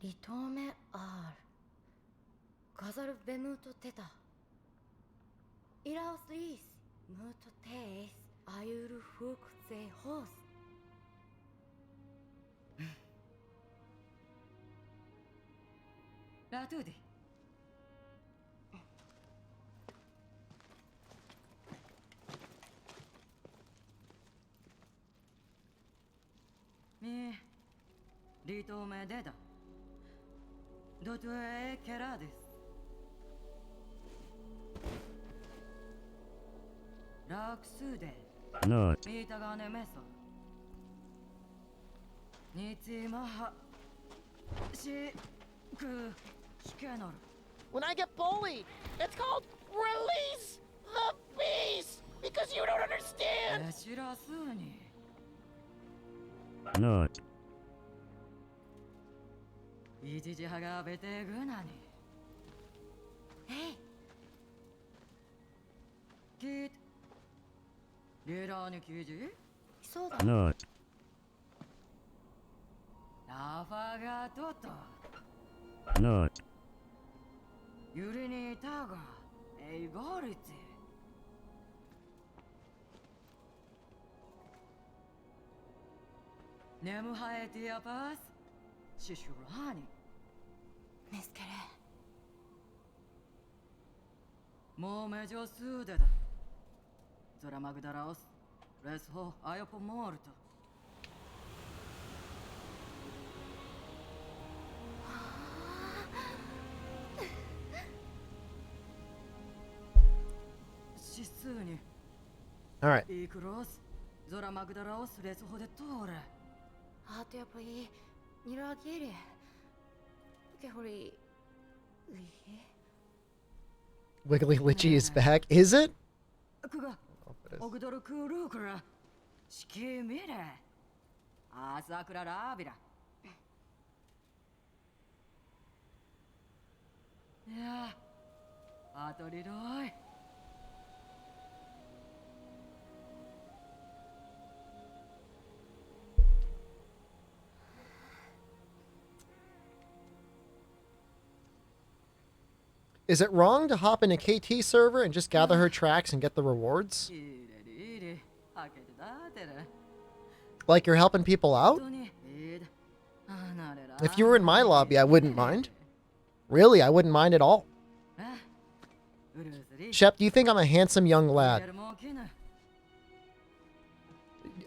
Ritome R. Gazar Bemuto Teta. Ilaos Lis. Muto Tes. Ayuru Fuk Ze Hos. Latudi. Mi. Ritome Deda. Dotue Keradis. Raksude. No. Mitagane Meso. Nitimaha. Shikanor. When I get bullied, it's called release the beast because you don't understand. Shirasuni. No. 一時はがべてぐなに。えい。聞いて。リーダーに記事？そうだ。No. ラファがとっと。No. ゆりにいたが、えいごりつ。眠はえてやぱす。Shishurani. Miskere. Mo mejo sudeda. Zora magdaraos. Resho ayopo morto. Shisuni. All right. Ikros. Zora magdaraos resho de tore. Ato yapoi. Niragiri. Wiggly Litchi is back. Is it? Is it wrong to hop in a KT server and just gather her tracks and get the rewards? Like you're helping people out? If you were in my lobby, I wouldn't mind. Really, I wouldn't mind at all. Shep, do you think I'm a handsome young lad?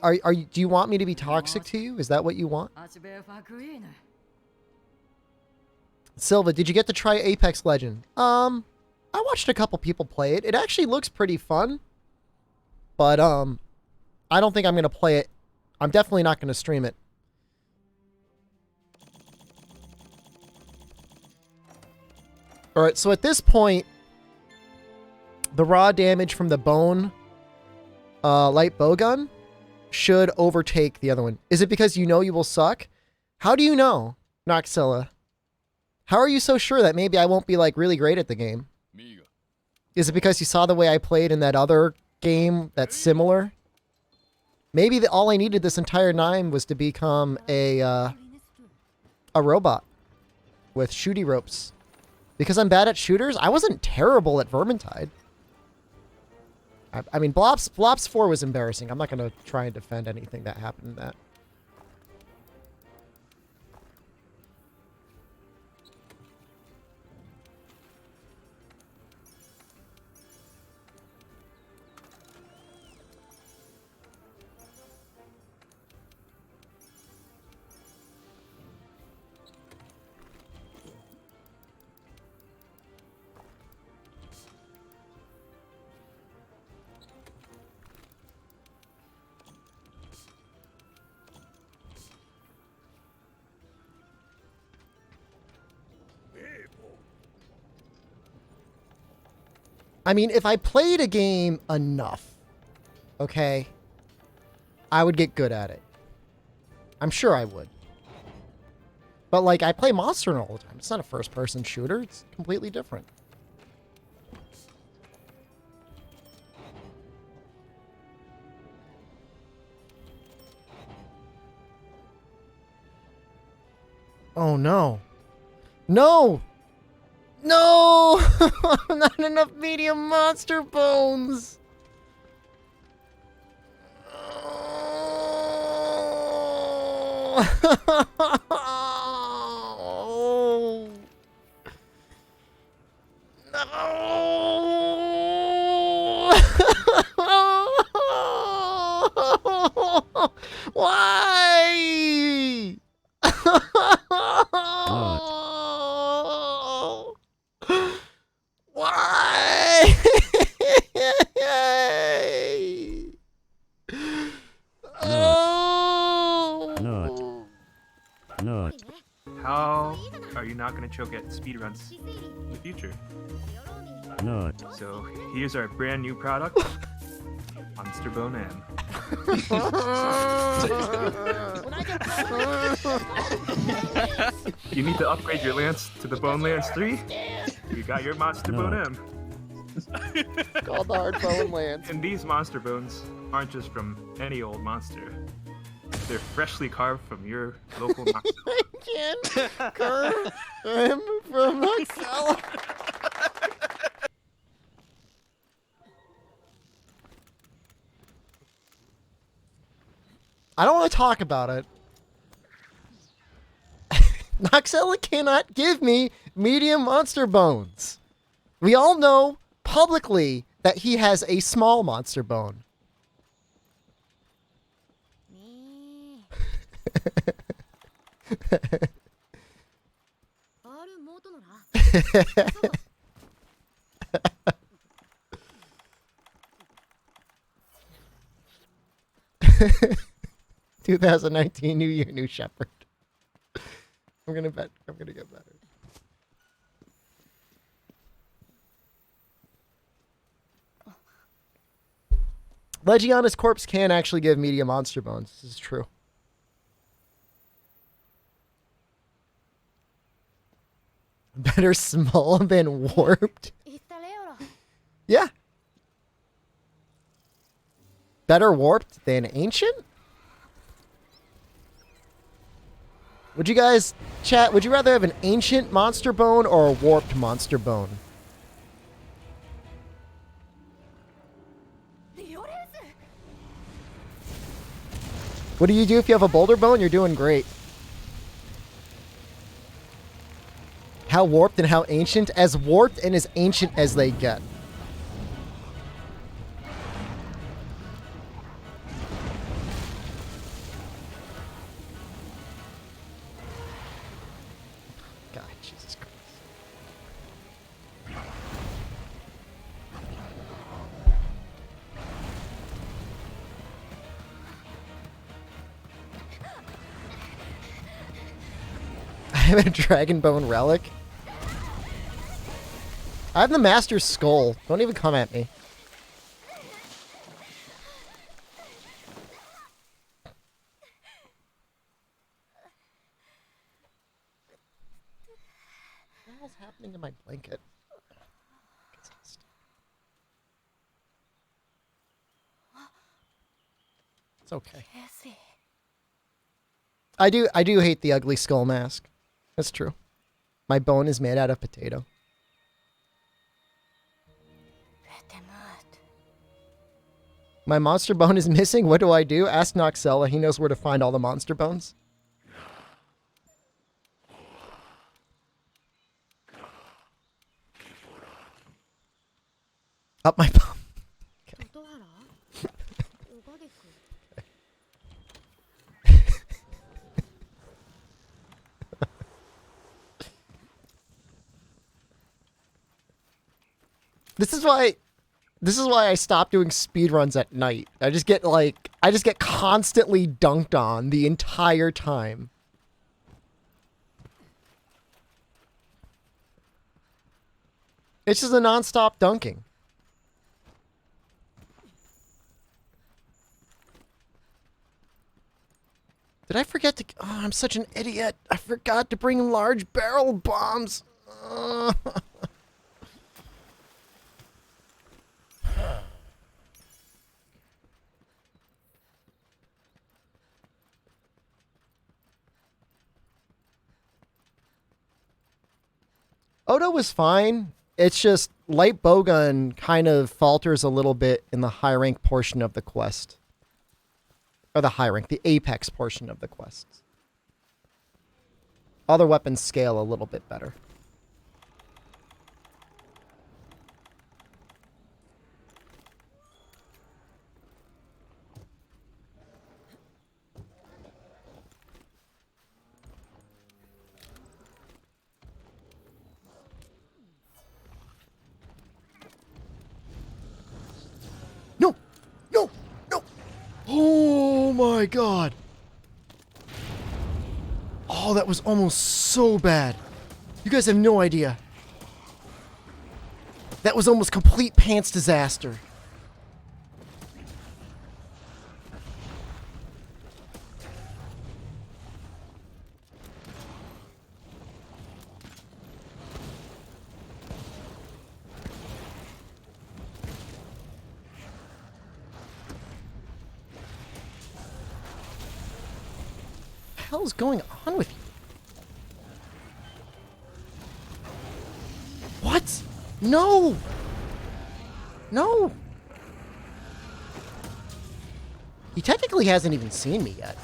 Do you want me to be toxic to you? Is that what you want? Silva, did you get to try Apex Legend? I watched a couple people play it. It actually looks pretty fun. But, I don't think I'm going to play it. I'm definitely not going to stream it. Alright, so at this point, the raw damage from the bone, light bowgun should overtake the other one. Is it because you know you will suck? How do you know, Noxilla? How are you so sure that maybe I won't be, like, really great at the game? Is it because you saw the way I played in that other game that's similar? Maybe all I needed this entire time was to become a robot with shooty ropes. Because I'm bad at shooters? I wasn't terrible at Vermintide. I mean, Blops 4 was embarrassing. I'm not going to try and defend anything that happened in that. I mean, if I played a game enough, okay, I would get good at it. I'm sure I would. But, like, I play Monster Hunter all the time. It's not a first-person shooter. It's completely different. Oh, no. No! No! Not enough medium monster bones! Oh. No! Why? Why? Oh. No. How are you not going to choke at speedruns in the future? No. So here's our brand new product, Monster Bone M. You need to upgrade your lance to the Bone Lance 3? You got your Monster Bone M. Called the Hard Bone Lance. And these monster bones aren't just from any old monster. They're freshly carved from your local monster. I can't carve him from Excel. I don't want to talk about it. Noxella cannot give me medium monster bones. We all know publicly that he has a small monster bone. "2019 New Year, New Shepherd." I'm gonna get better. Legiana's corpse can actually give medium monster bones. This is true. Better small than warped? Yeah. Better warped than ancient? Would you guys, chat, would you rather have an ancient monster bone or a warped monster bone? What do you do if you have a boulder bone? You're doing great. How warped and how ancient? As warped and as ancient as they get. God, Jesus Christ. I have a dragon bone relic. I have the Master's Skull. Don't even come at me. What the hell's happening to my blanket? It's okay. I do hate the ugly skull mask. That's true. My bone is made out of potato. My monster bone is missing. What do I do? Ask Noxella. He knows where to find all the monster bones. Up my bum. Okay. This is why I stopped doing speedruns at night. I just get constantly dunked on the entire time. It's just a non-stop dunking. Did I forget to... Oh, I'm such an idiot. I forgot to bring large barrel bombs. Odo was fine. It's just light bowgun kind of falters a little bit in the high rank portion of the quest. Or the high rank, the apex portion of the quests. Other weapons scale a little bit better. No! No! No! Oh my god! Oh, that was almost so bad. You guys have no idea. That was almost complete pants disaster. What the hell is going on with you? What? No! No! He technically hasn't even seen me yet.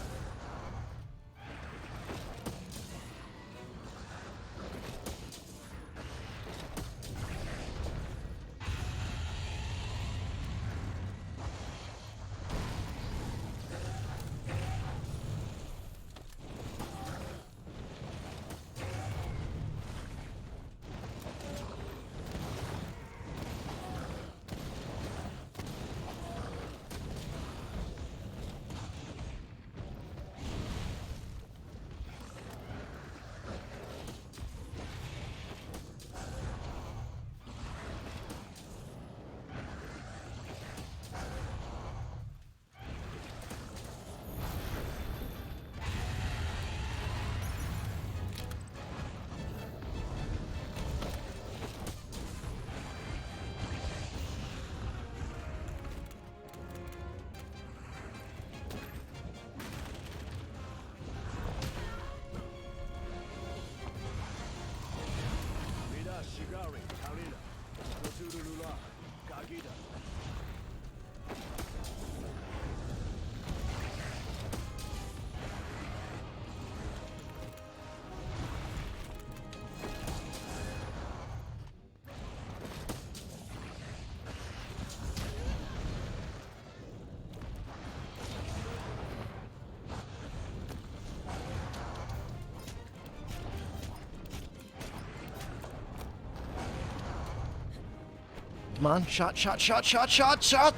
Come on, shot, shot, shot, shot, shot, shot!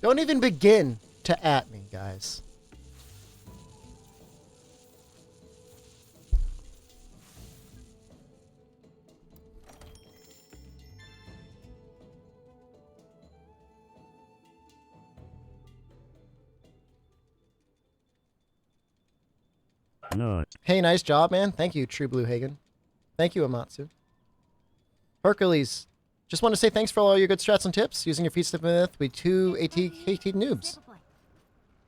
Don't even begin to at me, guys. No. Hey, nice job, man. Thank you, True Blue Hagen. Thank you, Amatsu. Hercules, just want to say thanks for all your good strats and tips. Using your feet stiff myth with 2 KT noobs.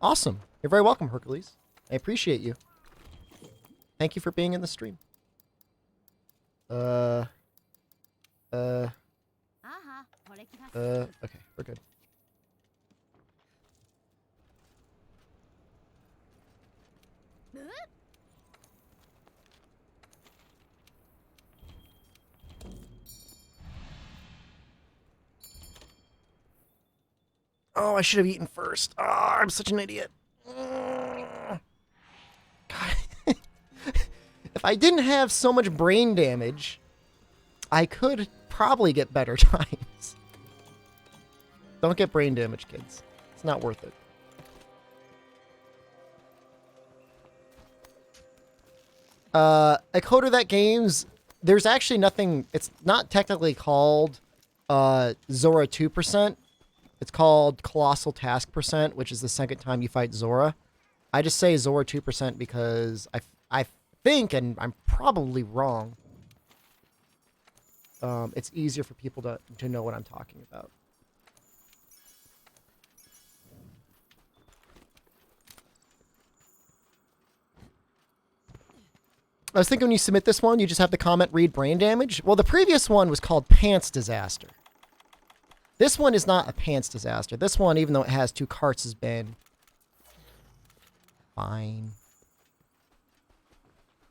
Awesome. You're very welcome, Hercules. I appreciate you. Thank you for being in the stream. Okay, we're good. Oh, I should have eaten first. Oh, I'm such an idiot. God. If I didn't have so much brain damage, I could probably get better times. Don't get brain damage, kids. It's not worth it. A coder that games, there's actually nothing, it's not technically called Zora 2%. It's called Colossal Task %, which is the second time you fight Zora. I just say Zora 2% because I think, and I'm probably wrong, it's easier for people to know what I'm talking about. I was thinking when you submit this one, you just have the comment read brain damage. Well, the previous one was called Pants Disaster. This one is not a pants disaster. This one, even though it has 2 carts, has been fine.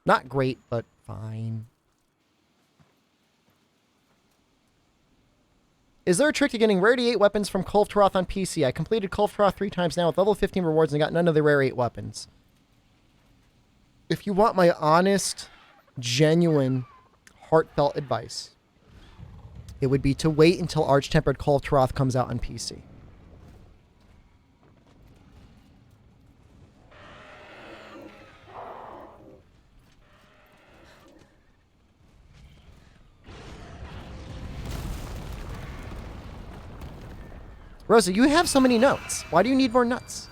Not great, but fine. Is there a trick to getting rare 8 weapons from Kulftaroth on PC? I completed Kulftaroth 3 times now with level 15 rewards and got none of the rare 8 weapons. If you want my honest, genuine, heartfelt advice, it would be to wait until Arch-Tempered Kulftaroth comes out on PC. Rosa, you have so many notes. Why do you need more nuts?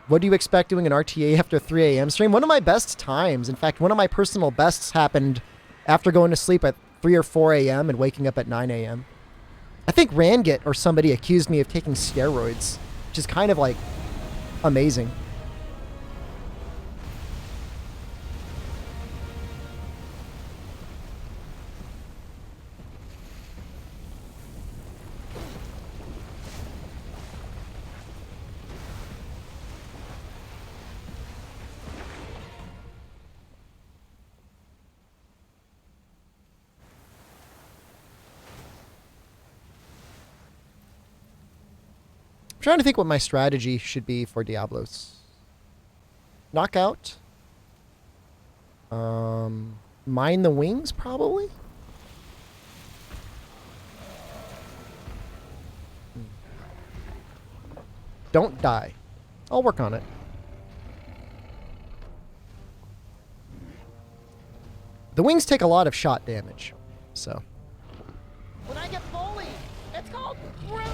What do you expect doing an RTA after 3 a.m. stream? One of my best times, in fact, one of my personal bests happened after going to sleep at 3 or 4 a.m. and waking up at 9 a.m. I think Rangit or somebody accused me of taking steroids, which is kind of like amazing. Trying to think what my strategy should be for Diablos. Knockout. Mine the wings, probably? Don't die. I'll work on it. The wings take a lot of shot damage, so. When I get bullied, it's called release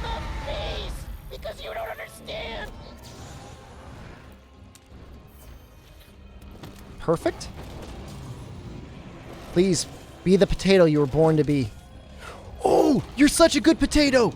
the beast, because you don't understand. Perfect. Please, be the potato you were born to be. Oh, you're such a good potato.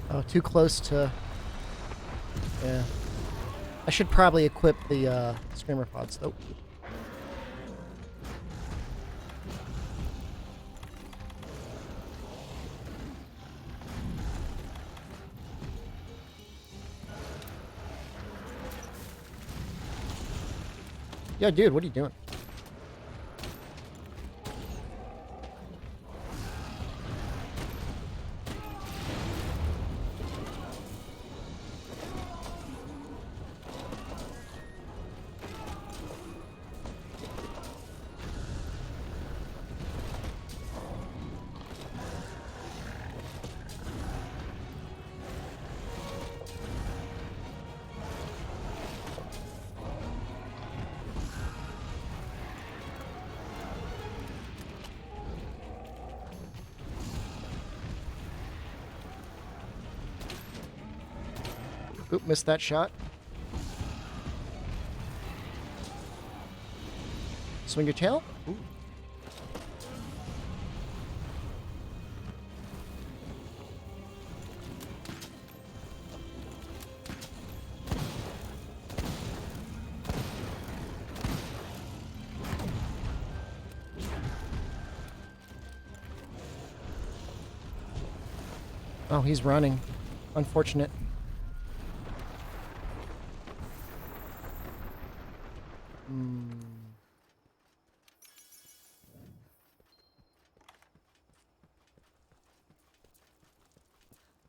Oh, too close to... Yeah. I should probably equip the screamer pods, though. Yo, dude, what are you doing? Oop, missed that shot. Swing your tail. Ooh. Oh, he's running. Unfortunate.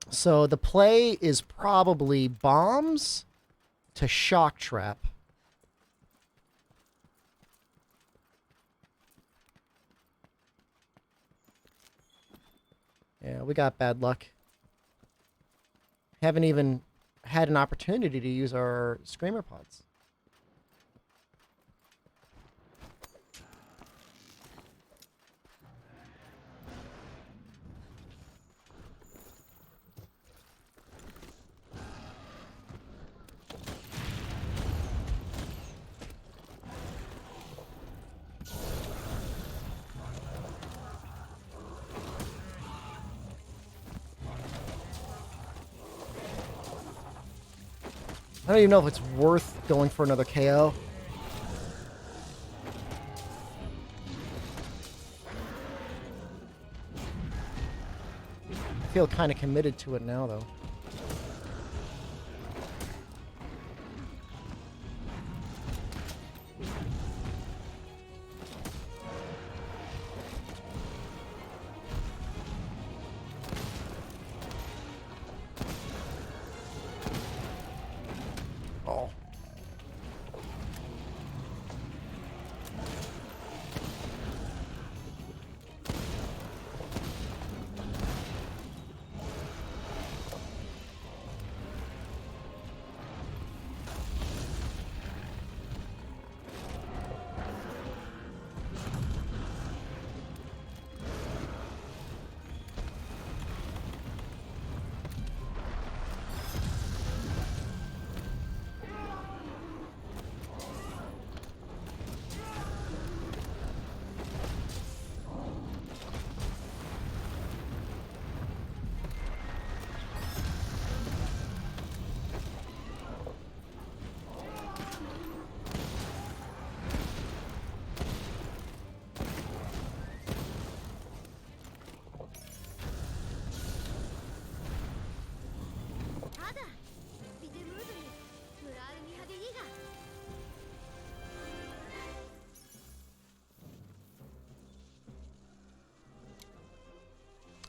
So the play is probably bombs to shock trap. Yeah, we got bad luck. Haven't even had an opportunity to use our screamer pods. I don't even know if it's worth going for another KO. I feel kind of committed to it now, though. Oh.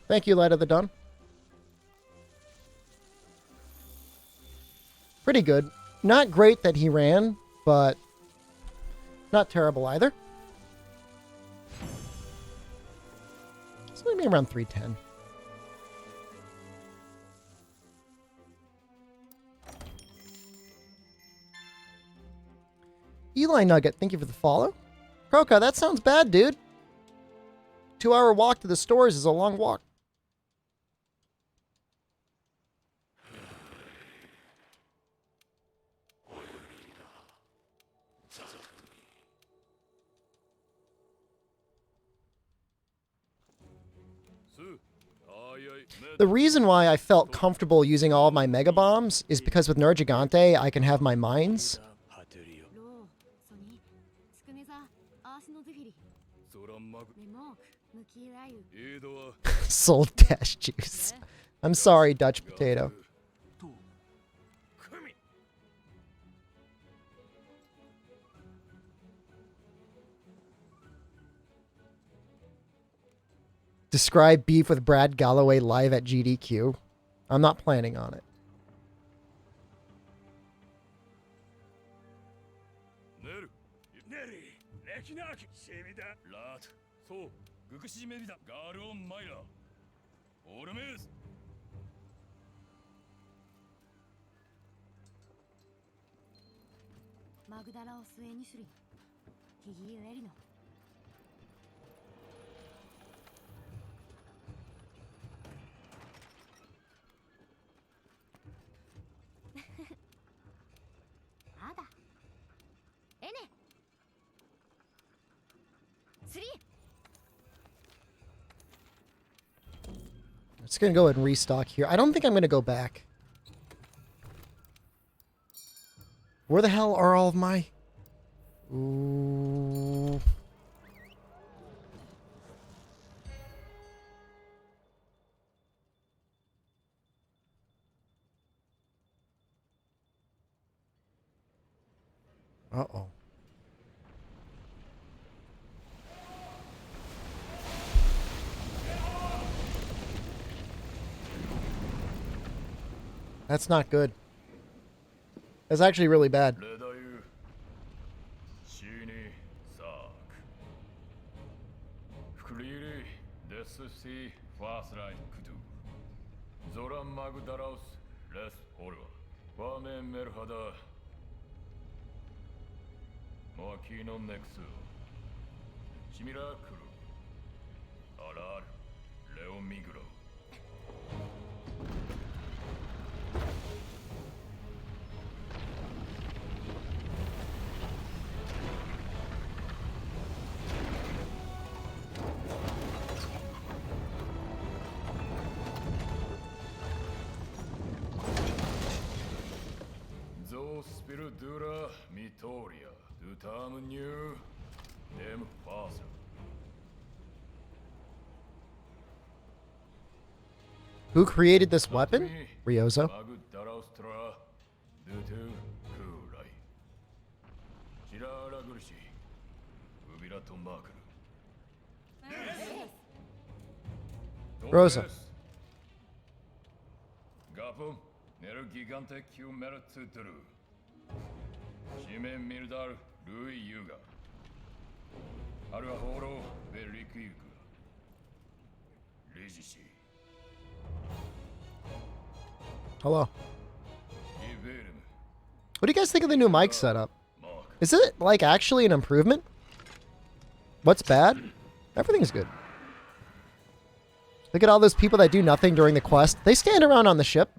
Thank you, Light of the Dawn. Pretty good. Not great that he ran, but not terrible either. It's maybe around 310. Eli Nugget, thank you for the follow. Kroka, that sounds bad, dude. 2-hour walk to the stores is a long walk. The reason why I felt comfortable using all of my Mega Bombs is because with Nergigante, I can have my mines. Soul Dash Juice. I'm sorry, Dutch Potato. Describe beef with Brad Galloway live at GDQ. I'm not planning on it. ネルネリレキナキシミダラートそうグクシメビダガールオンマイラオルメスマグダラオスエニシュリンヒギエリノ I'm just going to go ahead and restock here. I don't think I'm going to go back. Where the hell are all of my... Ooh. Uh-oh. That's not good. That's actually really bad. Spiridura Mitoria Dutam New Dem Faster. Who created this weapon? Ryozo. Rosa. Gapum Nero Gigante Q Meratuturu. Shime Mirdar Rui Yuga. Haruhoro Verikuku. Rijishi. Hello. What do you guys think of the new mic setup? Is it, like, actually an improvement? What's bad? Everything's good. Look at all those people that do nothing during the quest. They stand around on the ship.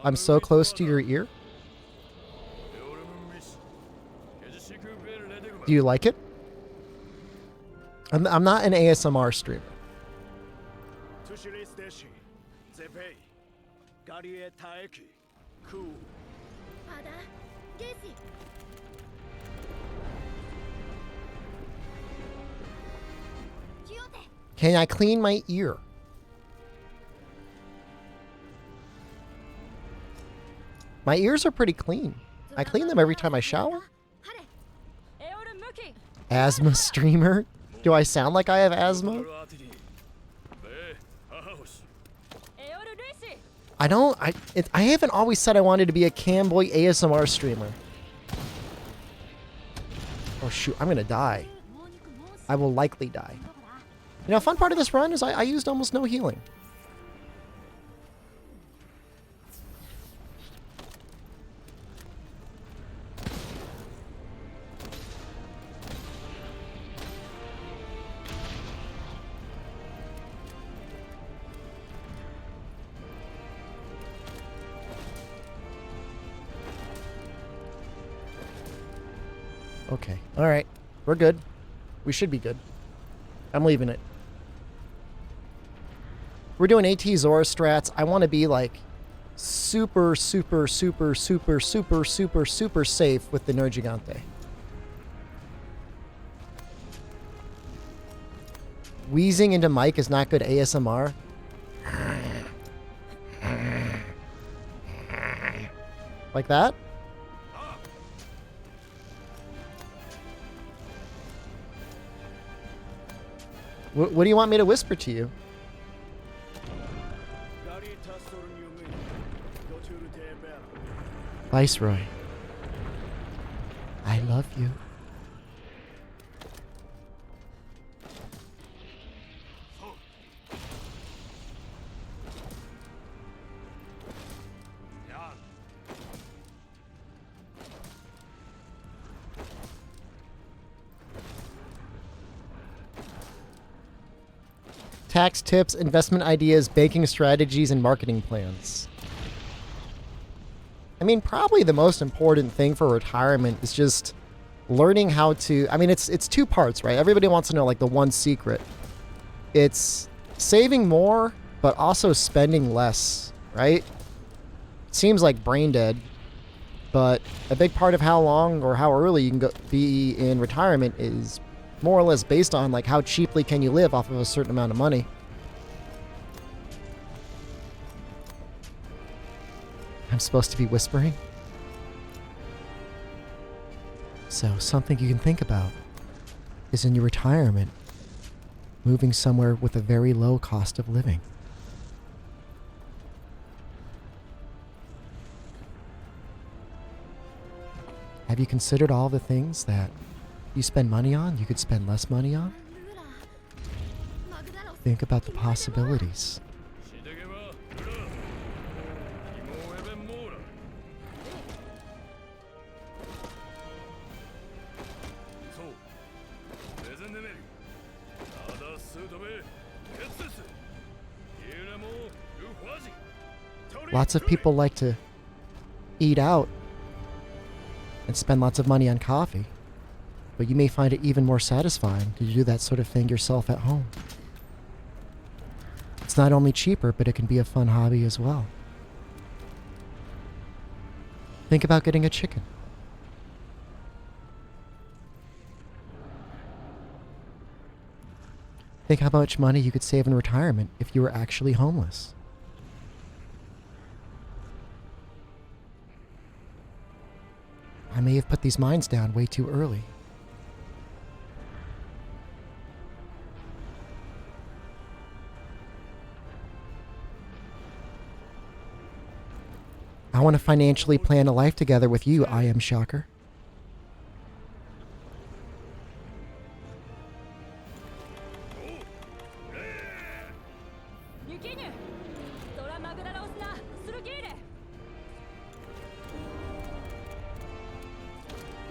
I'm so close to your ear. Do you like it? I'm not an ASMR streamer. Can I clean my ear? My ears are pretty clean. I clean them every time I shower. Asthma streamer? Do I sound like I have asthma? I don't. I haven't always said I wanted to be a camboy ASMR streamer. Oh shoot, I'm gonna die. I will likely die. You know, a fun part of this run is I used almost no healing. Okay. All right. We're good. We should be good. I'm leaving it. We're doing AT Zora strats. I want to be like super, super, super, super, super, super, super safe with the No Gigante. wheezing into mic is not good ASMR. Like that? What do you want me to whisper to you? Viceroy, I love you. Tax tips, investment ideas, banking strategies, and marketing plans. I mean, probably the most important thing for retirement is just learning how to, I mean, it's two parts, right? Everybody wants to know like the one secret. It's saving more, but also spending less, right? It seems like brain dead, but a big part of how long or how early you can be in retirement is more or less based on like how cheaply can you live off of a certain amount of money. I'm supposed to be whispering? So something you can think about is in your retirement, moving somewhere with a very low cost of living. Have you considered all the things that you spend money on, you could spend less money on? Think about the possibilities. Lots of people like to eat out and spend lots of money on coffee, but you may find it even more satisfying to do that sort of thing yourself at home. It's not only cheaper, but it can be a fun hobby as well. Think about getting a chicken. Think how much money you could save in retirement if you were actually homeless. I may have put these mines down way too early. I want to financially plan a life together with you, I am Shocker.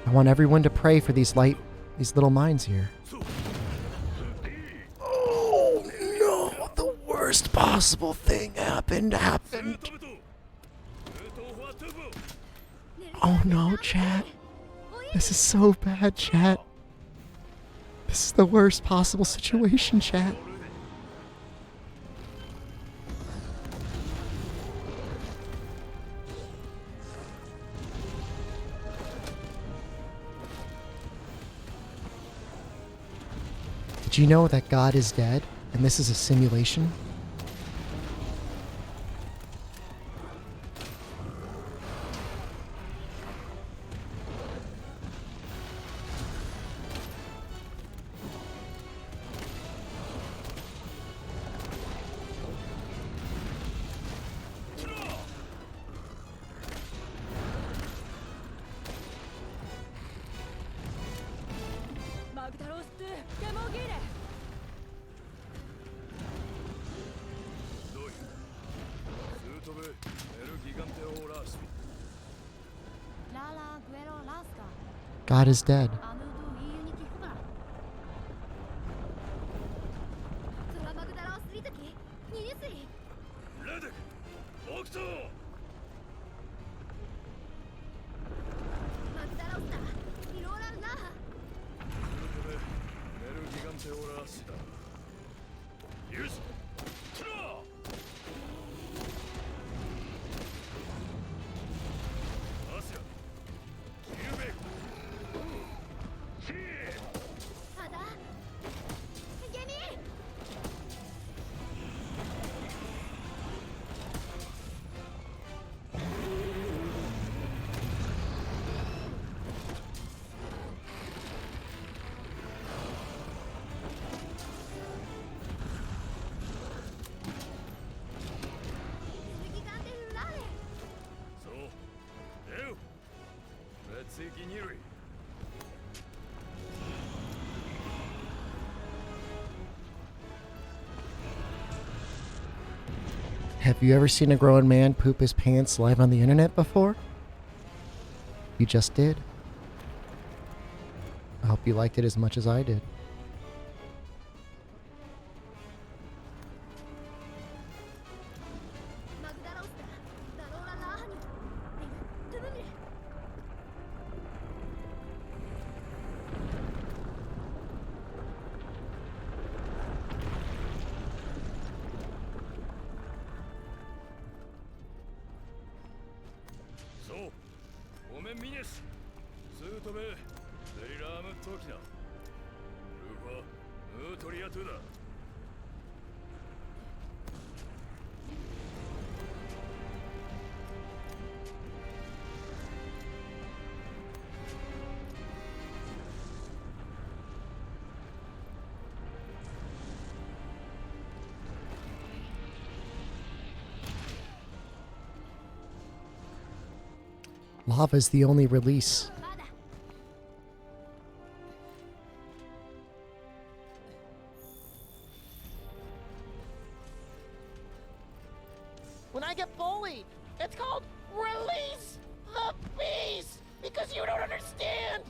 I want everyone to pray for these little mines here. Oh no, the worst possible thing happened. Oh no, chat. This is so bad, chat. This is the worst possible situation, chat. Did you know that God is dead and this is a simulation? God is dead. Have you ever seen a grown man poop his pants live on the internet before? You just did. I hope you liked it as much as I did. So, ごめんミネス。スートベ、ベリラームトキナ。ルファ、ムートリアトゥだ。Lava's the only release. When I get bullied, it's called release the beast because you don't understand.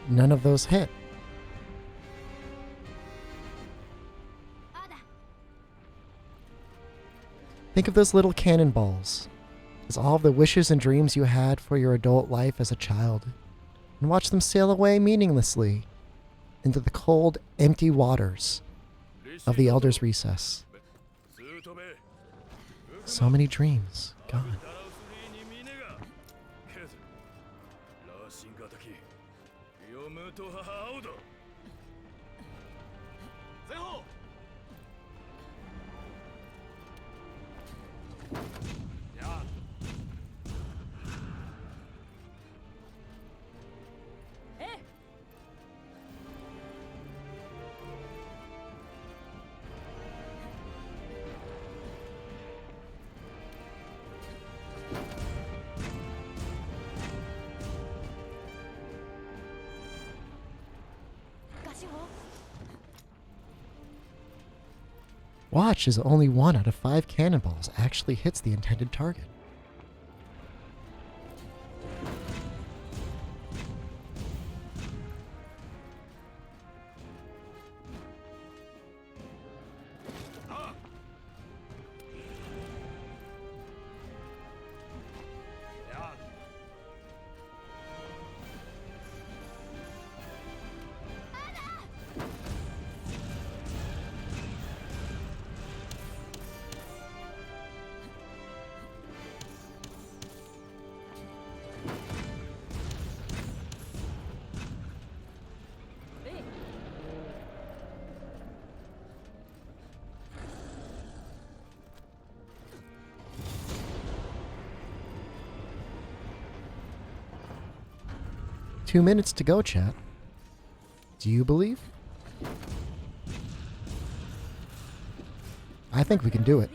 None of those hit. Think of those little cannonballs as all of the wishes and dreams you had for your adult life as a child, and watch them sail away meaninglessly into the cold, empty waters of the Elder's Recess. So many dreams gone. 前方 Watch as only 1 out of 5 cannonballs actually hits the intended target. Two minutes to go, chat. Do you believe? I think we can do it.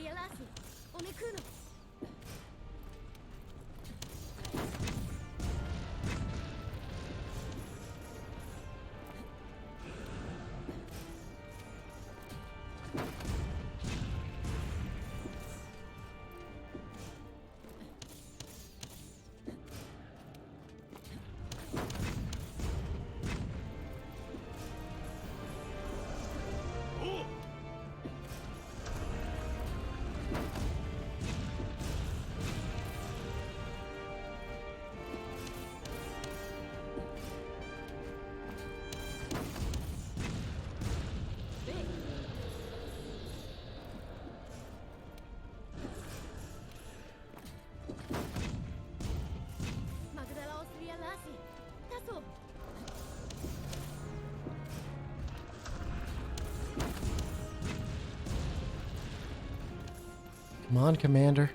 Come on, Commander.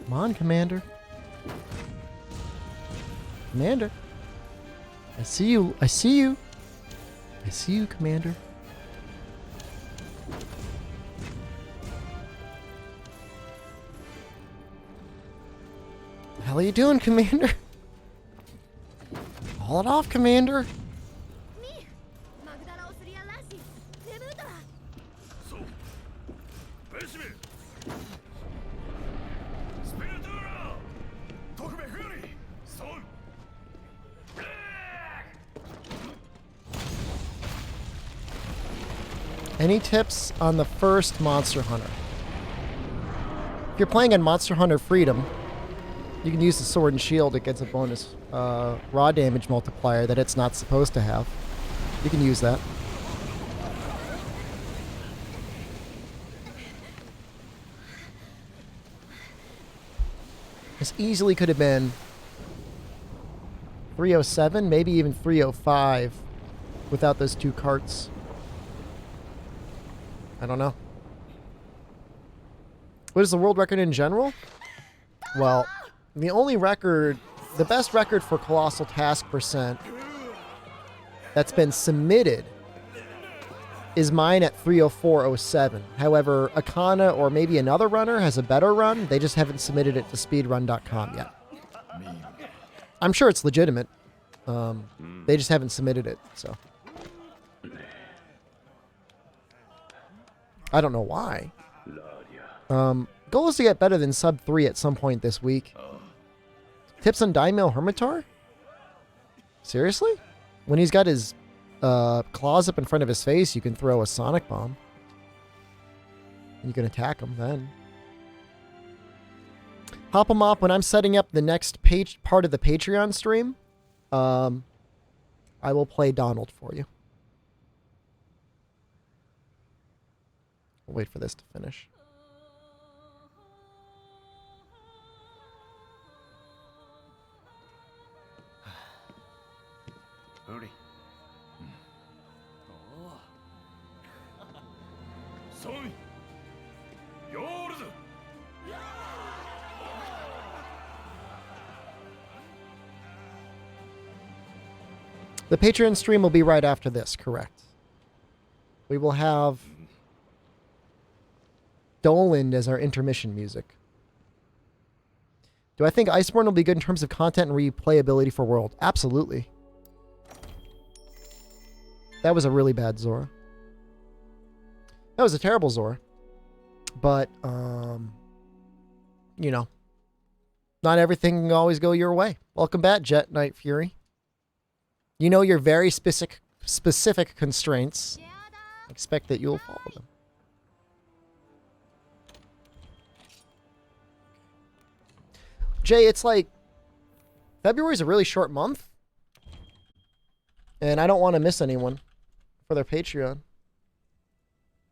Come on, Commander. Commander. I see you. I see you. I see you, Commander. hell are you doing, Commander? Haul it off, Commander. So, Beshime. Speedrun. Tokube Fury. Son. Any tips on the first Monster Hunter? If you're playing on Monster Hunter Freedom, you can use the Sword and Shield. It gets a bonus raw damage multiplier that it's not supposed to have. You can use that. This easily could have been 307, maybe even 305 without those two carts. I don't know. What is the world record in general? Well, the only record, the best record for Colossal Task percent that's been submitted is mine at 304.07. However, Akana or maybe another runner has a better run. They just haven't submitted it to speedrun.com yet. I'm sure it's legitimate. They just haven't submitted it, so. I don't know why. Goal is to get better than sub 3 at some point this week. Tips on Daimyo Hermitar? Seriously? When he's got his claws up in front of his face, you can throw a sonic bomb. And you can attack him then. Hop 'em up when I'm setting up the next part of the Patreon stream. I will play Donald for you. We'll wait for this to finish. Hurry. Son. Yours. The Patreon stream will be right after this, correct? We will have Doland as our intermission music. Do I think Iceborne will be good in terms of content and replayability for World? Absolutely. That was a really bad Zora. That was a terrible Zora. But, you know, not everything can always go your way. Welcome back, Jet Knight Fury. You know your very specific constraints. Expect that you'll follow them. Jay, it's like February's a really short month. And I don't want to miss anyone for their Patreon.